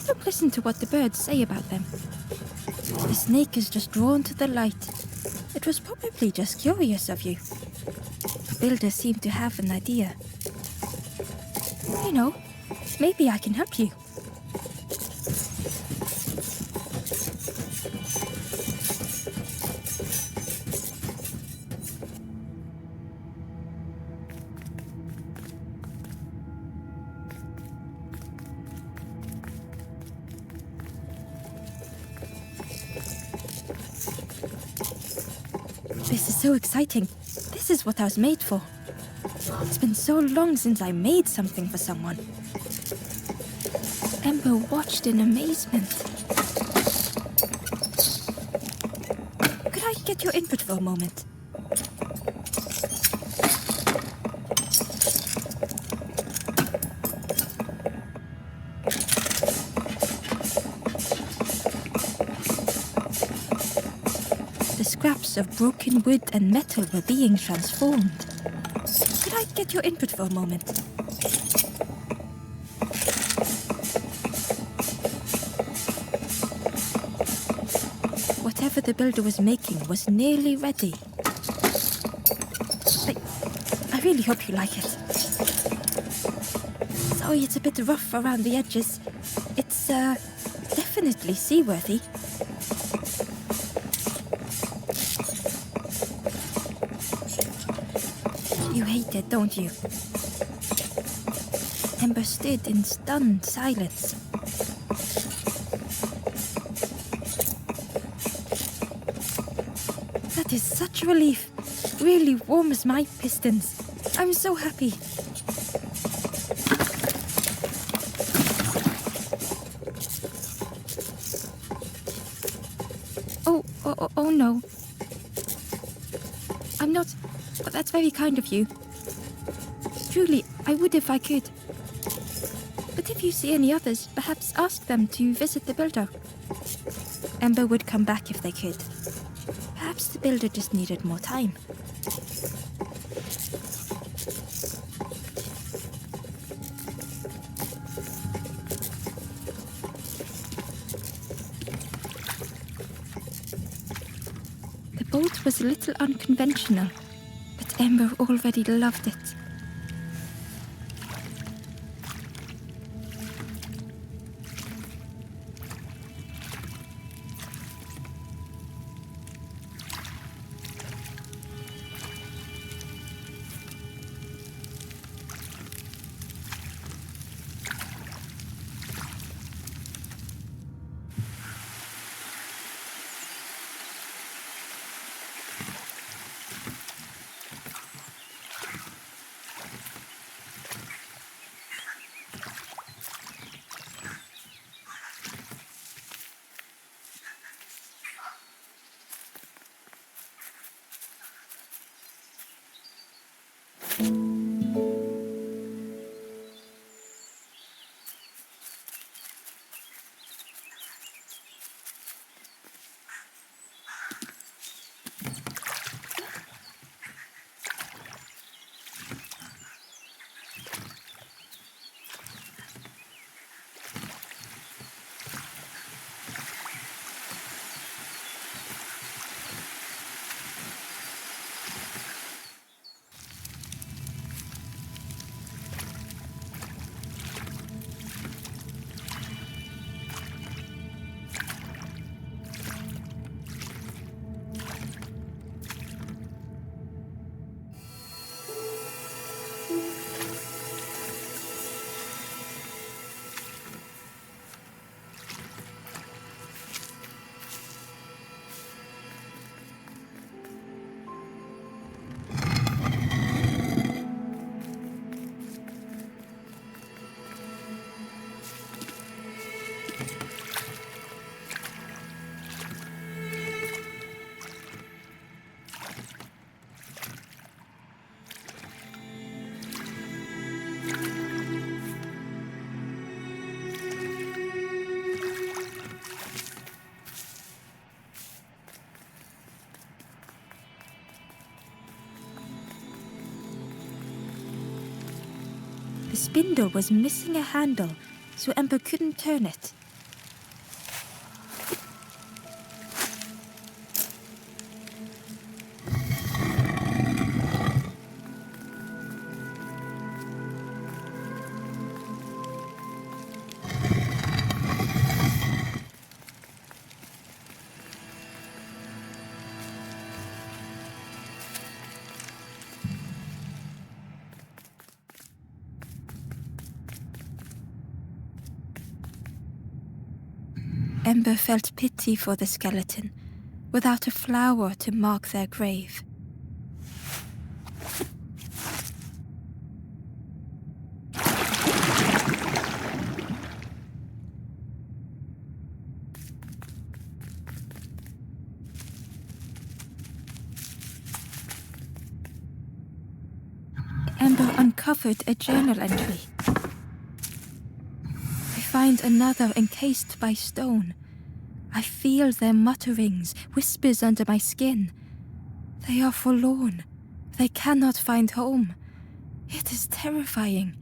Don't listen to what the birds say about them. The snake is just drawn to the light. It was probably just curious of you. The builder seemed to have an idea. You know, maybe I can help you. This is so exciting. This is what I was made for. It's been so long since I made something for someone. Ember watched in amazement. Could I get your input for a moment? The scraps of broken wood and metal were being transformed. Could I get your input for a moment? Whatever the builder was making was nearly ready. I really hope you like it. Sorry, it's a bit rough around the edges. It's, definitely seaworthy. You hate it, don't you? Ember stood in stunned silence. That is such relief. Really warms my pistons. I'm so happy. Oh no. I'm not... But that's very kind of you. Truly, I would if I could. But if you see any others, perhaps ask them to visit the builder. Ember would come back if they could. Perhaps the builder just needed more time. oath was a little unconventional, but Ember already loved it. The spindle was missing a handle, so Ember couldn't turn it. Ember felt pity for the skeleton, without a flower to mark their grave. Ember uncovered a journal entry. I find another encased by stone. I feel their mutterings, whispers under my skin. They are forlorn. They cannot find home. It is terrifying.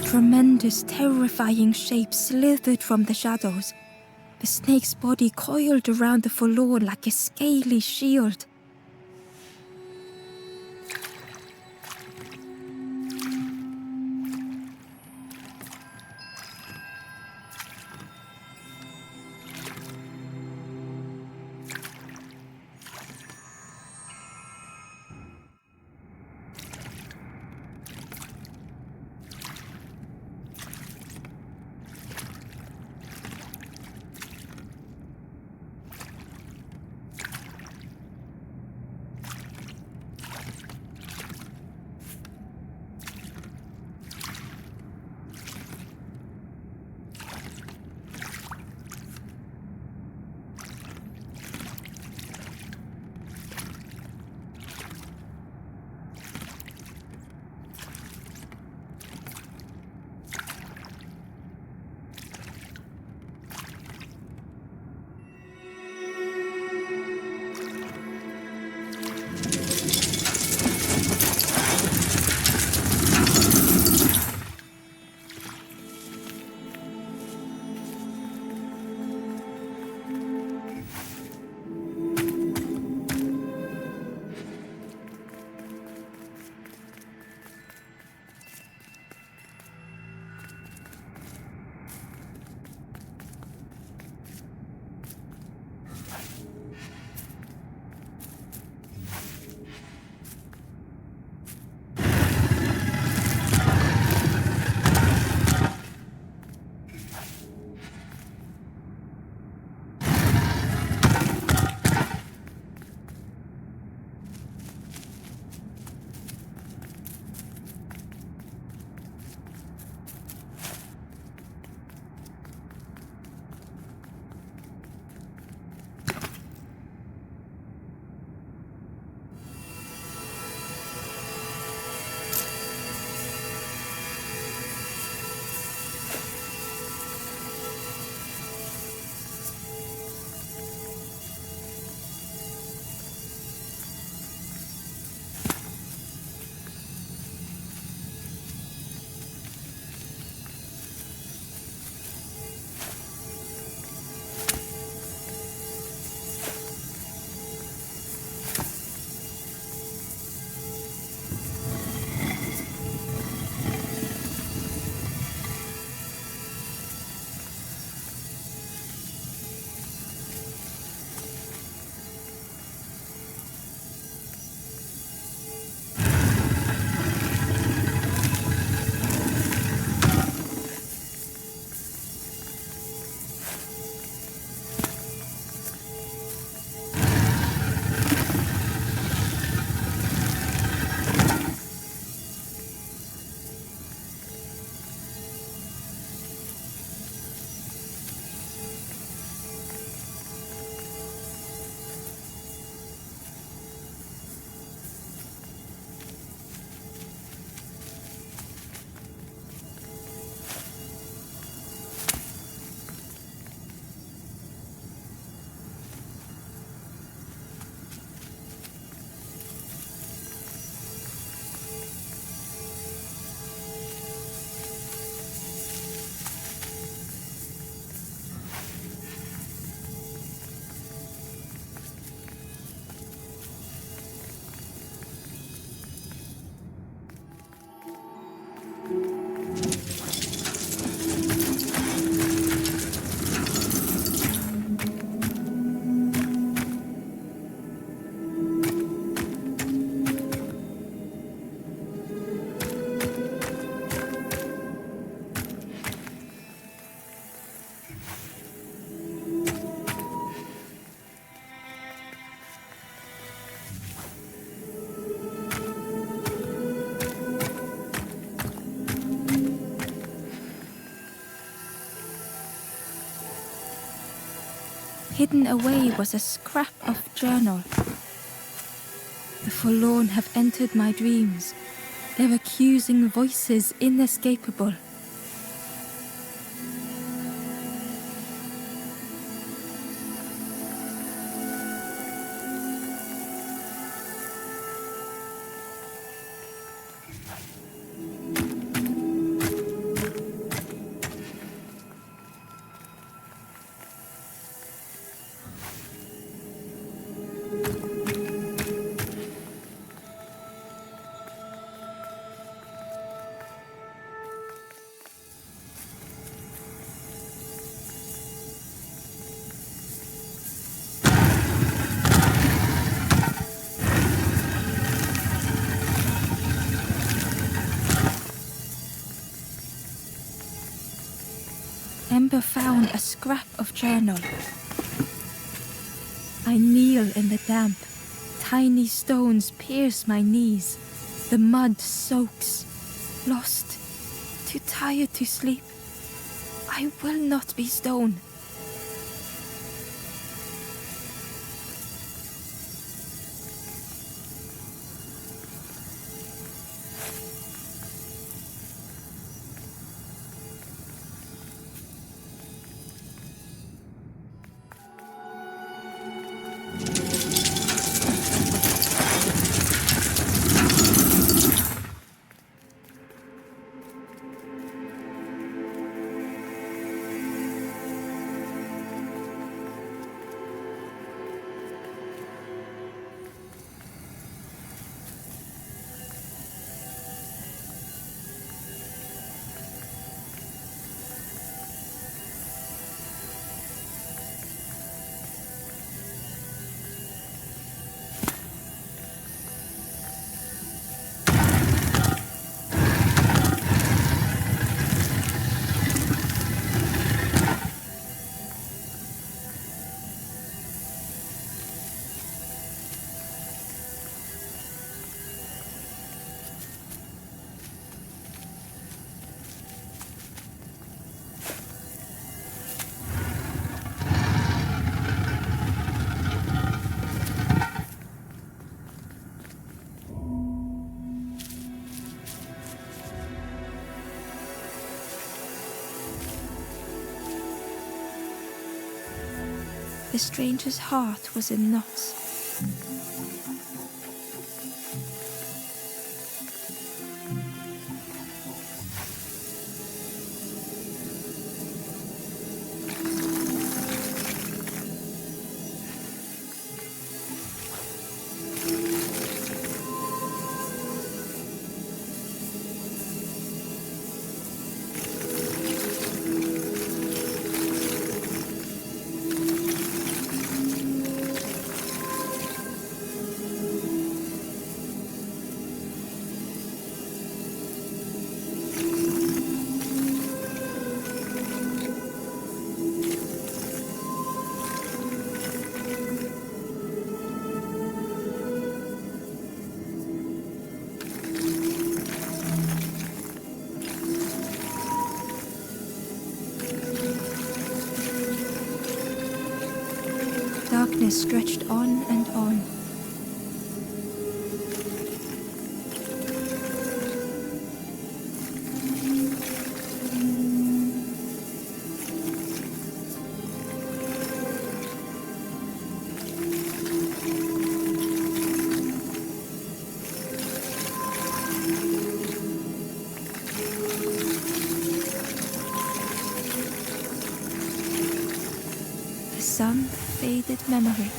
Tremendous, terrifying shape slithered from the shadows. The snake's body coiled around the forlorn like a scaly shield. Hidden away was a scrap of journal. The forlorn have entered my dreams, their accusing voices inescapable. Ember found a scrap of journal. I kneel in the damp. Tiny stones pierce my knees. The mud soaks. Lost. Too tired to sleep. I will not be stone. The stranger's heart was in knots. Darkness stretched on and on. Some faded memory.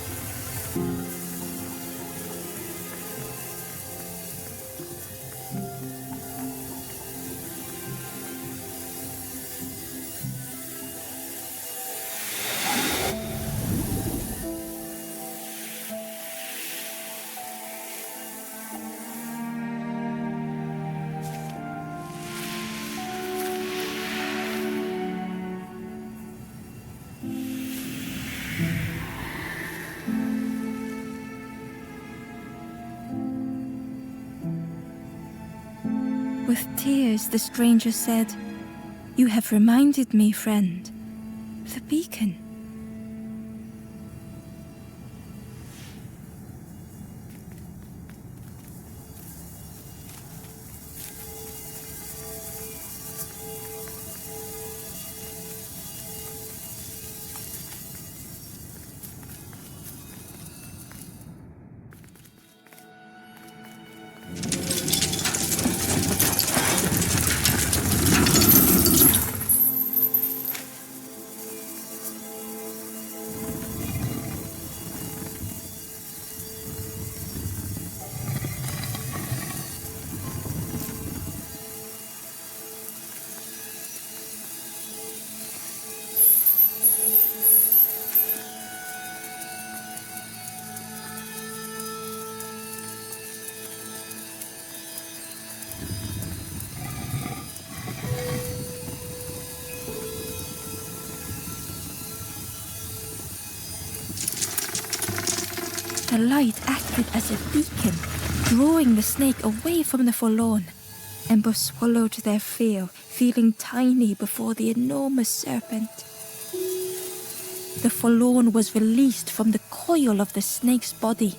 With tears, the stranger said, "You have reminded me, friend. The beacon. The light acted as a beacon, drawing the snake away from the forlorn. Ember swallowed their fear, feeling tiny before the enormous serpent. The forlorn was released from the coil of the snake's body.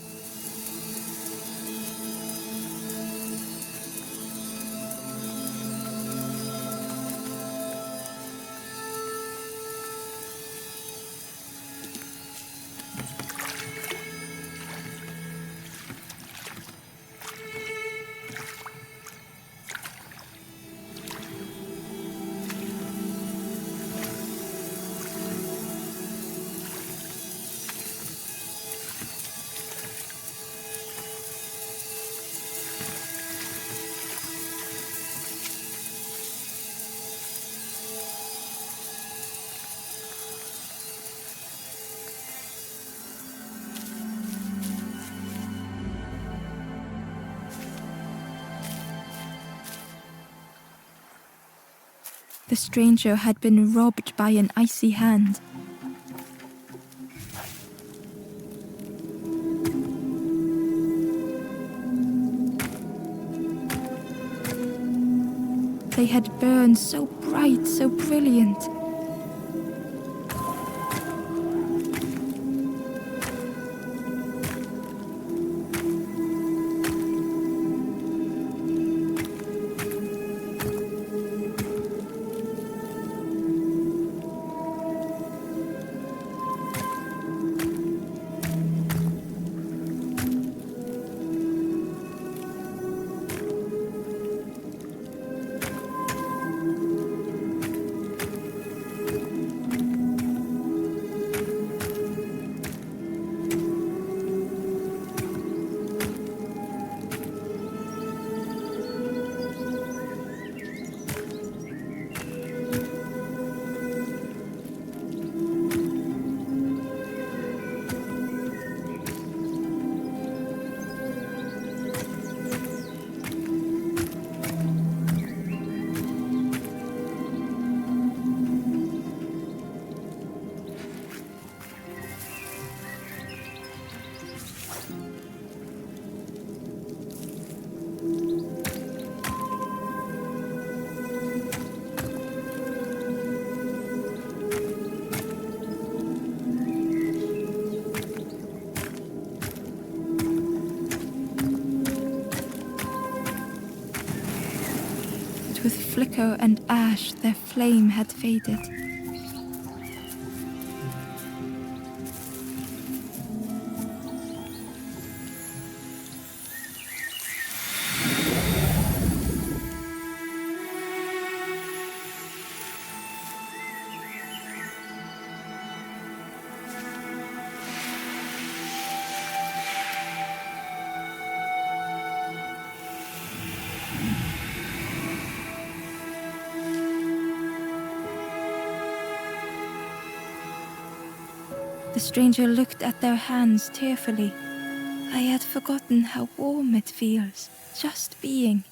The stranger had been robbed by an icy hand. They had burned so bright, so brilliant. With flicker and ash, their flame had faded. The stranger looked at their hands tearfully. I had forgotten how warm it feels, just being.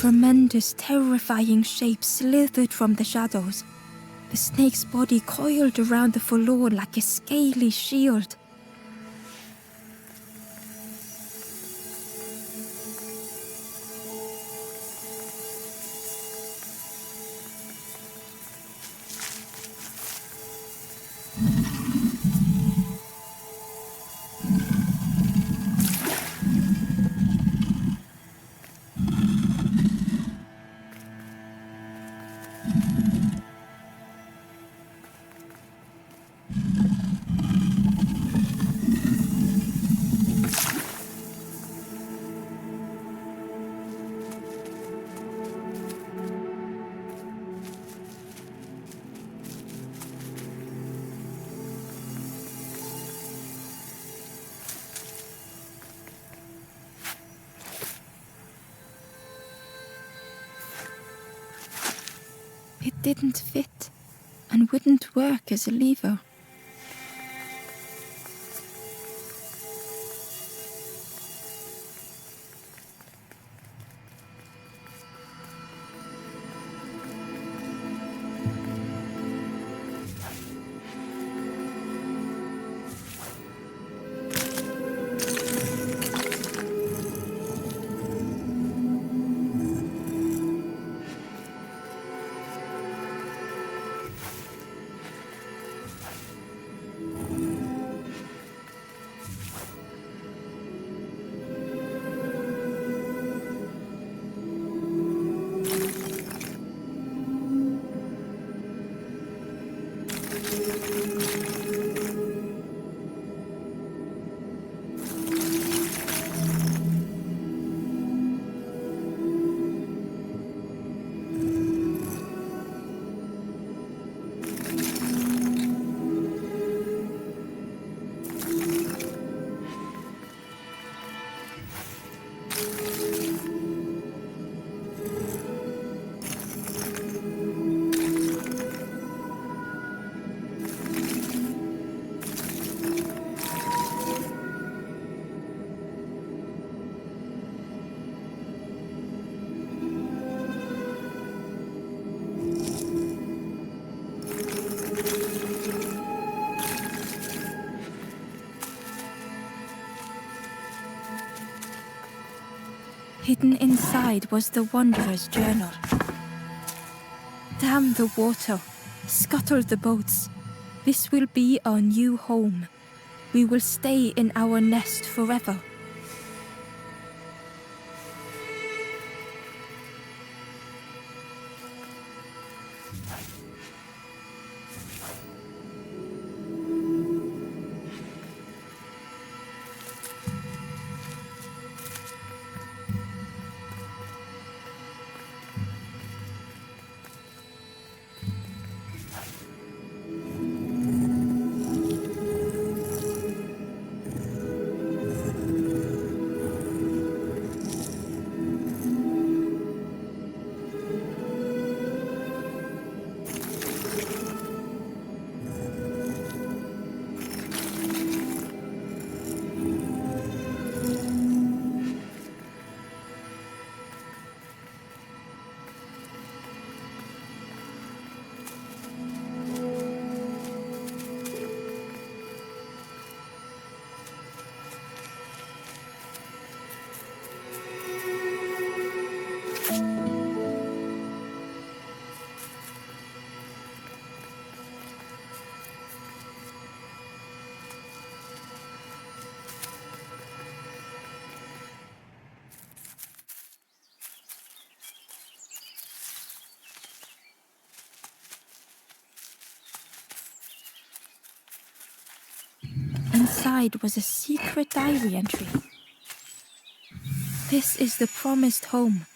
tremendous, terrifying shape slithered from the shadows. The snake's body coiled around the forlorn like a scaly shield. It didn't fit and wouldn't work as a lever. Hidden inside was the Wanderer's journal. Dam the water, scuttle the boats. This will be our new home. We will stay in our nest forever. Inside was a secret diary entry. This is the promised home.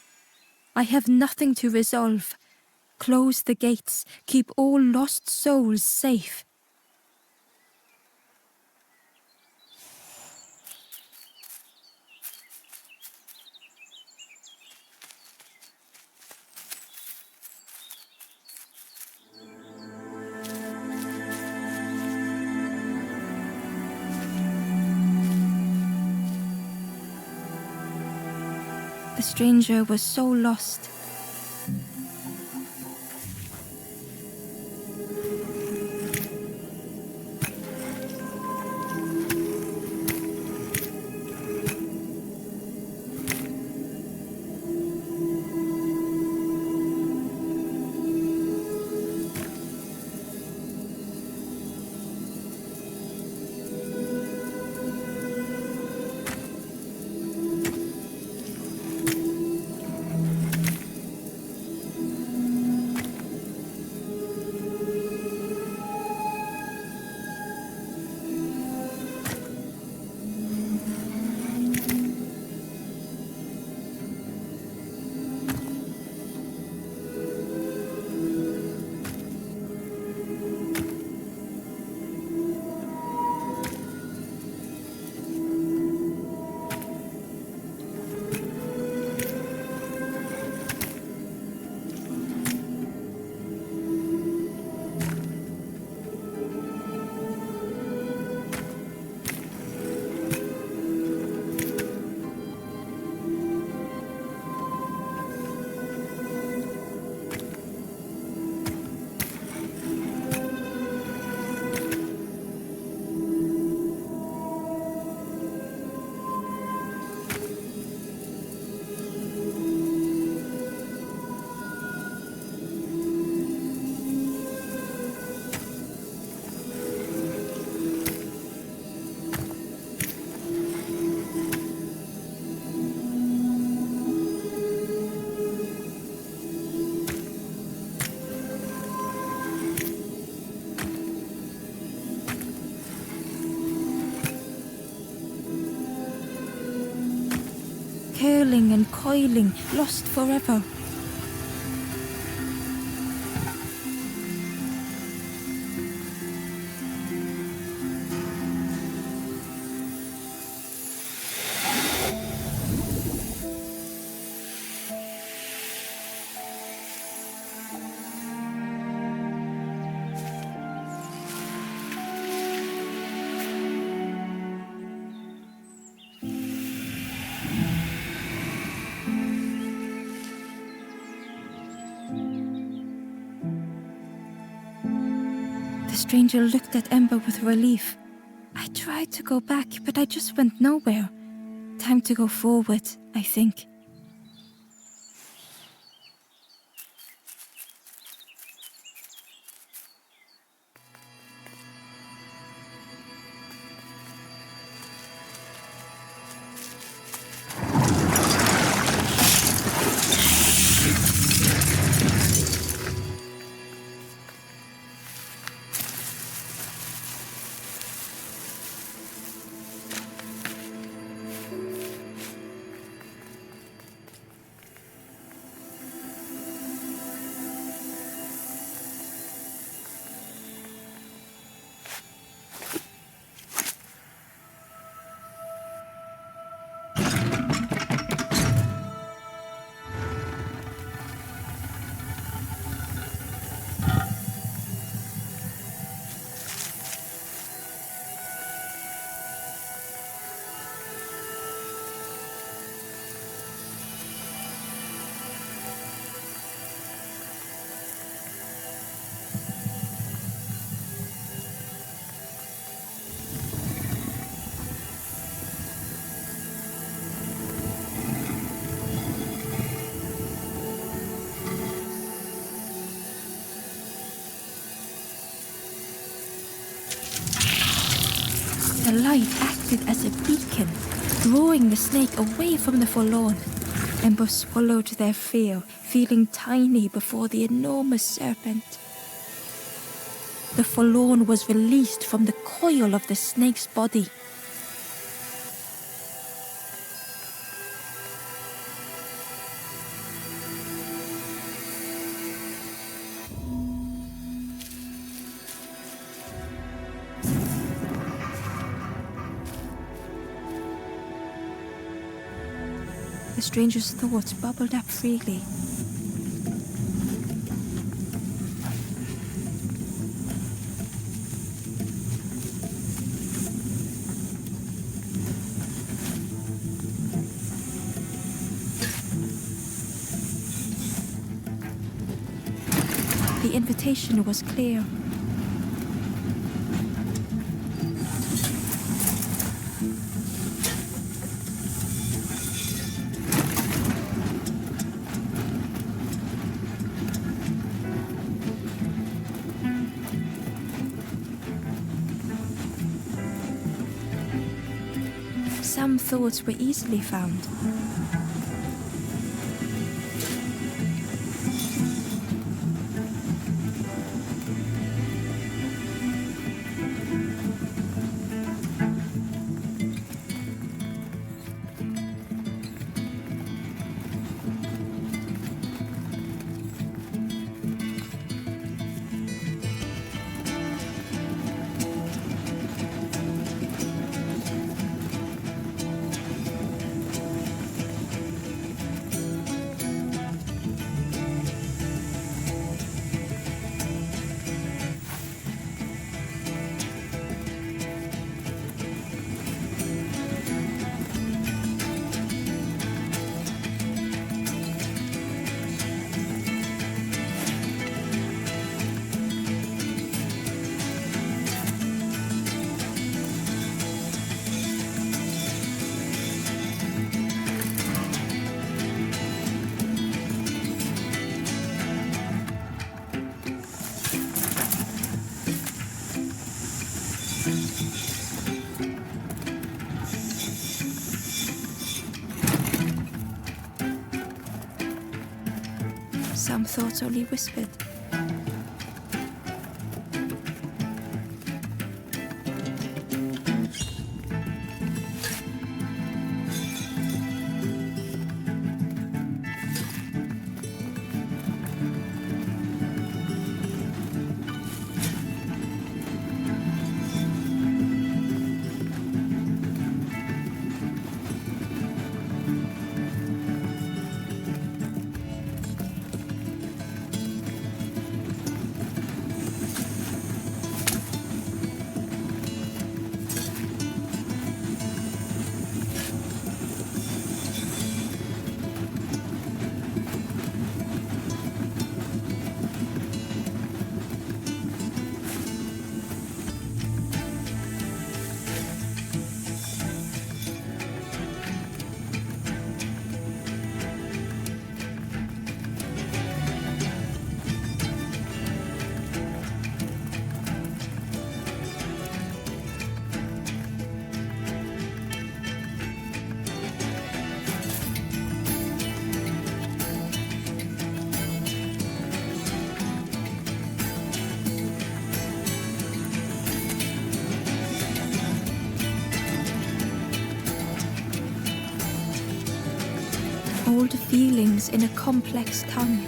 I have nothing to resolve. Close the gates. Keep all lost souls safe. The stranger was so lost. Curling and coiling, lost forever. The stranger looked at Ember with relief. I tried to go back, but I just went nowhere. Time to go forward, I think. The light acted as a beacon, drawing the snake away from the forlorn. Ember swallowed their fear, feeling tiny before the enormous serpent. The forlorn was released from the coil of the snake's body. The stranger's thoughts bubbled up freely. the invitation was clear. Some thoughts were easily found. Some thoughts only whispered. All the feelings in a complex tongue.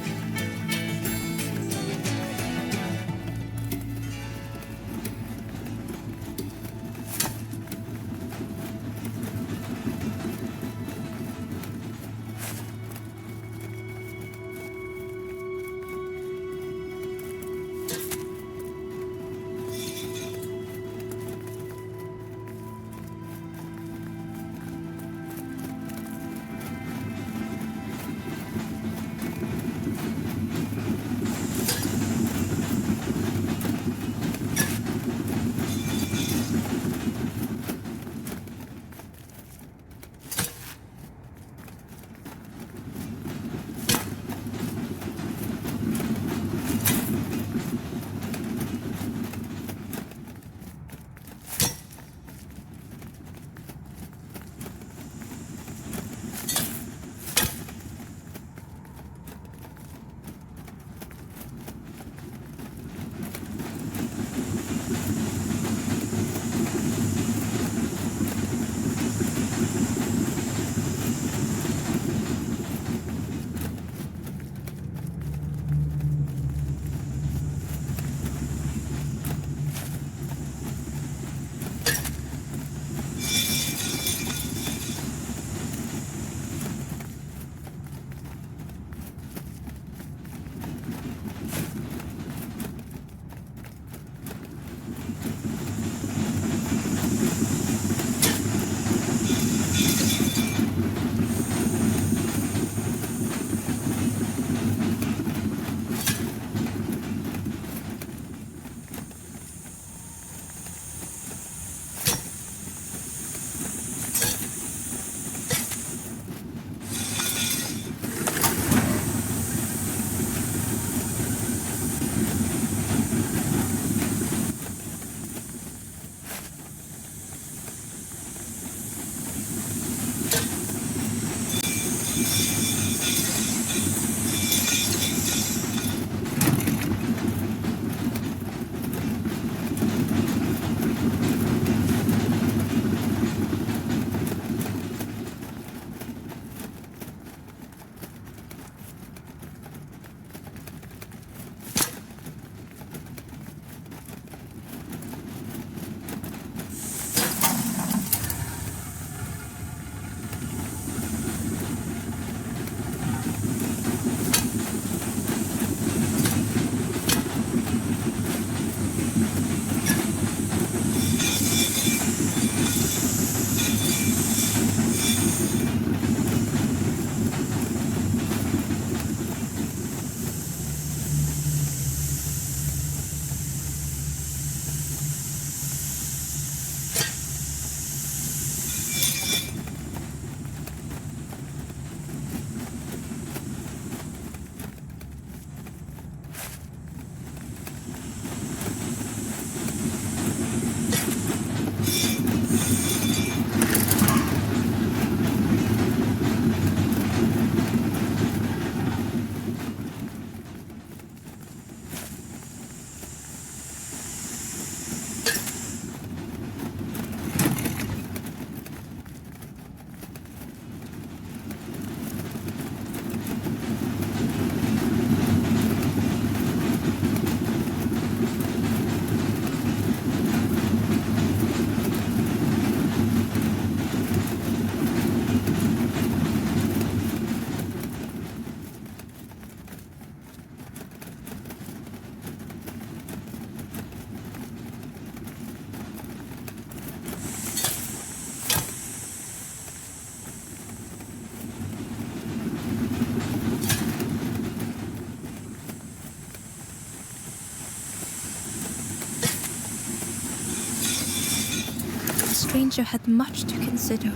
stranger had much to consider.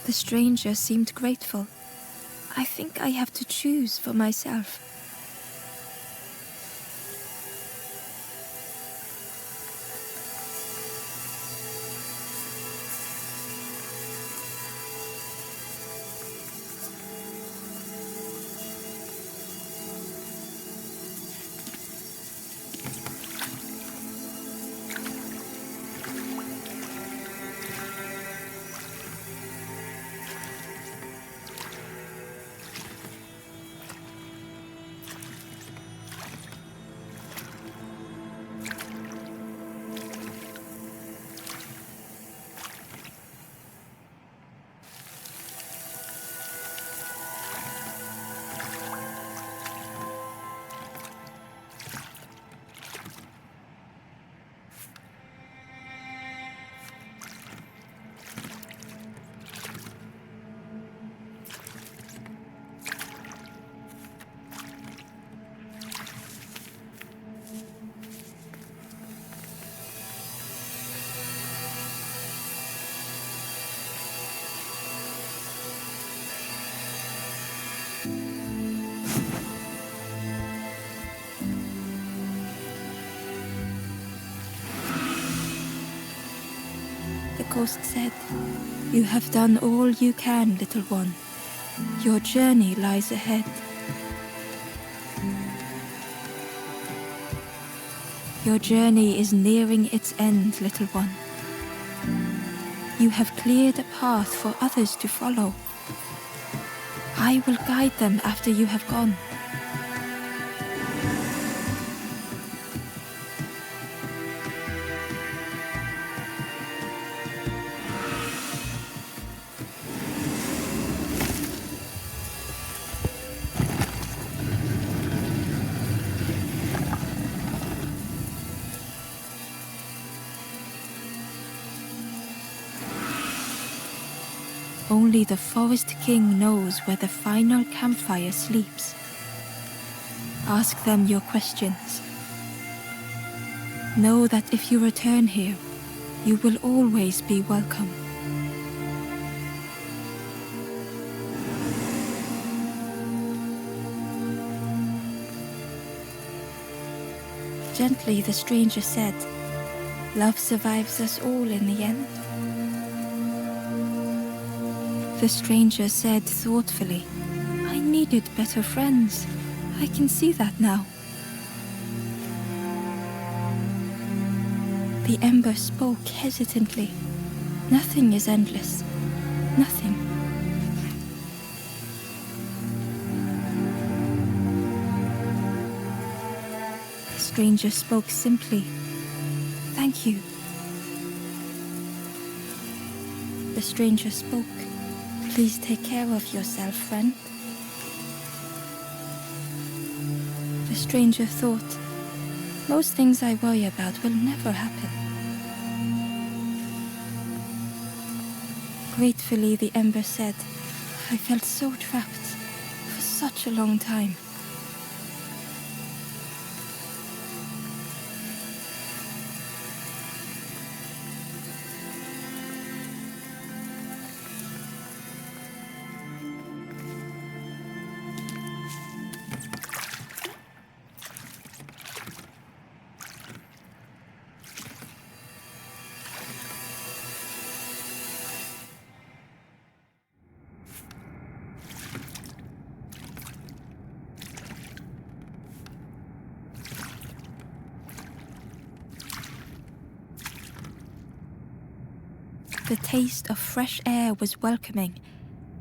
The stranger seemed grateful. I think I have to choose for myself. The ghost said, "You have done all you can, little one. Your journey lies ahead." Your journey is nearing its end, little one. You have cleared a path for others to follow. I will guide them after you have gone. Only the Forest King knows where the final campfire sleeps. Ask them your questions. Know that if you return here, you will always be welcome. Gently, the stranger said, "Love survives us all in the end." The stranger said thoughtfully, "I needed better friends. I can see that now." The Ember spoke hesitantly. "Nothing is endless. Nothing." The stranger spoke simply. "Thank you." The stranger spoke. "Please take care of yourself, friend." The stranger thought, "Most things I worry about will never happen." Gratefully, the Ember said, "I felt so trapped for such a long time." The taste of fresh air was welcoming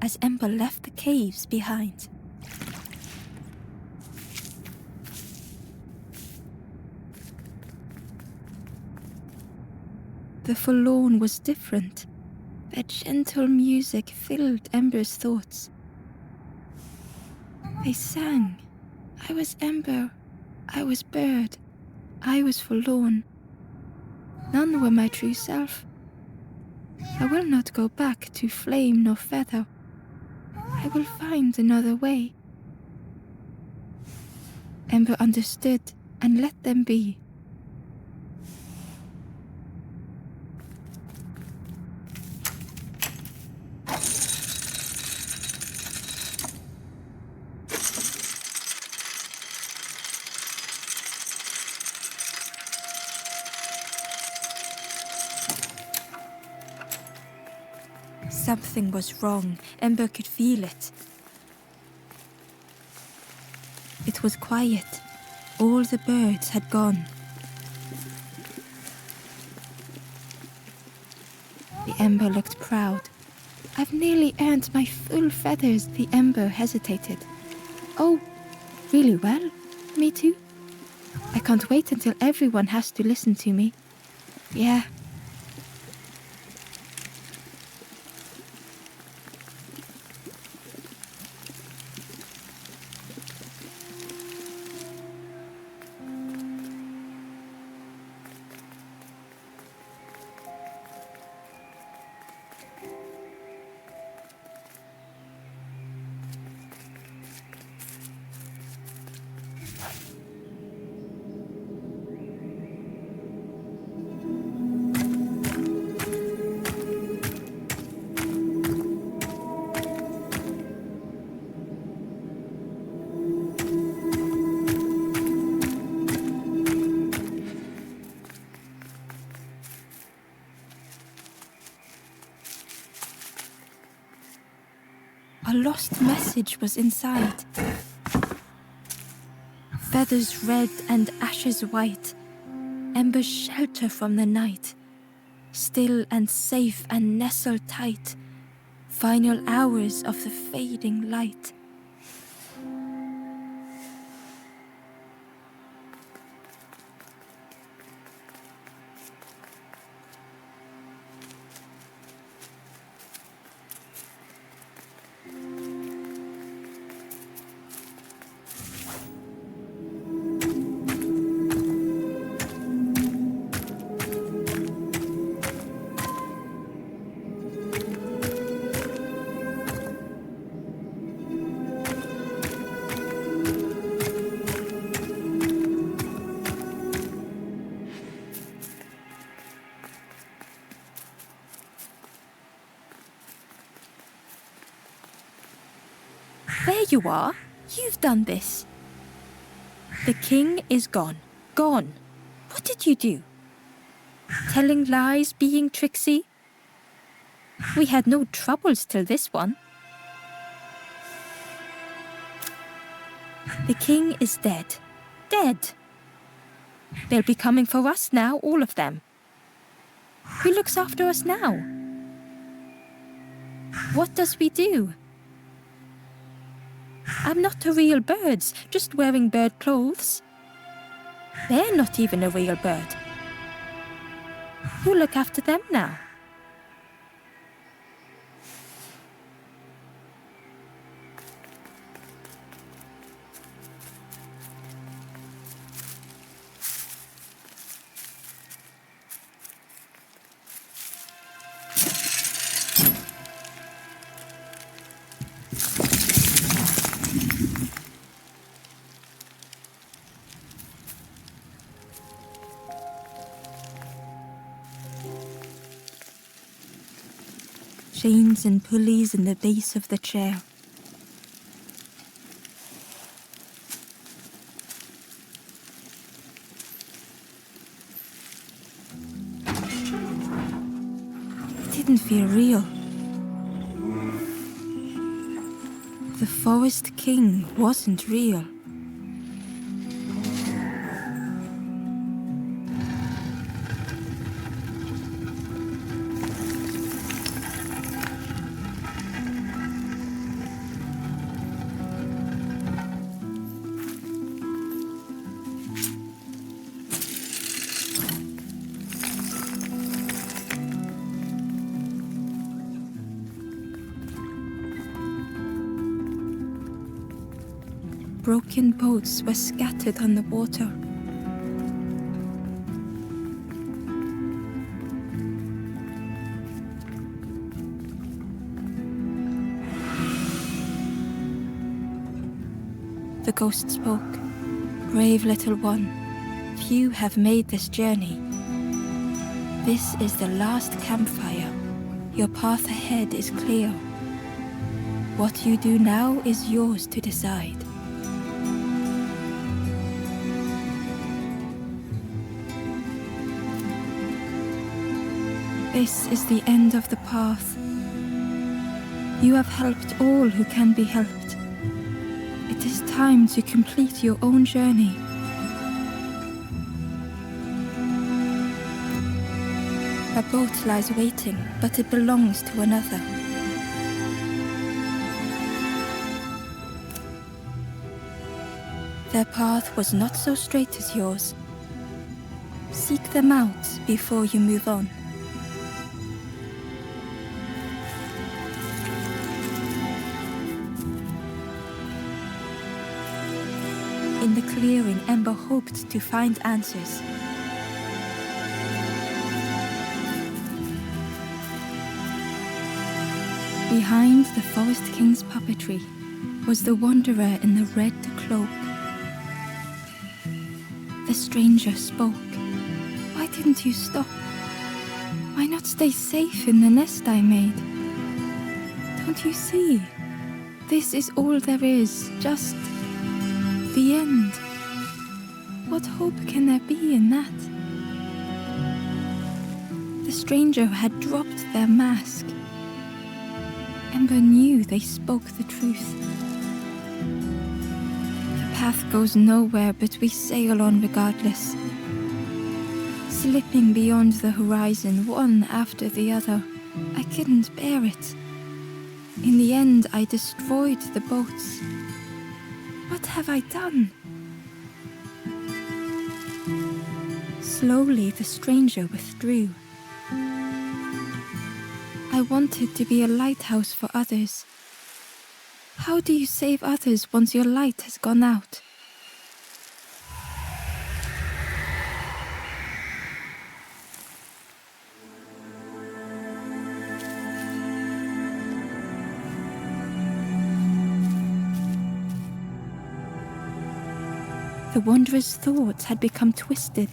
as Ember left the caves behind. The forlorn was different. Their gentle music filled Ember's thoughts. They sang. I was Ember. I was bird. I was forlorn. None were my true self. I will not go back to flame nor feather. I will find another way. Ember understood and let them be. Something was wrong. Ember could feel it. It was quiet. All the birds had gone. The Ember looked proud. I've nearly earned my full feathers. The Ember hesitated. Oh, really well? Me too? I can't wait until everyone has to listen to me. Yeah. A lost message was inside. Feathers red and ashes white, Ember's shelter from the night. Still and safe and nestled tight, final hours of the fading light. There you are. You've done this. The king is gone. Gone. What did you do? Telling lies, being tricksy? We had no troubles till this one. The king is dead. Dead. They'll be coming for us now, all of them. Who looks after us now? What does we do? I'm not a real bird, just wearing bird clothes. They're not even a real bird. Who'll look after them now? Chains and pulleys in the base of the chair. It didn't feel real. The Forest King wasn't real. broken boats were scattered on the water. The ghost spoke. "Brave little one, few have made this journey. This is the last campfire. Your path ahead is clear. What you do now is yours to decide." This is the end of the path. You have helped all who can be helped. It is time to complete your own journey. A boat lies waiting, but it belongs to another. Their path was not so straight as yours. Seek them out before you move on. In the clearing, Ember hoped to find answers. Behind the Forest King's puppetry was the wanderer in the red cloak. The stranger spoke. "Why didn't you stop? Why not stay safe in the nest I made? Don't you see? This is all there is, just the end. What hope can there be in that?" The stranger had dropped their mask. Ember knew they spoke the truth. The path goes nowhere, but we sail on regardless, slipping beyond the horizon, one after the other. I couldn't bear it. In the end, I destroyed the boats. What have I done? Slowly, the stranger withdrew. I wanted to be a lighthouse for others. How do you save others once your light has gone out? The wanderer's thoughts had become twisted.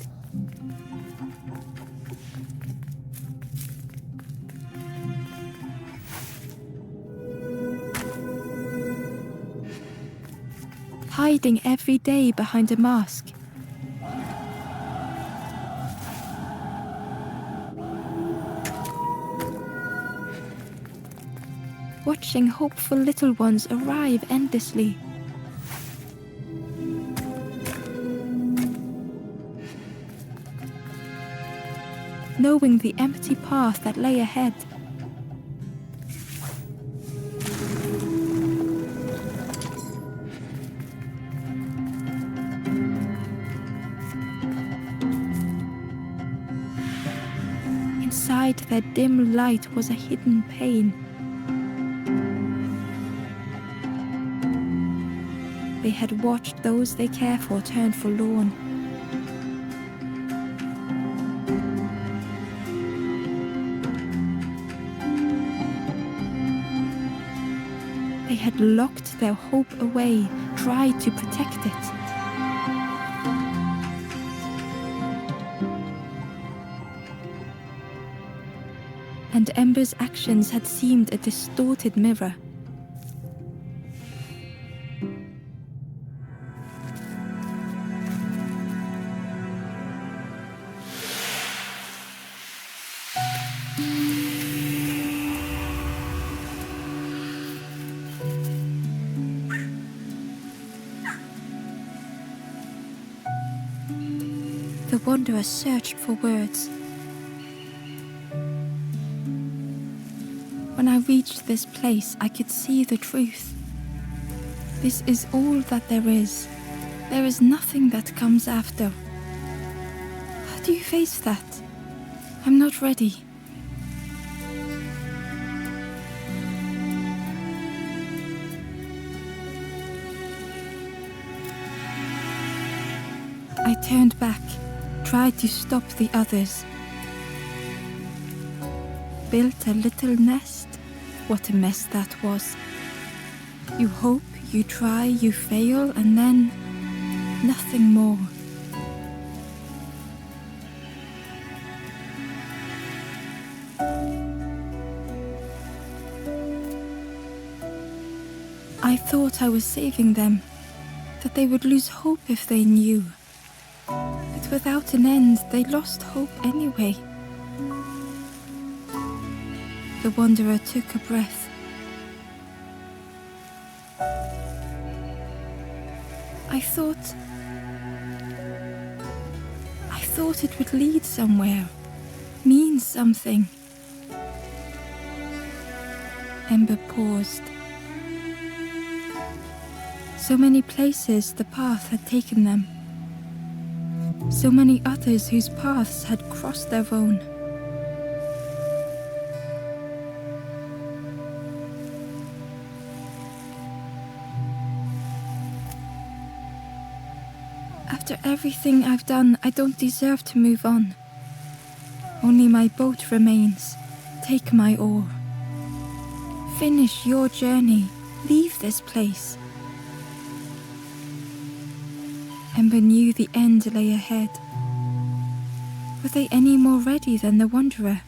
Hiding every day behind a mask. Watching hopeful little ones arrive endlessly. Knowing the empty path that lay ahead. Inside their dim light was a hidden pain. They had watched those they care for turn forlorn. They had locked their hope away, tried to protect it. And Ember's actions had seemed a distorted mirror. The wanderer searched for words. When I reached this place, I could see the truth. This is all that there is. There is nothing that comes after. How do you face that? I'm not ready. turned back, tried to stop the others. Built a little nest. What a mess that was. You hope, you try, you fail, and then nothing more. I thought I was saving them, that they would lose hope if they knew. But without an end, they lost hope anyway. The wanderer took a breath. I thought it would lead somewhere, mean something. Ember paused. So many places the path had taken them. So many others whose paths had crossed their own. After everything I've done, I don't deserve to move on. Only my boat remains. Take my oar. Finish your journey. Leave this place. Ember knew the end lay ahead. Were they any more ready than the wanderer?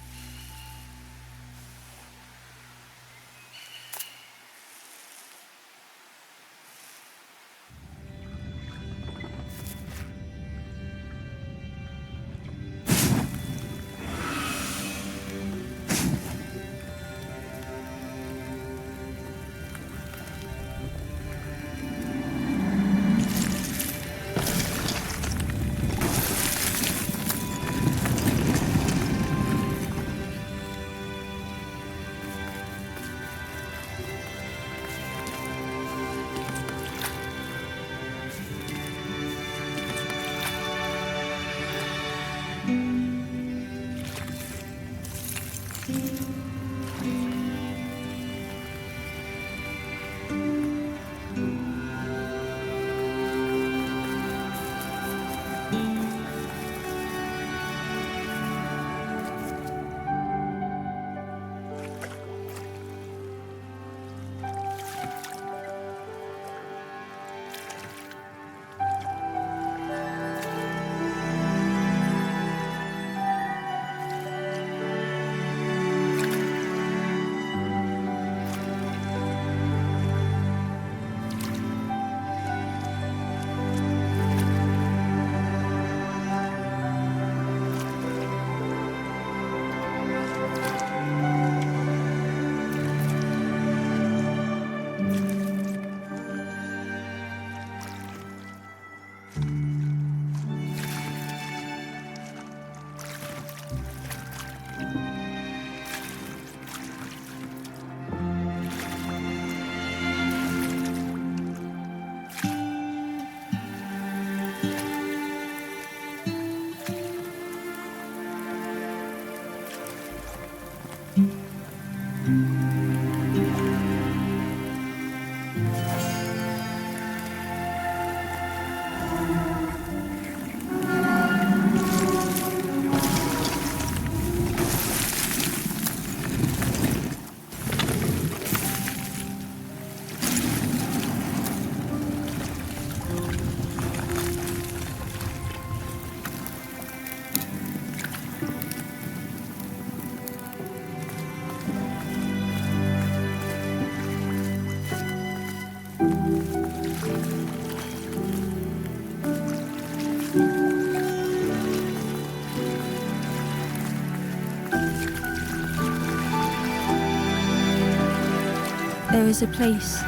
There is a place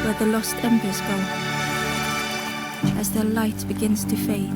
where the lost embers go as their light begins to fade.